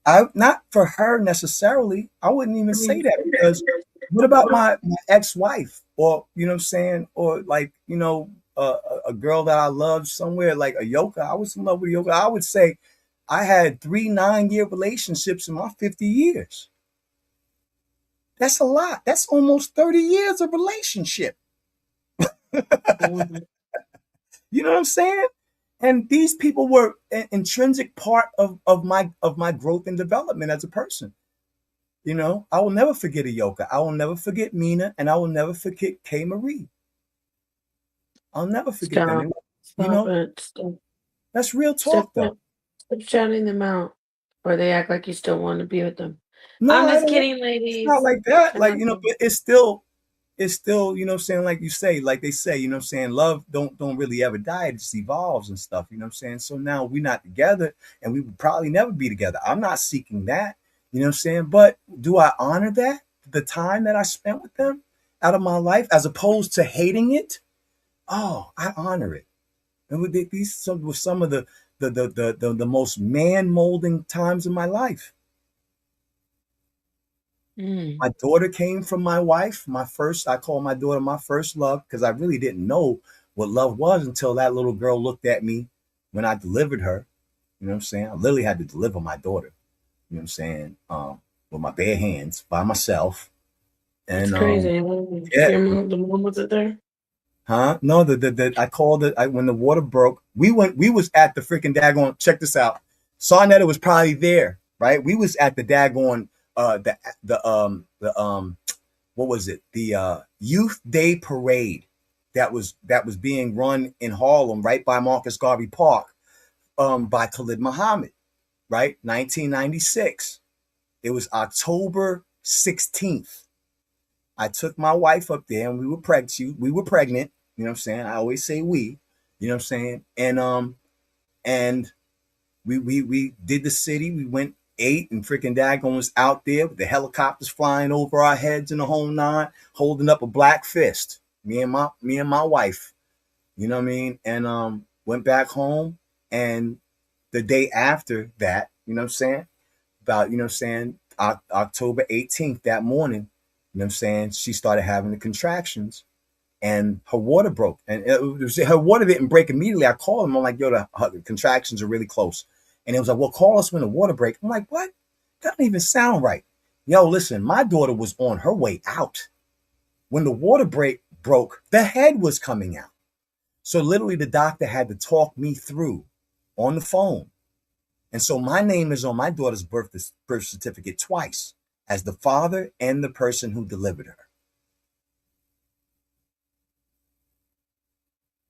I not for her necessarily. I wouldn't even I say mean, that because what about my ex-wife or you know what I'm saying or like a girl that I loved somewhere like a Yoka. I was in love with Yoka. I would say I had 3 9-year relationships in my 50 years. That's a lot. That's almost 30 years of relationship. mhm. You know what I'm saying? And these people were an intrinsic part of my growth and development as a person. You know, I will never forget Ayoka. I will never forget Mina, and I will never forget K. Marie. I'll never forget them. Stop. You Stop know, it. Stop. that's real Stop talk, though. it. Stop shouting them out. Or they act like you still want to be with them. No, I'm I just don't. kidding, It's not ladies. like that. I'm Like not kidding. but it's still, you know what I'm saying, like you say, like they say, you know what I'm saying, love don't really ever die, it just evolves and stuff, you know what I'm saying? So now we're not together and we would probably never be together. I'm not seeking that, you know what I'm saying? But do I honor that? The time that I spent with them out of my life as opposed to hating it? Oh, I honor it. And these were some of the most man molding times of my life. Mm. My daughter came from my wife. I call my daughter my first love because I really didn't know what love was until that little girl looked at me when I delivered her. You know what I'm saying? I literally had to deliver my daughter, you know what I'm saying? With my bare hands by myself. It's And crazy. yeah, The mom wasn't there? huh? No, the I called it when the water broke. We was at the freaking daggone, check this out. Sarnetta was probably there, right? We was at the daggone the what was it? The Youth Day Parade that was being run in Harlem, right by Marcus Garvey Park, by Khalid Muhammad, right? 1996. It was October 16th. I took my wife up there and we were pregnant. We were pregnant. You know what I'm saying? I always say we. You know what I'm saying? And we did the city. We went ate and freaking daggone was out there with the helicopters flying over our heads in the whole nine, holding up a black fist. Me and my wife. You know what I mean? And went back home. And the day after that, you know what I'm saying? About, you know what I'm saying, October 18th, that morning, you know what I'm saying, she started having the contractions and her water broke. And her water didn't break immediately. I called him. I'm like, yo, the contractions are really close. And it was like, well, call us when the water breaks. I'm like, what? That don't even sound right. Yo, listen, my daughter was on her way out. When the water broke, the head was coming out. So literally the doctor had to talk me through on the phone. And so my name is on my daughter's birth certificate twice as the father and the person who delivered her.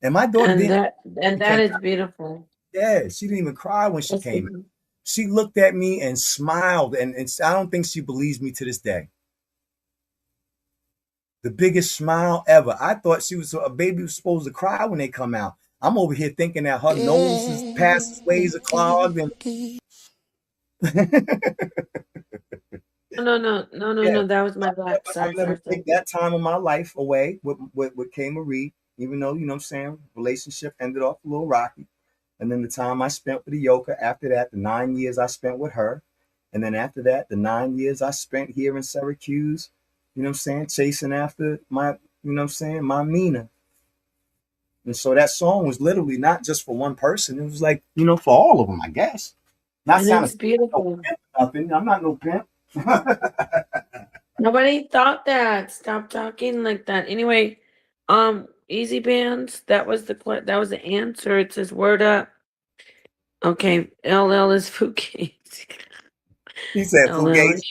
And my daughter And didn't. that is beautiful. Yeah, she didn't even cry when she That's came in. beautiful. She looked at me and smiled, and I don't think she believes me to this day. The biggest smile ever. I thought a baby was supposed to cry when they come out. I'm over here thinking that her nose is past ways are clogged, and No. That was my black. I'll Sorry, never sorry, take sorry. that time of my life away with K Marie, even though, you know what I'm saying, relationship ended off a little rocky. And then the time I spent with the Yoka, after that, the 9 years I spent with her. And then after that, the 9 years I spent here in Syracuse, you know what I'm saying, chasing after my, you know what I'm saying, my Mina. And so that song was literally not just for one person. It was like, you know, for all of them, I guess. Not And sounding it's no beautiful. pimp or nothing. I'm not no pimp. Nobody thought that. Stop talking like that. Anyway, easy bands. That was the answer. It says word up. Okay, LL is Fugazi. He said LL Fugazi. is.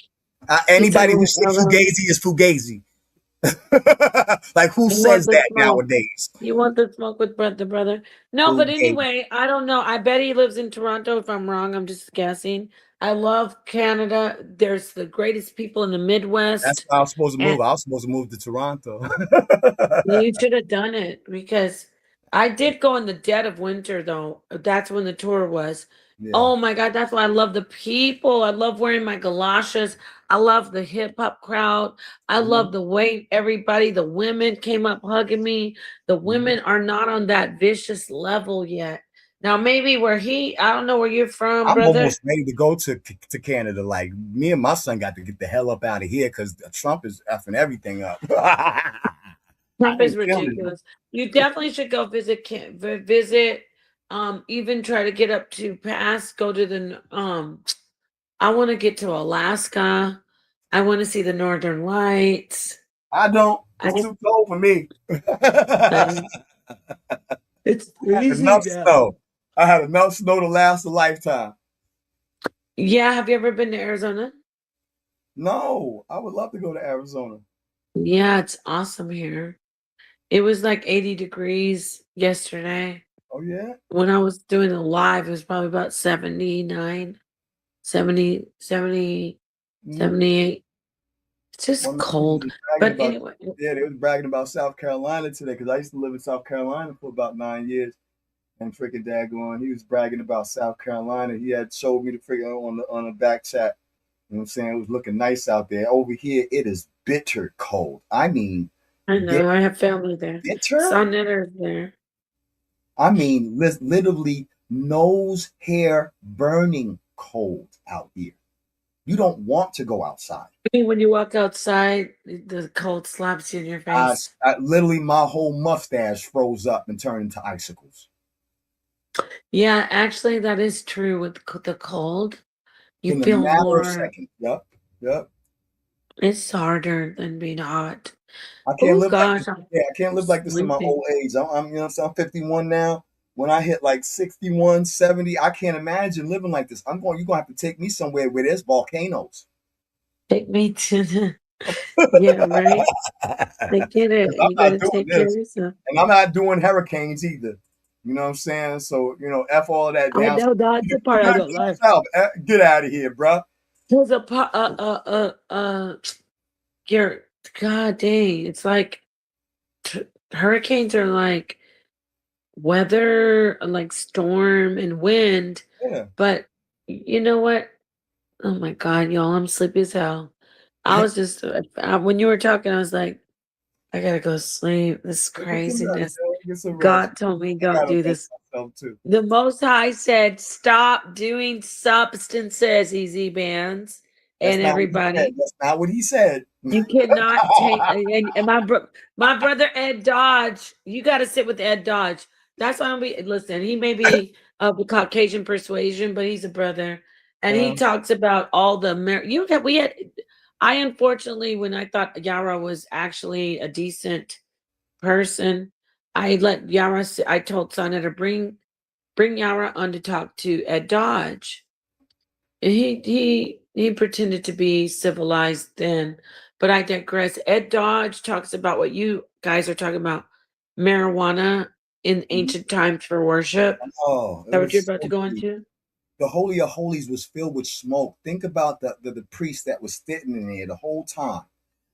He said Anybody who said LL. Fugazi is Fugazi. Like, who You want says the that smoke? nowadays? You want the smoke with brother, brother? No, but Fugazi. anyway, I don't know. I bet he lives in Toronto. If I'm wrong, I'm just guessing. I love Canada. There's the greatest people in the That's Midwest, why I was supposed to and move. I was supposed to move to Toronto. you should have done it because I did go in the dead of winter, though. That's when the tour was. Yeah. Oh my God, that's why I love the people. I love wearing my galoshes. I love the hip hop crowd. I Mhm, love the way everybody, the women came up hugging me. The mhm. women are not on that vicious level yet. Now, maybe I don't know where you're from, I'm brother. almost ready to go to Canada. Like, me and my son got to get the hell up out of here because Trump is effing everything up. I Trump is ain't feeling it. ridiculous. You definitely should go visit, even try to get up to go to I want to get to Alaska. I want to see the Northern Lights. I don't. I It's just, too cold for me. I I, it's had freezing enough now. snow. I had enough snow to last a lifetime. Yeah, have you ever been to Arizona? No, I would love to go to Arizona. Yeah, it's awesome here. It was like 80 degrees yesterday. Oh yeah. When I was doing it live, it was probably about 79, 70, 70, Mm. 78. It's One just of my people cold. was bragging But about. anyway, Yeah, they was bragging about South Carolina today because I used to live in South Carolina for about 9 years. And freaking daggone, he was bragging about South Carolina. He had showed me the freaking on the back chat. You know what I'm saying? It was looking nice out there. Over here, it is bitter cold. I mean, I bit know I have family there. bitter. Son is there. I mean, literally nose hair burning cold out here. You don't want to go outside. I mean, when you walk outside, the cold slaps you in your I, face. literally, my whole mustache froze up and turned into icicles Yeah, actually, that is true with the cold. You in a feel matter of more, seconds. Yep, yep. it's harder than being hot. I can't Oh live like gosh, this. Yeah, I can't I'm live like this in my sleeping. old age. I'm you know, so I'm 51 now. When I hit like 61, 70, I can't imagine living like this. You're gonna have to take me somewhere where there's volcanoes. Take me to the, yeah, right? I get it. Because I'm You got not to doing take care of this. yourself. And I'm not doing hurricanes either. You know what I'm saying? So, F all of that I down. know that's You the do part I nothing don't to like. yourself. Get out of here, bruh. There's a part, you're, God dang, it's like hurricanes are like weather, like storm and wind. Yeah. But you know what? Oh my God, y'all, I'm sleepy as hell. I was just, when you were talking, I was like, I gotta go sleep. This Get some rest, craziness. yo. Get some rest. God told me I don't gotta do rest this. myself too. The Most High said, stop doing substances, easy bands, That's and not what he said. everybody. That's not what he said. You cannot take and my brother Ed Dodge. You got to sit with Ed Dodge. That's why I'm be listen. He may be of the Caucasian persuasion, but he's a brother, and he Um, talks about all the you got we had. I unfortunately, when I thought Yara was actually a decent person, I let Yara. I told Sana to bring Yara on to talk to Ed Dodge. And he pretended to be civilized then, but I digress. Ed Dodge talks about what you guys are talking about, marijuana in ancient times for worship. Is oh, it that what you're was about to so go deep. into? The Holy of Holies was filled with smoke. Think about the priest that was sitting in there the whole time.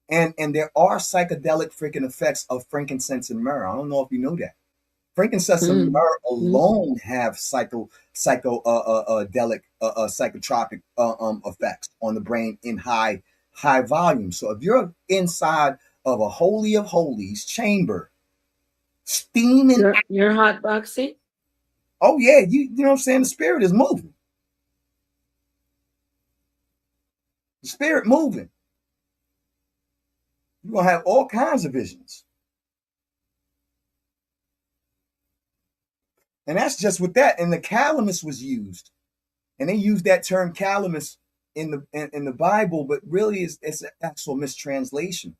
And there are psychedelic freaking effects of frankincense and myrrh. I don't know if you know that. Frankincense and Mm. myrrh alone have psychotropic effects on the brain in high volume. So if you're inside of a holy of holies chamber, steaming, You're hot boxing. oh yeah, you know what I'm saying. The spirit is moving. The spirit moving. You're gonna have all kinds of visions. And that's just with that. And the calamus was used. And they use that term calamus in the Bible, but really it's an actual mistranslation.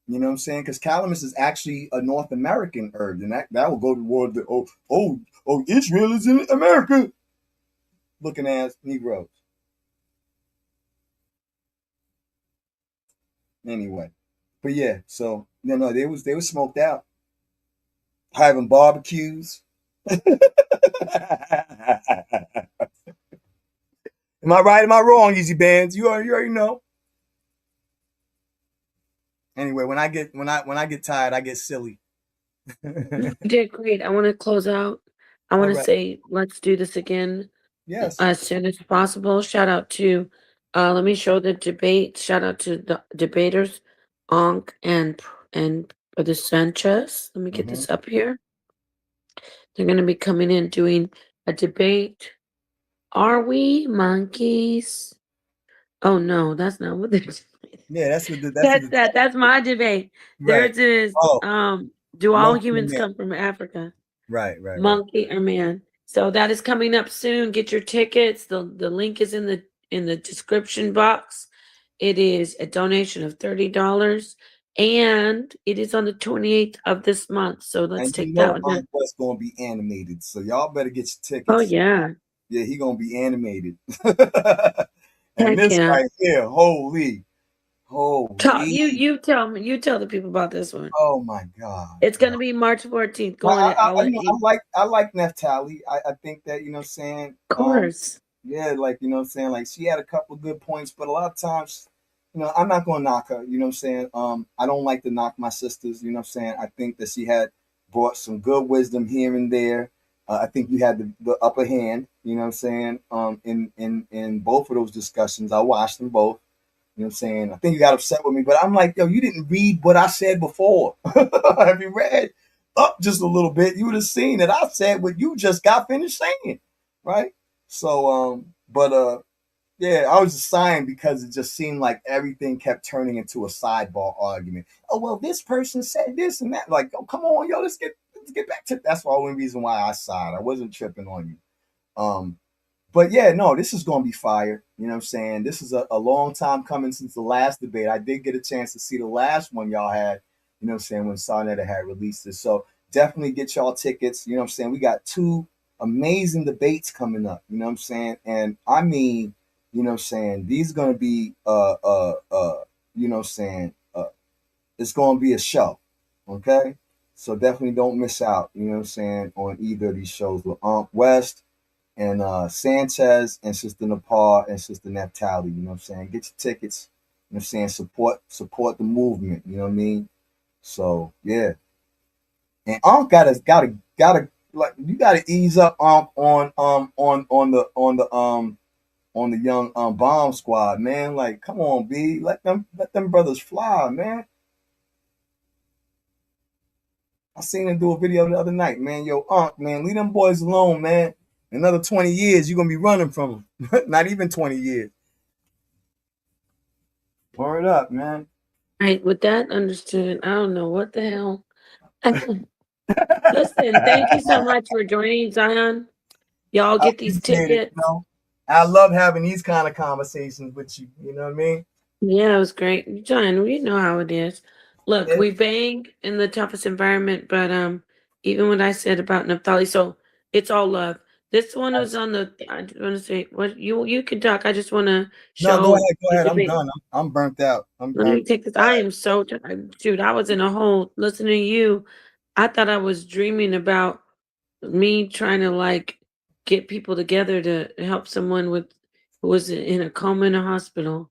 You know what I'm saying? Because calamus is actually a North American herb, and that will go toward the Israel is in America, looking at Negroes. Anyway, but yeah, so no, they was smoked out, having barbecues. Am I right? Am I wrong, Easy Bands? You already know. Anyway, when I get tired, I get silly. You did great. I want to close out. I want to say, let's do this again. Yes. As soon as possible. Shout out to, let me show the debate. Shout out to the debaters, Onk and the Sanchez. Let me get this up here. They're going to be coming in doing a debate. Are we monkeys? Oh no, that's not what they're doing. Yeah, that's That's my debate. Right. Theirs is do all humans come from Africa? Right. Monkey or man. So that is coming up soon. Get your tickets. The link is in the description box. It is a donation of $30. And it is on the 28th of this month. So let's take that one down. What's gonna be animated. So y'all better get your tickets. Oh yeah. Yeah, he gonna be animated. And this right here, holy. You tell the people about this one. Oh my God. It's gonna be March 14th. I like Neftali. I think that, you know what I'm saying? Of course. Yeah, like, you know what I'm saying? Like, she had a couple of good points, but a lot of times, you know, I'm not gonna knock her, you know what I'm saying? I don't like to knock my sisters, you know what I'm saying? I think that she had brought some good wisdom here and there. I think you had the upper hand, you know what I'm saying? In both of those discussions. I watched them both. You know what I'm saying? I think you got upset with me, but I'm like, yo, you didn't read what I said before. Have you read up just a little bit? You would have seen that I said what you just got finished saying, right? So, yeah, I was just sighing because it just seemed like everything kept turning into a sidebar argument. Oh, well, this person said this and that. Like, oh, come on, yo, let's get back to. That's the only reason why I sighed. I wasn't tripping on you. But yeah, no, this is going to be fire. You know what I'm saying? This is a long time coming since the last debate. I did get a chance to see the last one y'all had, you know what I'm saying, when Sarnetta had released it. So definitely get y'all tickets. You know what I'm saying? We got 2 amazing debates coming up. You know what I'm saying? And I mean, you know what I'm saying, these are going to be, you know what I'm saying, it's going to be a show. Okay? So definitely don't miss out, you know what I'm saying, on either of these shows with Aunt West and Sanchez and Sister Nepal and Sister Neftali. You know what I'm saying? Get your tickets. You know what I'm saying? Support the movement. You know what I mean? So yeah. And gotta like, you gotta ease up on the young bomb squad, man. Like, come on, B. Let them brothers fly, man. I seen him do a video the other night, man. Yo, man, leave them boys alone, man. Another 20 years, you're going to be running from them. Not even 20 years. Word up, man. Right, with that understood, I don't know what the hell. Listen, thank you so much for joining, Zion. Y'all get these tickets. You know? I love having these kind of conversations with you. You know what I mean? Yeah, it was great. Zion, we know how it is. Look, we bang in the toughest environment, but even what I said about Naphtali, so it's all love. This one was on the. I just want to say, what you can talk. I just want to show. No, go ahead. I'm done. I'm burnt out. Let me take this. I am so dude. I was in a hole listening to you. I thought I was dreaming about me trying to like get people together to help someone who was in a coma in a hospital.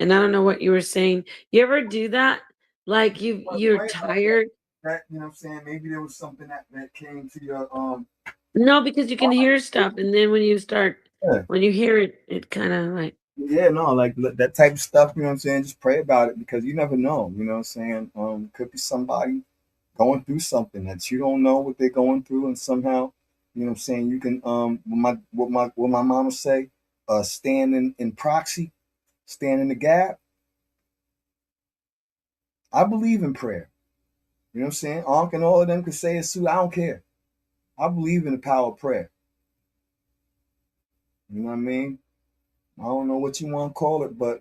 And I don't know what you were saying. You ever do that? Like you're tired that, you know what I'm saying? Maybe there was something that came to your No, because you can hear stuff, and then when you yeah. when you hear it, it kind of like. Yeah, no, like that type of stuff, you know what I'm saying? Just pray about it because you never know, you know what I'm saying? Could be somebody going through something that you don't know what they're going through, and somehow, you know what I'm saying, you can what my mama say, stand in proxy, stand in the gap. I believe in prayer. You know what I'm saying? Ankh and all of them could say it too. I don't care. I believe in the power of prayer. You know what I mean? I don't know what you want to call it, but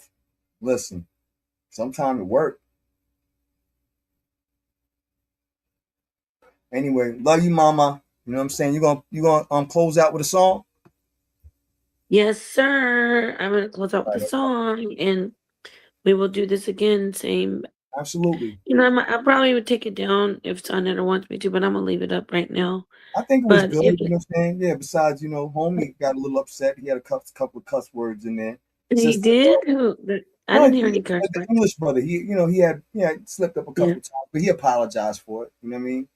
listen, sometimes it works. Anyway, love you, mama. You know what I'm saying? You gonna close out with a song? Yes, sir. I'm gonna close out with a song, and we will do this again. Same. Absolutely. You know, I probably would take it down if Sonetta wants me to, but I'm gonna leave it up right now. I think it was But good, if you know what I'm saying? Yeah, besides, homie got a little upset. He had a couple of cuss words in there. he Sister, did, I no, didn't hear any curse the words. English brother, he had slipped up a couple Yeah. of times, but he apologized for it. You know what I mean?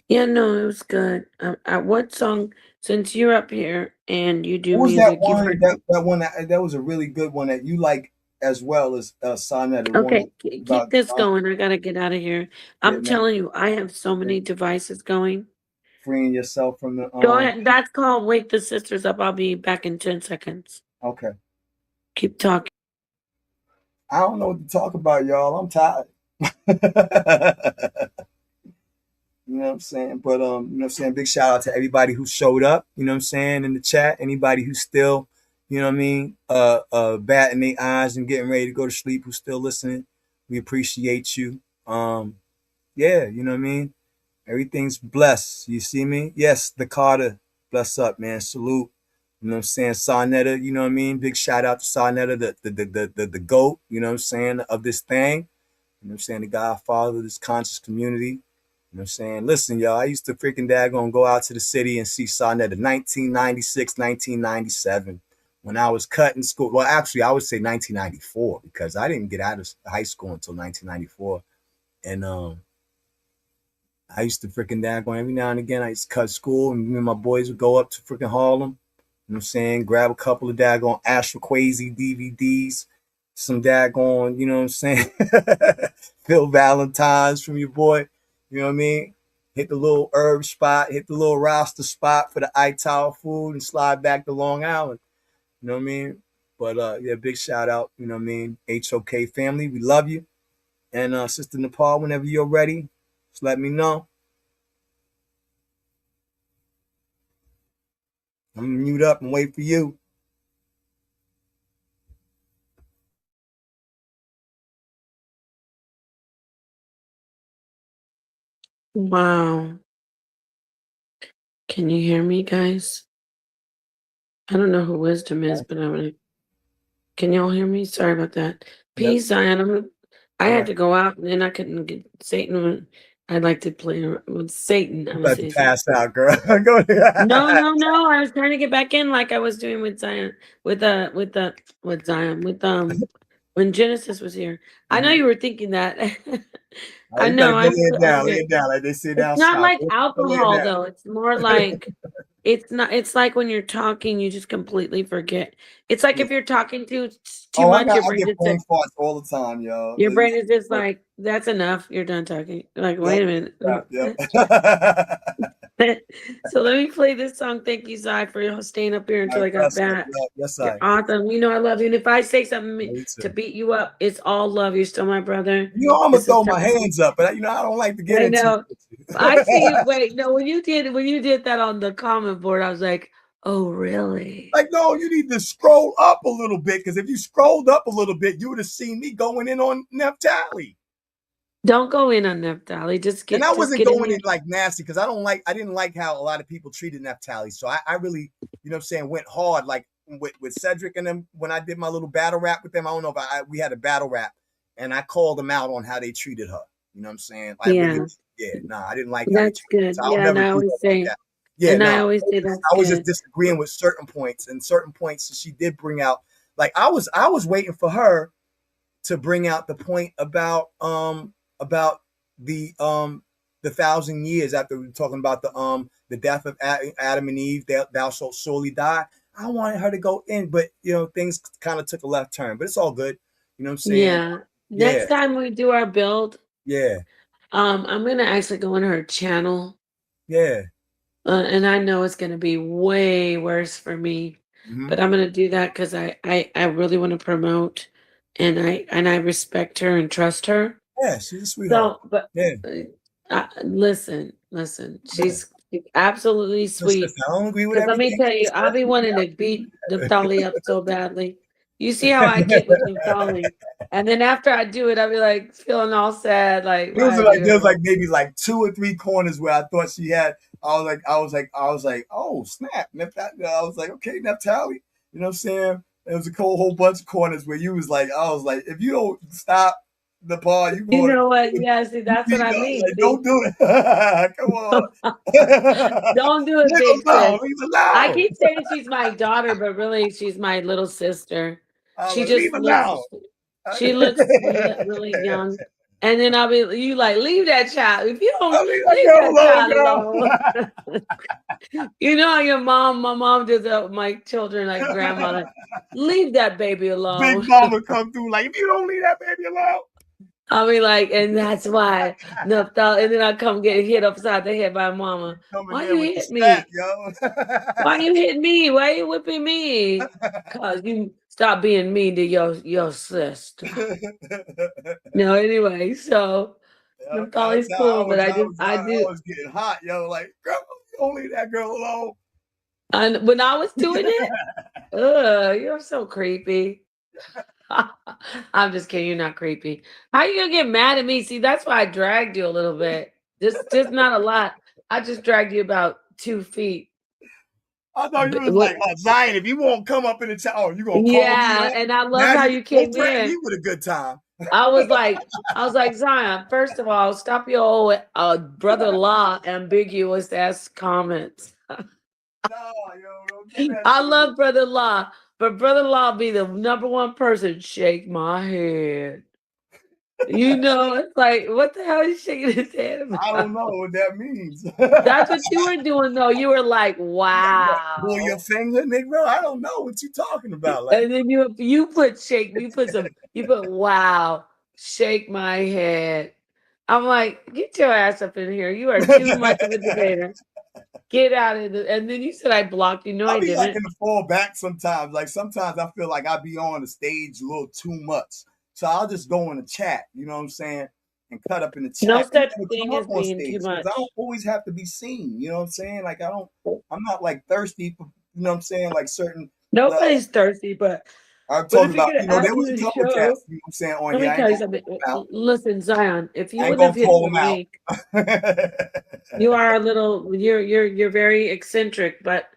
Yeah, no, it was good. What song? Since you're up here and you do What was that music, you've one? heard. That one that was a really good one that you like as well as Sonnet, the one Okay, that keep about this going. I gotta get out of here. I'm getting that, telling you, I have so many devices going. freeing yourself from the Go ahead. That's called Wake the Sisters Up. I'll be back in 10 seconds. Okay. Keep talking. I don't know what to talk about, y'all. I'm tired. You know what I'm saying? But you know what I'm saying? Big shout out to everybody who showed up, you know what I'm saying, in the chat. Anybody who's still, you know what I mean, batting their eyes and getting ready to go to sleep, who's still listening. We appreciate you. Yeah, you know what I mean? Everything's blessed. You see me? Yes, the Carter. Bless up, man. Salute. You know what I'm saying? Sarnetta, you know what I mean? Big shout out to Sarnetta, the GOAT, you know what I'm saying, of this thing. You know what I'm saying? The godfather of this conscious community. You know what I'm saying? Listen, y'all, I used to freaking daggone go out to the city and see Sarnetta 1996, 1997. When I was cutting school. Well, actually, I would say 1994 because I didn't get out of high school until 1994. And I used to freaking daggone every now and again. I used to cut school, and me and my boys would go up to freaking Harlem. You know what I'm saying? Grab a couple of daggone Astro Quasi DVDs, some daggone, you know what I'm saying? Phil Valentine's from your boy. You know what I mean? Hit the little herb spot, hit the little roster spot for the Ital food, and slide back to Long Island. You know what I mean? But yeah, big shout out, you know what I mean? HOK family, we love you. And Sister Nepal, whenever you're ready, just let me know. I'm gonna mute up and wait for you. Wow. Can you hear me, guys? I don't know who Wisdom is, but I'm gonna. Can y'all hear me? Sorry about that. Yep. Peace, Zion. I All had right. to go out, and then I couldn't get Satan. I'd like to play with Satan. I'm You gonna about to say Satan. pass out, girl. Go ahead. No. I was trying to get back in, like I was doing with Zion, with Zion, when Genesis was here. I know you were thinking that. All right, I you better know. go lay it I'm down, lay good. it down, like they say It's down not south. like Go lay it alcohol, down. though. It's more like it's not. It's like when you're talking, you just completely forget. It's like Yeah. if you're talking too Oh, much, your I brain get just brain said, farts all the time, yo. your brain is just like, that's enough. You're done talking. Like, Yep. wait a minute. Yep. So let me play this song. Thank you, Zai, for staying up here All until right, I got bless up. back. Yes, You're I. awesome. You know I love you. And if I say something Me to too. beat you up, it's all love. You're still my brother. You know, I'm gonna This is throw my hands up, but I don't like to get I into know. it. I see you. Wait, no. When you did that on the comment board, I was like, oh, really? Like, no, you need to scroll up a little bit because if you scrolled up a little bit, you would have seen me going in on Neftali. Don't go in on Neftali. And I Just wasn't get in going there. in like nasty because I didn't like how a lot of people treated Neftali. So I really, you know what I'm saying, went hard like with Cedric and them when I did my little battle rap with them. I don't know if we had a battle rap and I called them out on how they treated her. You know what I'm saying? I really, Yeah, yeah, nah, I didn't like how they that's treated her. good. So I'll Yeah, and never I do always that like say, that. Yeah, no, that's I was just good. disagreeing with certain points and certain points that she did bring out. Like I was waiting for her to bring out the point about the 1,000 years after we were talking about the death of Adam and Eve, thou shalt surely die. I wanted her to go in, but things kind of took a left turn. But it's all good. You know what I'm saying? Yeah. Yeah, Next time we do our build, yeah, I'm gonna actually go on her channel, yeah. and I know it's gonna be way worse for me, Hmm. but I'm gonna do that because I really want to promote, and I respect her and trust her. Yeah, she's a sweetheart. So, but Yeah, listen, yeah. she's absolutely Listen, sweet. I don't agree with Because let me everything tell she you, I'll says. be wanting to beat Naphtali up so badly. You see how I get with Naphtali, and then after I do it, I'll be like feeling all sad, like There why was I like do there it. was like maybe like 2 or 3 corners where I thought she had. I was like, oh snap, Naphtali. I was like, okay, Naphtali. You know what I'm saying? There was a whole bunch of corners where you was like, I was like, if you don't stop the ball, you You going know what? to Yeah, see, that's what I mean. like, See, don't do it. Come on. don't do it, Leave big him alone. sis. Leave him I alone. keep saying she's my daughter, but really she's my little sister. I was She like, leave just him looks alone. she looks really young. And then I'll be you like, leave that child. If you don't Leave that leave girl that alone, child girl. alone. You know how my mom does that with my children, like grandma, like, leave that baby Big alone. mama come through like, if you don't leave that baby alone. I'll be like, and that's why Naphtali, and then I come get hit upside the head by mama. Coming Why there you with the hit strap, me? yo. Why you hitting me? Why you whipping me? Cause you stop being mean to your sister. No, anyway, so Naphtali's cool, but I I do. was getting hot, yo. Like, girl, you don't leave that girl alone. And when I was doing it, you're so creepy. I'm just kidding. You're not creepy. How you gonna get mad at me? See, that's why I dragged you a little bit. Just not a lot. I just dragged you about 2 feet. I thought you was What? like, oh, Zion, if you won't come up in the chat, oh, you gonna call me Yeah, out? and I love Now how you you don't came threaten me in. with a good time. I was like, Zion, first of all, stop your old brother-in-law ambiguous ass comments. No, yo, don't do that I to me. love brother-in-law, but brother-in-law be the number one person. Shake my head. You know, it's like, what the hell is he shaking his head I don't about? know what that means. That's what you were doing, though. You were like, Pull your wow. finger, nigga. I don't know what you talking about. Like, And then you put shake, you put wow, shake my head. I'm like, get your ass up in here. You are too much of a debater. Get out of the. And then you said I blocked you. No, I'll I be like didn't. in the fall back sometimes. Like sometimes I feel like I be on the stage a little too much. So I'll just go in the chat, you know what I'm saying? And cut up in the No chat and such never come thing as up on being too stage. Because I don't much. always have to be seen. You know what I'm saying? Like I'm not like thirsty for, you know what I'm saying? Like certain Nobody's thirsty, I'm but talking if you're about, gonna there ask me was a to couple show, cats, you know what I'm saying, on let here. me I ain't tell you gonna something. call them out. Listen, Zion, if you I ain't wouldn't gonna have hit call the them out. link, you are a little. You're very eccentric, but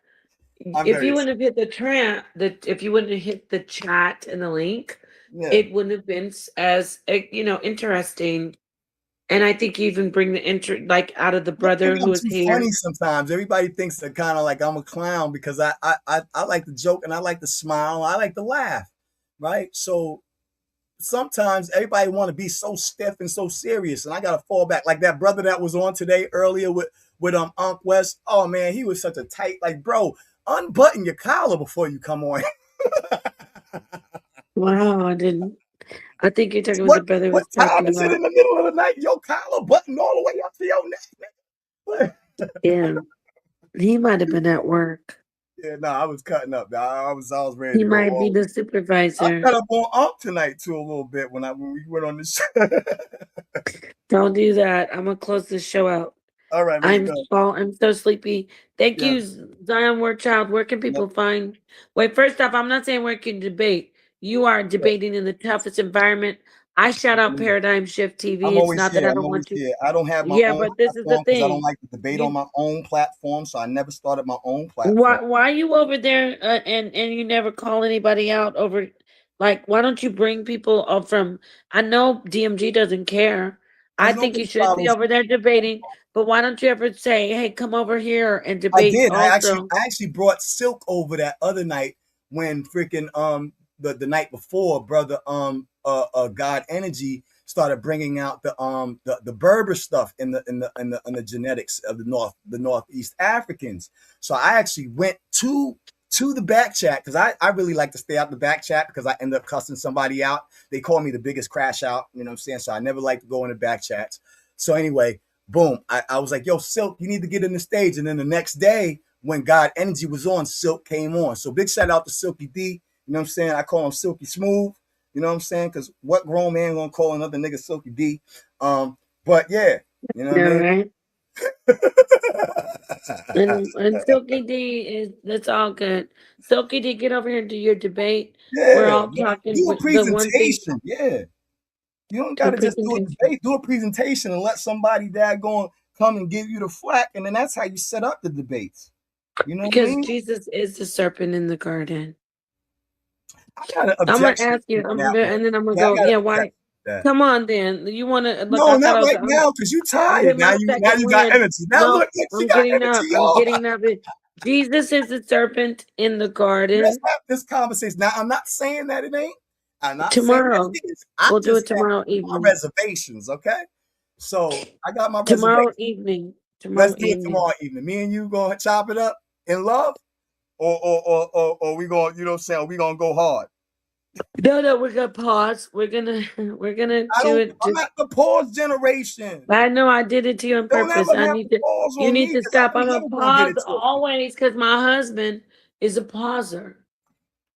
I'm if very you wouldn't have excited. hit if you wouldn't have hit the chat and the link, Yeah. it wouldn't have been as interesting. And I think you even bring the like out of the I think brother who I'm is too here. funny sometimes. Everybody thinks that kind of like I'm a clown because I like to joke and I like to smile. I like to laugh, right? So sometimes everybody want to be so stiff and so serious, and I gotta fall back. Like that brother that was on today earlier with Unc West. Oh man, he was such a tight, like, bro, unbutton your collar before you come on. Wow, I didn't. I think you're talking about what the brother what was time talking is it about. in the middle of the night? Your collar buttoned all the way up to your neck. Yeah, he might have been at work. Yeah, no, I was cutting up. I was ready He to go might be home. the I supervisor. cut up on Unc tonight too a little bit when we went on the show. Don't do that. I'm gonna close this show out. All right, let's go. I'm so sleepy. Thank Yeah. you, Zion Word Child. Where can Yep. people find? Wait, first off, I'm not saying where can debate. You are Yeah. debating in the toughest environment. I shout out Paradigm Shift I'm TV. It's always not that here. I I'm don't always want you. here. I don't have my Yeah, own but this is the platform because I don't thing. like to debate on You my own platform. So I never started my own platform. why are you over there and you never call anybody out over like why don't you bring people up from I know DMG doesn't care. I Because think you nobody should be follows over there debating, but why don't you ever say, hey, come over here and I debate did. also? I actually brought Silk over that other night when freaking the night before, brother God Energy started bringing out the Berber stuff in the genetics of the Northeast Africans. So I actually went to the back chat, because I really like to stay out the back chat, because I end up cussing somebody out. They call me the biggest crash out, you know what I'm saying? So I never like to go in the back chats. So anyway, boom, I was like, yo, Silk, you need to get in the stage. And then the next day, when God Energy was on, Silk came on. So big shout out to Silky D. You know what I'm saying? I call him Silky Smooth. You know what I'm saying? Because what grown man gonna call another nigga Silky D? But yeah, you know what I mean? Right? and Silky D that's all good. Silky D, get over here and do your debate. Yeah, we're all talking do a with the one thing. presentation. Yeah. You don't gotta just do a debate, do a presentation and let somebody daggone come and give you the flack, and then that's how you set up the debates. You know because what I mean? Jesus is the serpent in the garden. I got an I'm gonna objection ask you, to that and then I'm gonna Yeah, I go. got Yeah, an why? objection to that. Come on, then. You want to? No, not right now, because you tired. Now you got energy. Now look, I'm she got getting up. energy, I'm y'all. getting up. Jesus is the serpent in the garden. Let's have this conversation. Now, I'm not saying that it ain't. I'm not Tomorrow. saying that it is. I We'll do just it tomorrow have evening. my reservations, okay? So I got my Tomorrow reservations. evening. Let's do it tomorrow evening. Me and you gonna chop it up in love, or we gonna, you know what I'm saying? We gonna go hard. No, we're gonna pause. We're gonna do it. I'm not the pause generation. I know I did it to you on Don't purpose. ever I have need to to. pause You on need me, to 'cause stop. I'm I'm a never gonna get pause it to you. always because my husband is a pauser.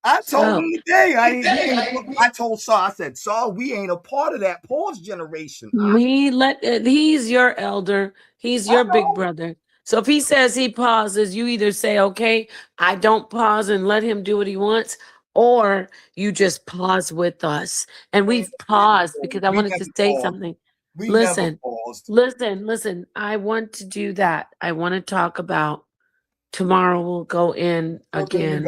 I told him today. I told Saul. I said, Saul, we ain't a part of that pause generation. He's your elder. He's your big brother. So if he says he pauses, you either say, okay, I don't pause and let him do what he wants, or you just pause with us. And we've paused because I wanted to say something. Listen. I want to do that. I want to talk about tomorrow. We'll go in again.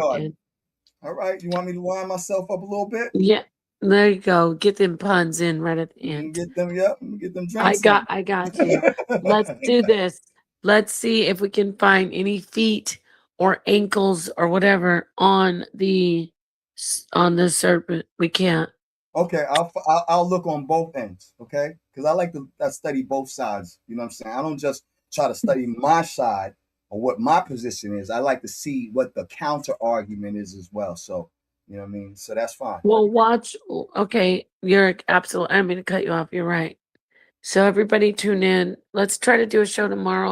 All right. You want me to wind myself up a little bit? Yeah. There you go. Get them puns in right at the end. Get them, yep. Get them drinks. I got you. Let's do this. Let's see if we can find any feet or ankles or whatever on the serpent. We can't. Okay, I'll look on both ends. Okay, because I like to study both sides. You know what I'm saying? I don't just try to study my side or what my position is. I like to see what the counter argument is as well. So you know what I mean. So that's fine. Well, watch. Okay, you're absolutely. I'm going to cut you off. You're right. So everybody tune in. Let's try to do a show tomorrow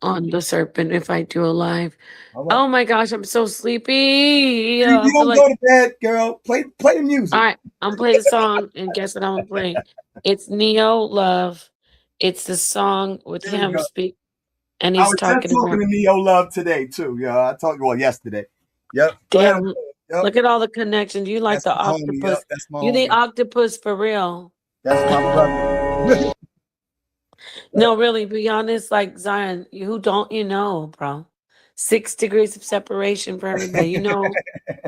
on the serpent if I do a live. Right. Oh my gosh, I'm so sleepy. You don't go to bed, girl. Play the music. All right, I'm playing the song, and guess what I'm gonna play? It's Neo Love. It's the song with him speak, and he's talking to Neo Love today too. Yeah, I talked yesterday. Yep. Damn. Yep. Look at all the connections. You like the octopus. You the octopus for real. That's my brother. No, really, be honest, like Zion, who don't you know, bro? 6 degrees of separation for everybody, you know.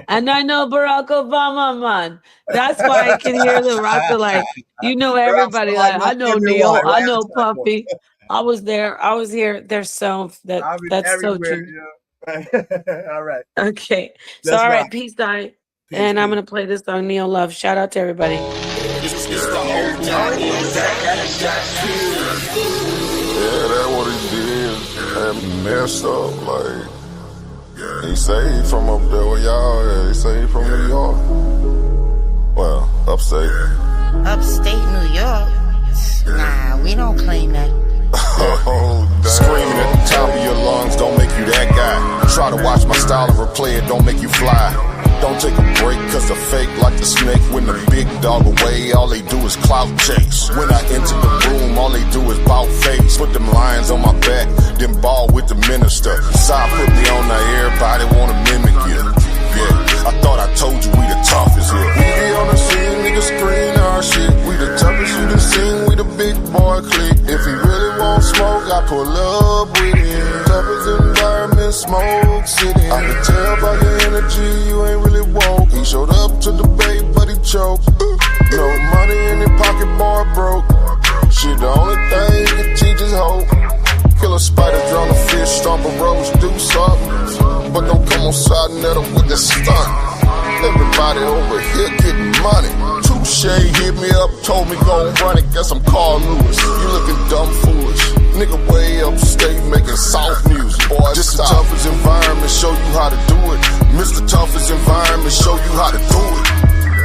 And I know Barack Obama, man. That's why I can hear the rocker, like, you know everybody. Like, I know Neil, I know Puffy. I was there, I was here. That's so true. All right. Okay. So all right, peace, Zion. And I'm gonna play this song, Neo Love. Shout out to everybody. Yeah, that's what he did. And messed up, like, he saved from up there where y'all at. He saved from New York. Well, upstate. Upstate New York? Nah, we don't claim that. Oh, screaming at the top of your lungs don't make you that guy. Try to watch my style and replay it, don't make you fly. Don't take a break, cause the fake like the snake. When the big dog away, all they do is clout chase. When I enter the room, all they do is bout face. Put them lions on my back, then ball with the minister. Side put me on there, everybody wanna mimic you. Yeah, I thought I told you we the toughest here. We be on the scene, niggas screen our shit. We the toughest you done seen, we the big boy clique. If he really want smoke, I pull up with him. Toughest environment, smoke city. I can tell by your energy, you ain't really woke. He showed up to debate, but he choked. No money in his pocket, boy broke. Shit, the only thing he can teach is hope. Kill a spider, drown a fish, stomp a rose, do something. But don't come on side nettle with the stunt. Everybody over here getting money. 2 Shay hit me up, told me gon' run it, guess I'm Carl Lewis. You looking dumb foolish. Nigga way upstate making soft music. Boy, this the toughest environment, show you how to do it. Mr. Toughest environment, show you how to do it.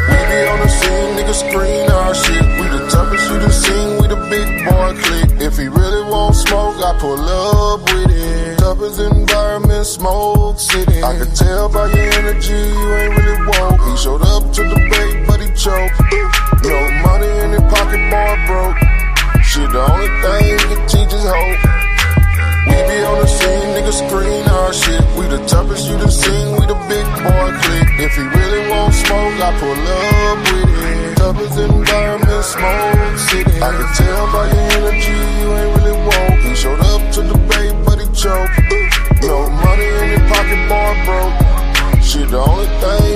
We be on the scene, niggas screen our shit. We the toughest you done seen, we the big boy clique. If he really want smoke, I pull up with it. Toughest environment, Smoke City. I can tell by your energy, you ain't really woke. He showed up to the debate, but he choked. No money in his pocket, boy broke. Shit, the only thing he can teach is hope. We be on the scene, niggas screen our shit. We the toughest you done seen, we the big boy clique. If he really want smoke, I pull up with it. Toughest environment, Smoke City. I can tell by your energy, you ain't really woke. He showed up to the debate, but he choked. No money in his pocket, boy broke. Shit, the only thing